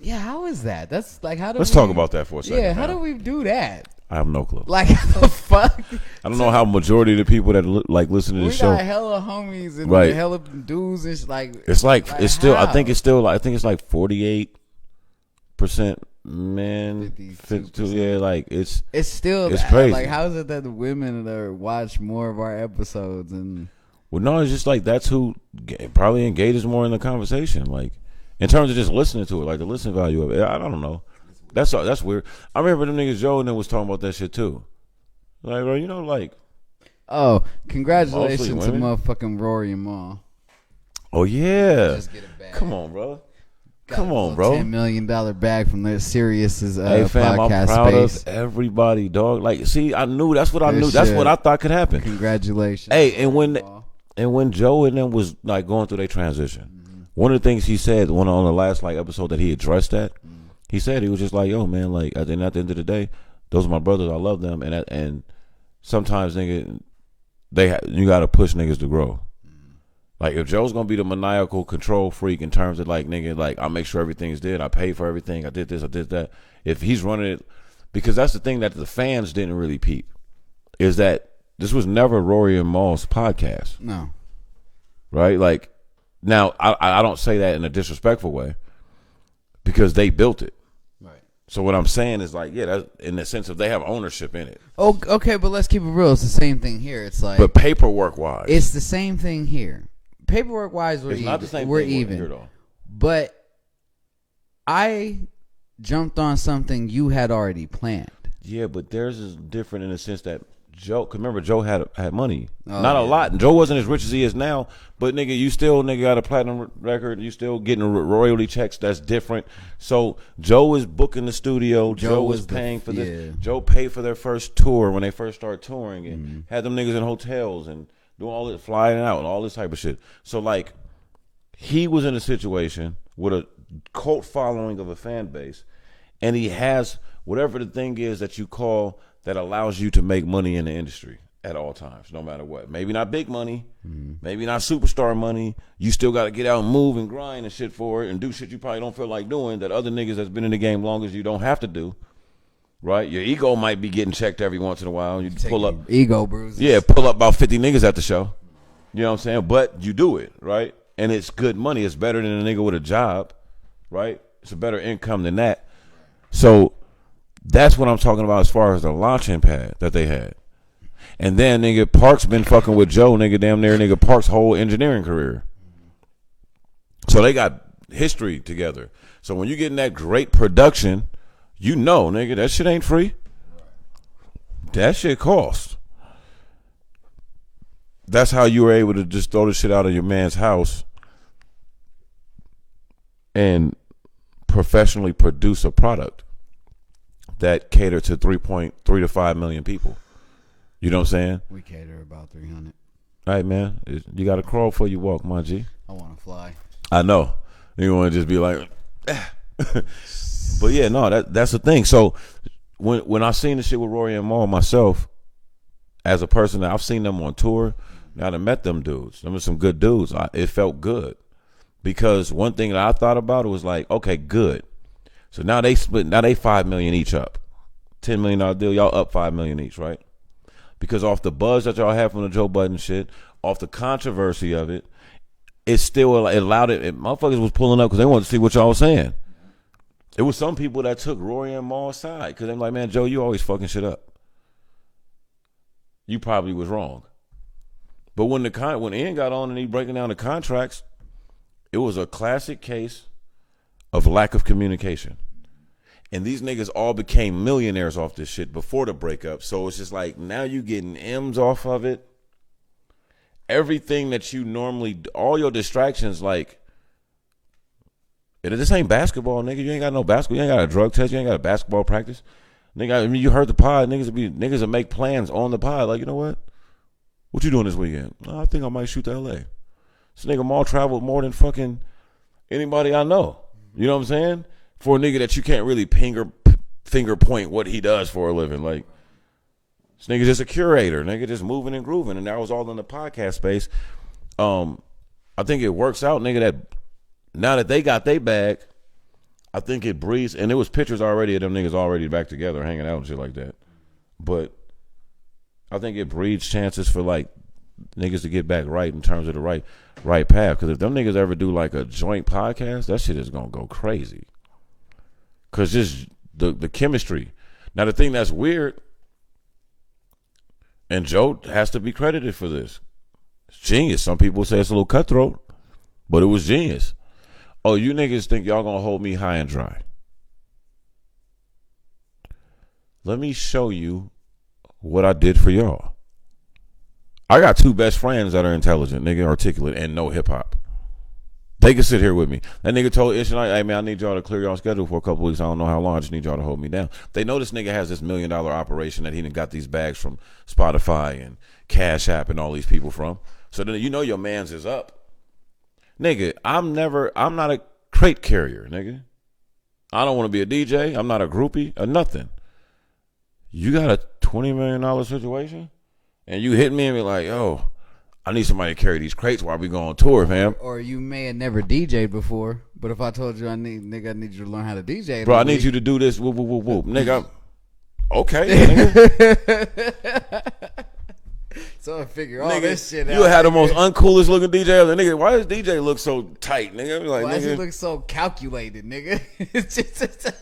Yeah, how is that? That's like how do Let's we, talk about that for a second. Yeah, how man. do we do that? I have no clue. Like the fuck? I don't know how majority of the people that like listen to We this show. got hella homies and Right. hella dudes and like. It's like it's still. how? I think it's like 48% men. 52. Yeah, like it's still it's crazy. Like, how is it that the women that watch more of our episodes and? Well, no, it's just like that's who probably engages more in the conversation. Like in terms of just listening to it, like the listen value of it. I don't know. That's weird. I remember them niggas Joe and them was talking about that shit too. Like, bro, you know, like. Oh, congratulations to Mostly women. motherfucking Rory and Ma. Oh yeah. Just get a bag. Come on, bro. Got Come a on, little bro. $10 million bag from the Sirius's Hey fam, podcast I'm proud space. of everybody, dog. Like, see, I knew that's what I Good knew. That's shit. what I thought could happen. Congratulations. Hey, and when Joe and them was like going through their transition, one of the things he said on the last like episode that he addressed that, he said he was just like, yo, man, like at the end of the day, those are my brothers. I love them, and sometimes nigga, you gotta push niggas to grow. Like if Joe's gonna be the maniacal control freak in terms of like nigga, like I make sure everything's did, I pay for everything, I did this, I did that. If he's running it, because that's the thing that the fans didn't really peep, is that this was never Rory and Maul's podcast. No. Right? Like now I don't say that in a disrespectful way because they built it. Right. So what I'm saying is like, yeah, that's in the sense of they have ownership in it. Oh, okay, but let's keep it real. It's the same thing here. It's like, But paperwork wise, it's the same thing here. Paperwork wise, we're it's even. not the same we're thing even. here though. But I jumped on something you had already planned. Yeah, but theirs is different in the sense that Joe, cause remember Joe had money, Oh, not a yeah. lot. Joe wasn't as rich as he is now, but nigga, you still got a platinum record. You still getting royalty checks. That's different. So Joe is booking the studio. Joe was paying for this. yeah. Joe paid for their first tour when they first started touring and had them niggas in hotels and doing all this flying out and all this type of shit. So like, he was in a situation with a cult following of a fan base, and he has whatever the thing is that you call that allows you to make money in the industry at all times, no matter what. Maybe not big money, maybe not superstar money. You still got to get out and move and grind and shit for it and do shit you probably don't feel like doing that other niggas that's been in the game long as you don't have to do, right? Your ego might be getting checked every once in a while. You pull up. Ego bruises. Yeah, pull up about 50 niggas at the show. You know what I'm saying? But you do it, right? And it's good money. It's better than a nigga with a job, right? It's a better income than that. So that's what I'm talking about as far as the launching pad that they had. And then nigga Park's been fucking with Joe, nigga, damn near nigga Park's whole engineering career. So they got history together. So when you getting that great production, you know, nigga, that shit ain't free. That shit costs. That's how you were able to just throw the shit out of your man's house and professionally produce a product that catered to 3.3 to 5 million people. You know what I'm saying? We cater about 300. All right, man. You got to crawl before you walk, my G. I want to fly. I know. You want to just be like, but yeah, no, that's the thing. So when I seen the shit with Rory and Maul myself, as a person that I've seen them on tour, now I met them dudes. Them are some good dudes. It felt good because one thing that I thought about it was like, okay, good. So now they split. Now they $5 million each up. $10 million deal. Y'all up $5 million each, right? Because off the buzz that y'all have from the Joe Budden shit, off the controversy of it, it still allowed it. Motherfuckers was pulling up because they wanted to see what y'all was saying. It was some people that took Rory and Maul's side because they're like, man, Joe, you always fucking shit up. You probably was wrong. But when Ian got on and he breaking down the contracts, it was a classic case of lack of communication. And these niggas all became millionaires off this shit before the breakup. So it's just like, now you getting M's off of it. Everything that you normally, all your distractions, like, this ain't basketball, nigga. You ain't got no basketball. You ain't got a drug test. You ain't got a basketball practice. Nigga, I mean, you heard the pod. Niggas will make plans on the pod. Like, you know what? What you doing this weekend? Oh, I think I might shoot to L.A. This nigga Maul traveled more than fucking anybody I know. You know what I'm saying? For a nigga that you can't really finger point what he does for a living. Like, this nigga just a curator. Nigga just moving and grooving. And that was all in the podcast space. I think it works out, nigga, that now that they got their bag, I think it breeds, and there was pictures already of them niggas already back together, hanging out and shit like that. But I think it breeds chances for like niggas to get back right in terms of the right path. Because if them niggas ever do like a joint podcast, that shit is gonna go crazy. Because just the chemistry. Now the thing that's weird, and Joe has to be credited for this. It's genius. Some people say it's a little cutthroat, but it was genius. Oh, you niggas think y'all gonna hold me high and dry? Let me show you what I did for y'all. I got 2 best friends that are intelligent, nigga, articulate, and know hip hop. They can sit here with me. That nigga told Ish and I, hey man, I need y'all to clear y'all schedule for a couple weeks. I don't know how long. I just need y'all to hold me down. They know this nigga has this $1 million operation that he done got these bags from Spotify and Cash App and all these people from. So then you know your man's is up. Nigga, I'm not a crate carrier, nigga. I don't want to be a DJ. I'm not a groupie or nothing. You got a $20 million situation? And you hit me and be like, yo, I need somebody to carry these crates while we go on tour, fam. Or you may have never DJ'd before, but if I told you I need you to learn how to DJ. Bro, I need you to do this. Whoop, whoop, whoop, whoop. Nigga, okay, nigga. So I figure all this shit out. You had the most uncoolest looking DJ ever. Nigga, why does DJ look so tight, nigga? Like, why does nigga, it look so calculated, nigga? It's just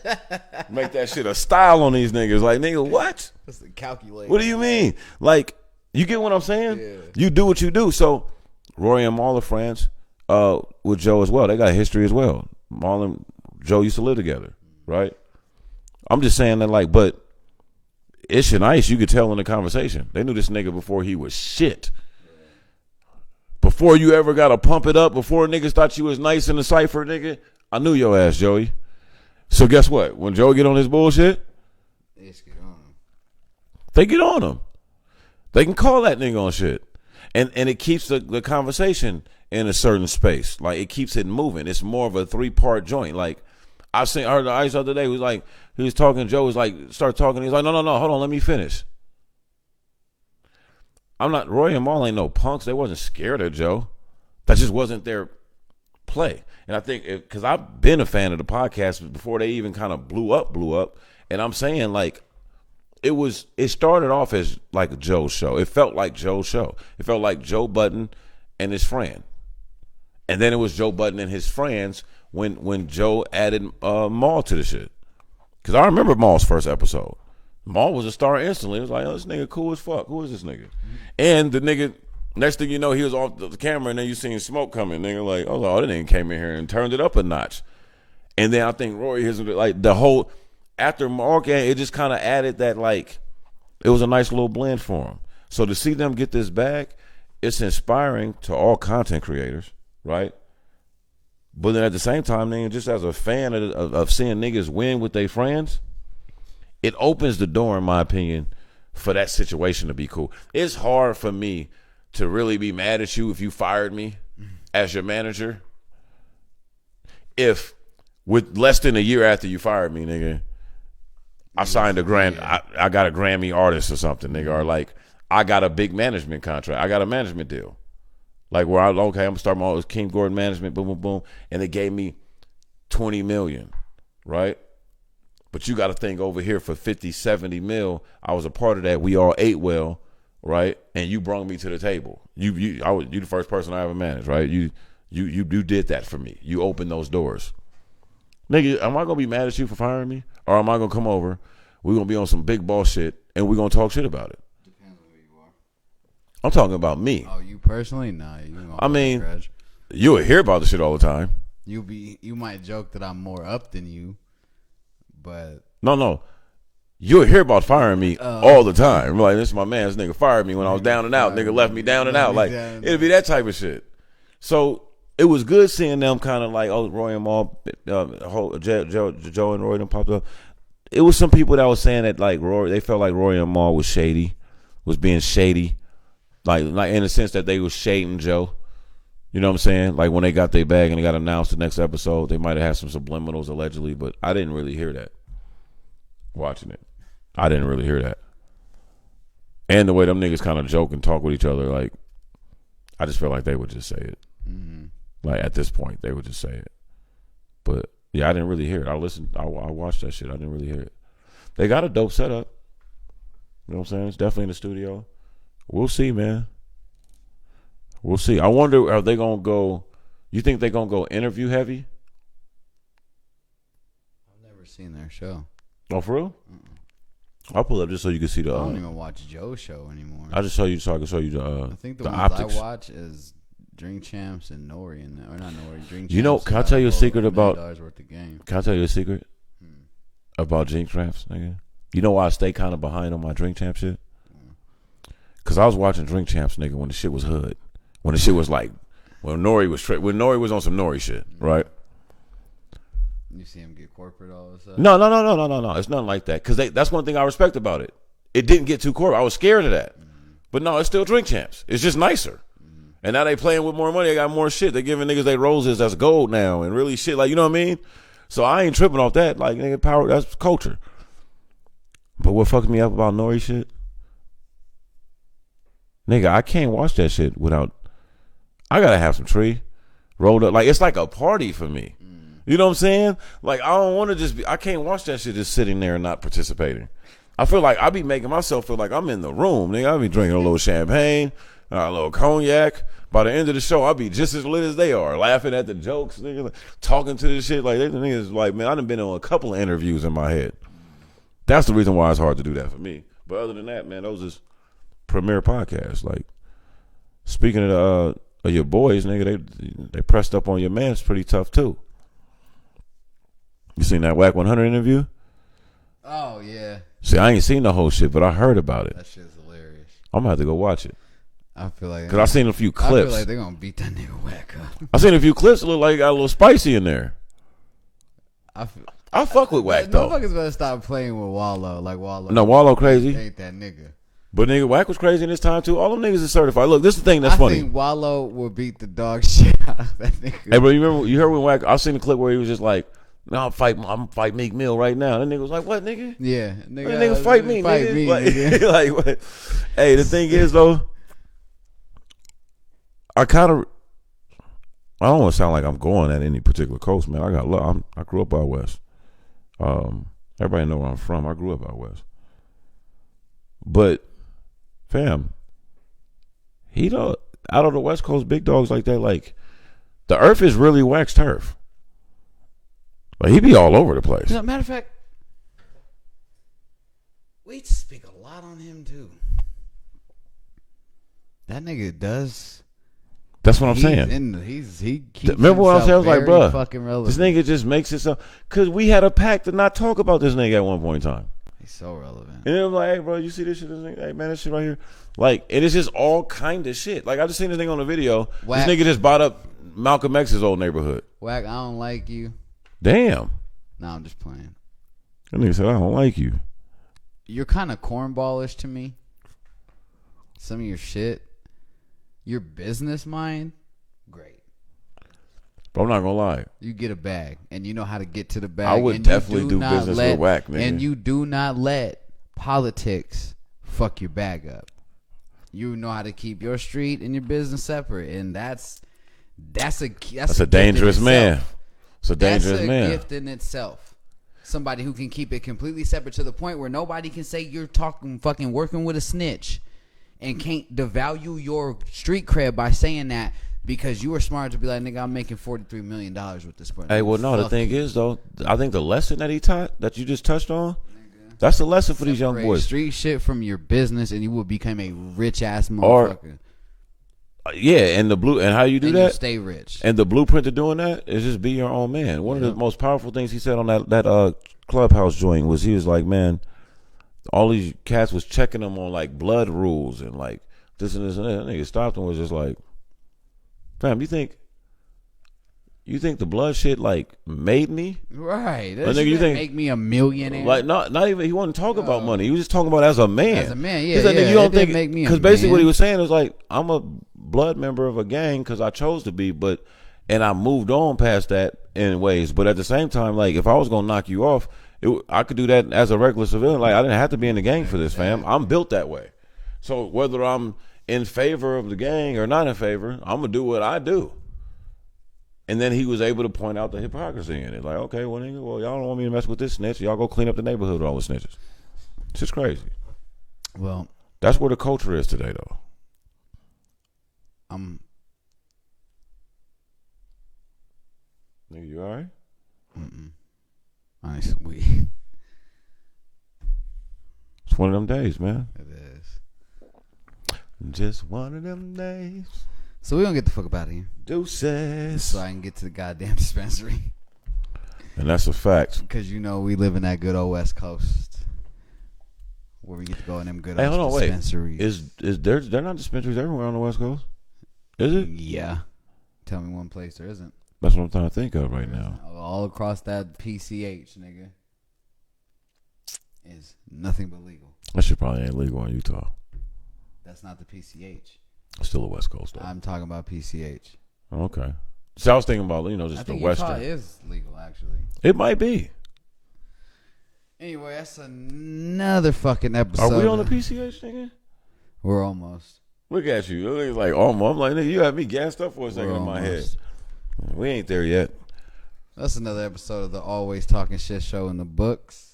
make that shit a style on these niggas. Like, nigga, what? It's calculated. What do you mean? Like, you get what I'm saying? Yeah. You do what you do. So, Rory and Maul are friends with Joe as well. They got a history as well. Maul and Joe used to live together, right? I'm just saying that, like, but Ish and Ice, you could tell in the conversation. They knew this nigga before he was shit. Before you ever got to pump it up, before niggas thought you was nice in the cypher, nigga, I knew your ass, Joey. So guess what? When Joe get on his bullshit, Ish get on him. they get on him. They can call that nigga on shit. And it keeps the conversation in a certain space. Like, it keeps it moving. It's more of a 3-part joint. Like, I heard the Ice the other day. He was talking. Joe was like, start talking. He's like, no, hold on, let me finish. Roy and Maul ain't no punks. They wasn't scared of Joe. That just wasn't their play. And I think, because I've been a fan of the podcast before they even kind of blew up. And I'm saying, like, it started off as like Joe's show. It felt like Joe's show. It felt like Joe Budden and his friend. And then it was Joe Budden and his friends when Joe added Maul to the shit. Because I remember Maul's first episode. Maul was a star instantly. It was like, oh, this nigga cool as fuck. Who is this nigga? And the nigga, next thing you know, he was off the camera, and then you seen smoke coming. Nigga like, oh, that nigga came in here and turned it up a notch. And then I think Rory has, like, the whole, after Maul came, it just kind of added that, like, it was a nice little blend for him. So to see them get this back, it's inspiring to all content creators, right? But then at the same time, nigga, just as a fan of seeing niggas win with their friends, it opens the door, in my opinion, for that situation to be cool. It's hard for me to really be mad at you if you fired me as your manager. If with less than a year after you fired me, nigga, I signed I got a Grammy artist or something, nigga, or like I got a big management contract. I got a management deal. Like where I'm gonna start my own King Gordon management, boom, boom, boom, and they gave me $20 million, right? But you got to think over here for 50, 70 mil. I was a part of that. We all ate well, right? And you brought me to the table. You the first person I ever managed, right? You did that for me. You opened those doors, nigga. Am I gonna be mad at you for firing me, or am I gonna come over? We're gonna be on some big ball shit, and we're gonna talk shit about it. Depends on who you are. I'm talking about me. Oh, you personally? Nah. I mean, you'll hear about the shit all the time. You might joke that I'm more up than you, but no. You'll hear about firing me all the time. Like, this is my man. This nigga fired me when I was down and out. Nigga left me down and out. Like, it'd be that type of shit. So it was good seeing them kind of like, oh, Roy and Maul, Joe and Roy them popped up. It was some people that was saying that, like, they felt like Roy and Maul was being shady. Like in the sense that they was shading Joe. You know what I'm saying? Like when they got their bag and they got announced the next episode, they might have had some subliminals allegedly, but I didn't really hear that watching it. I didn't really hear that. And the way them niggas kind of joke and talk with each other, like, I just feel like they would just say it. Mm-hmm. Like at this point, they would just say it. But Yeah, I didn't really hear it. I watched that shit. I didn't really hear it. They got a dope setup. You know what I'm saying? It's definitely in the studio. We'll see, man. We'll see. I wonder, are they going to go, you think they're going to go interview heavy? I've never seen their show. Oh, for real? I'll pull up just so you can see the. I don't even watch Joe's show anymore. I just show you so I can show you the. I think the ones optics. I watch is Drink Champs and Nori, or not Nori. Drink Champs. You know, can I tell you a secret about? Worth of game. Can I tell you a secret about Drink Champs, nigga? You know why I stay kind of behind on my Drink Champ shit? Cause I was watching Drink Champs, nigga, when the shit was hood, when the shit was like, when Nori was on some Nori shit, right? You see him get corporate all of a sudden? No. It's nothing like that. Cause that's one thing I respect about it. It didn't get too corporate. I was scared of that. But no, it's still Drink Champs. It's just nicer. And now they playing with more money. They got more shit. They giving niggas they roses that's gold now and really shit. Like, you know what I mean? So I ain't tripping off that. Like, nigga, power, that's culture. But what fucks me up about Nori shit? Nigga, I can't watch that shit without, I gotta have some tree rolled up. Like, it's like a party for me. You know what I'm saying? Like, I don't want to just be, I can't watch that shit just sitting there and not participating. I feel like I be making myself feel like I'm in the room. Nigga, I be drinking a little champagne, a little cognac. By the end of the show, I'll be just as lit as they are, laughing at the jokes, nigga, like, talking to the shit. Like, they niggas, like, man, I done been on a couple of interviews in my head. That's the reason why it's hard to do that for me. But other than that, man, those is premier podcasts. Like, speaking of your boys, nigga, they pressed up on your man. It's pretty tough, too. You seen that Whack 100 interview? Oh, yeah. See, I ain't seen the whole shit, but I heard about it. That shit's hilarious. I'm going to have to go watch it. I feel like... Because I seen a few clips. I feel like they're going to beat that nigga Whack up. I seen a few clips that look like it got a little spicy in there. I fuck with Whack, though. Motherfuckers better stop playing with Wallow. Like, Wallow. No, Wallow crazy. Ain't that nigga. But nigga, Whack was crazy in this time, too. All them niggas is certified. Look, this is the thing that's funny. I think Wallow will beat the dog shit out of that nigga. Hey, bro, you heard when Whack, I seen the clip where he was just like, no, I'm fight Meek Mill right now. That nigga was like, what, nigga? Yeah. Nigga, fight me, fight nigga. Me, like, nigga. like, what? Hey, the thing is, though, I don't want to sound like I'm going at any particular coast, man. I grew up out west. Everybody know where I'm from. I grew up out west. But, fam, out of the West Coast big dogs like that, like, the earth is really Whack's turf. Like, he be all over the place. Matter of fact, we speak a lot on him, too. That nigga does. That's what I'm saying. He keeps remember what I said? I was like, bro, this nigga just makes it so. Because we had a pact to not talk about this nigga at one point in time. He's so relevant. And it was like, hey, bro, you see this shit? Hey, man, this shit right here. Like, and it's just all kind of shit. Like, I just seen this thing on the video. Whack. This nigga just bought up Malcolm X's old neighborhood. Whack, I don't like you. Damn. No, I'm just playing. That nigga said, I don't like you. You're kind of cornballish to me. Some of your shit. Your business mind, great. But I'm not gonna lie. You get a bag, and you know how to get to the bag. I would and definitely do business with Whack, nigga. And you do not let politics fuck your bag up. You know how to keep your street and your business separate, and that's a dangerous man. It's a dangerous man. That's a gift in itself. Somebody who can keep it completely separate to the point where nobody can say you're fucking working with a snitch. And can't devalue your street cred by saying that because you were smart to be like, nigga, I'm making $43 million with this person. Hey, well, no, the thing is, though, I think the lesson that he taught, that you just touched on, that's the lesson for these young boys. Street shit from your business and you will become a rich-ass motherfucker. Yeah, and how you do and that? You stay rich. And the blueprint to doing that is just be your own man. One of the most powerful things he said on that Clubhouse joint was he was like, man, all these cats was checking them on like blood rules and like this and this and that. Nigga stopped and was just like, fam, you think the blood shit like made me? Right. That nigga, you think make me a millionaire? Like not even he wasn't talking about money. He was just talking about as a man. As a man, yeah. He's like, nigga, you don't think make me because basically what he was saying was like, I'm a blood member of a gang because I chose to be, and I moved on past that in ways. But at the same time, like if I was gonna knock you off, I could do that as a regular civilian. Like I didn't have to be in the gang for this, fam. I'm built that way. So whether I'm in favor of the gang or not in favor, I'm gonna do what I do. And then he was able to point out the hypocrisy in it. Like, okay, well, nigga, well, y'all don't want me to mess with this snitch. Y'all go clean up the neighborhood with all the snitches. It's just crazy. Well, that's where the culture is today, though. Nigga, you all right? Nice weed. It's one of them days, man. It is. Just one of them days. So we don't get the fuck up out of here. Deuces. So I can get to the goddamn dispensary. And that's a fact. Because you know we live in that good old West Coast. Where we get to go in them good Hey, old hold on, dispensaries. wait. Is there not dispensaries everywhere on the West Coast? Is it? Yeah. Tell me one place there isn't. That's what I'm trying to think of right now. All across that PCH, nigga. Is nothing but legal. That shit probably ain't legal in Utah. That's not the PCH. It's still a West Coast, though. I'm talking about PCH. Okay. So I was thinking about, just I the think Western. Utah is legal, actually. It might be. Anyway, that's another fucking episode. Are we on the PCH, nigga? We're almost. Look at you. It's like almost. I'm like, nigga, you had me gassed up for a second in my head. We ain't there yet. That's another episode of the Always Talking Shit show in the books.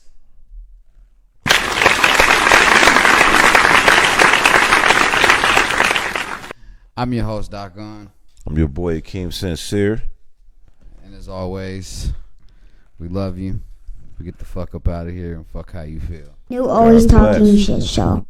I'm your host, Talkin. I'm your boy, Akeem Sincere. And as always, we love you. We get the fuck up out of here and fuck how you feel. New Always God bless. Talking Shit Show.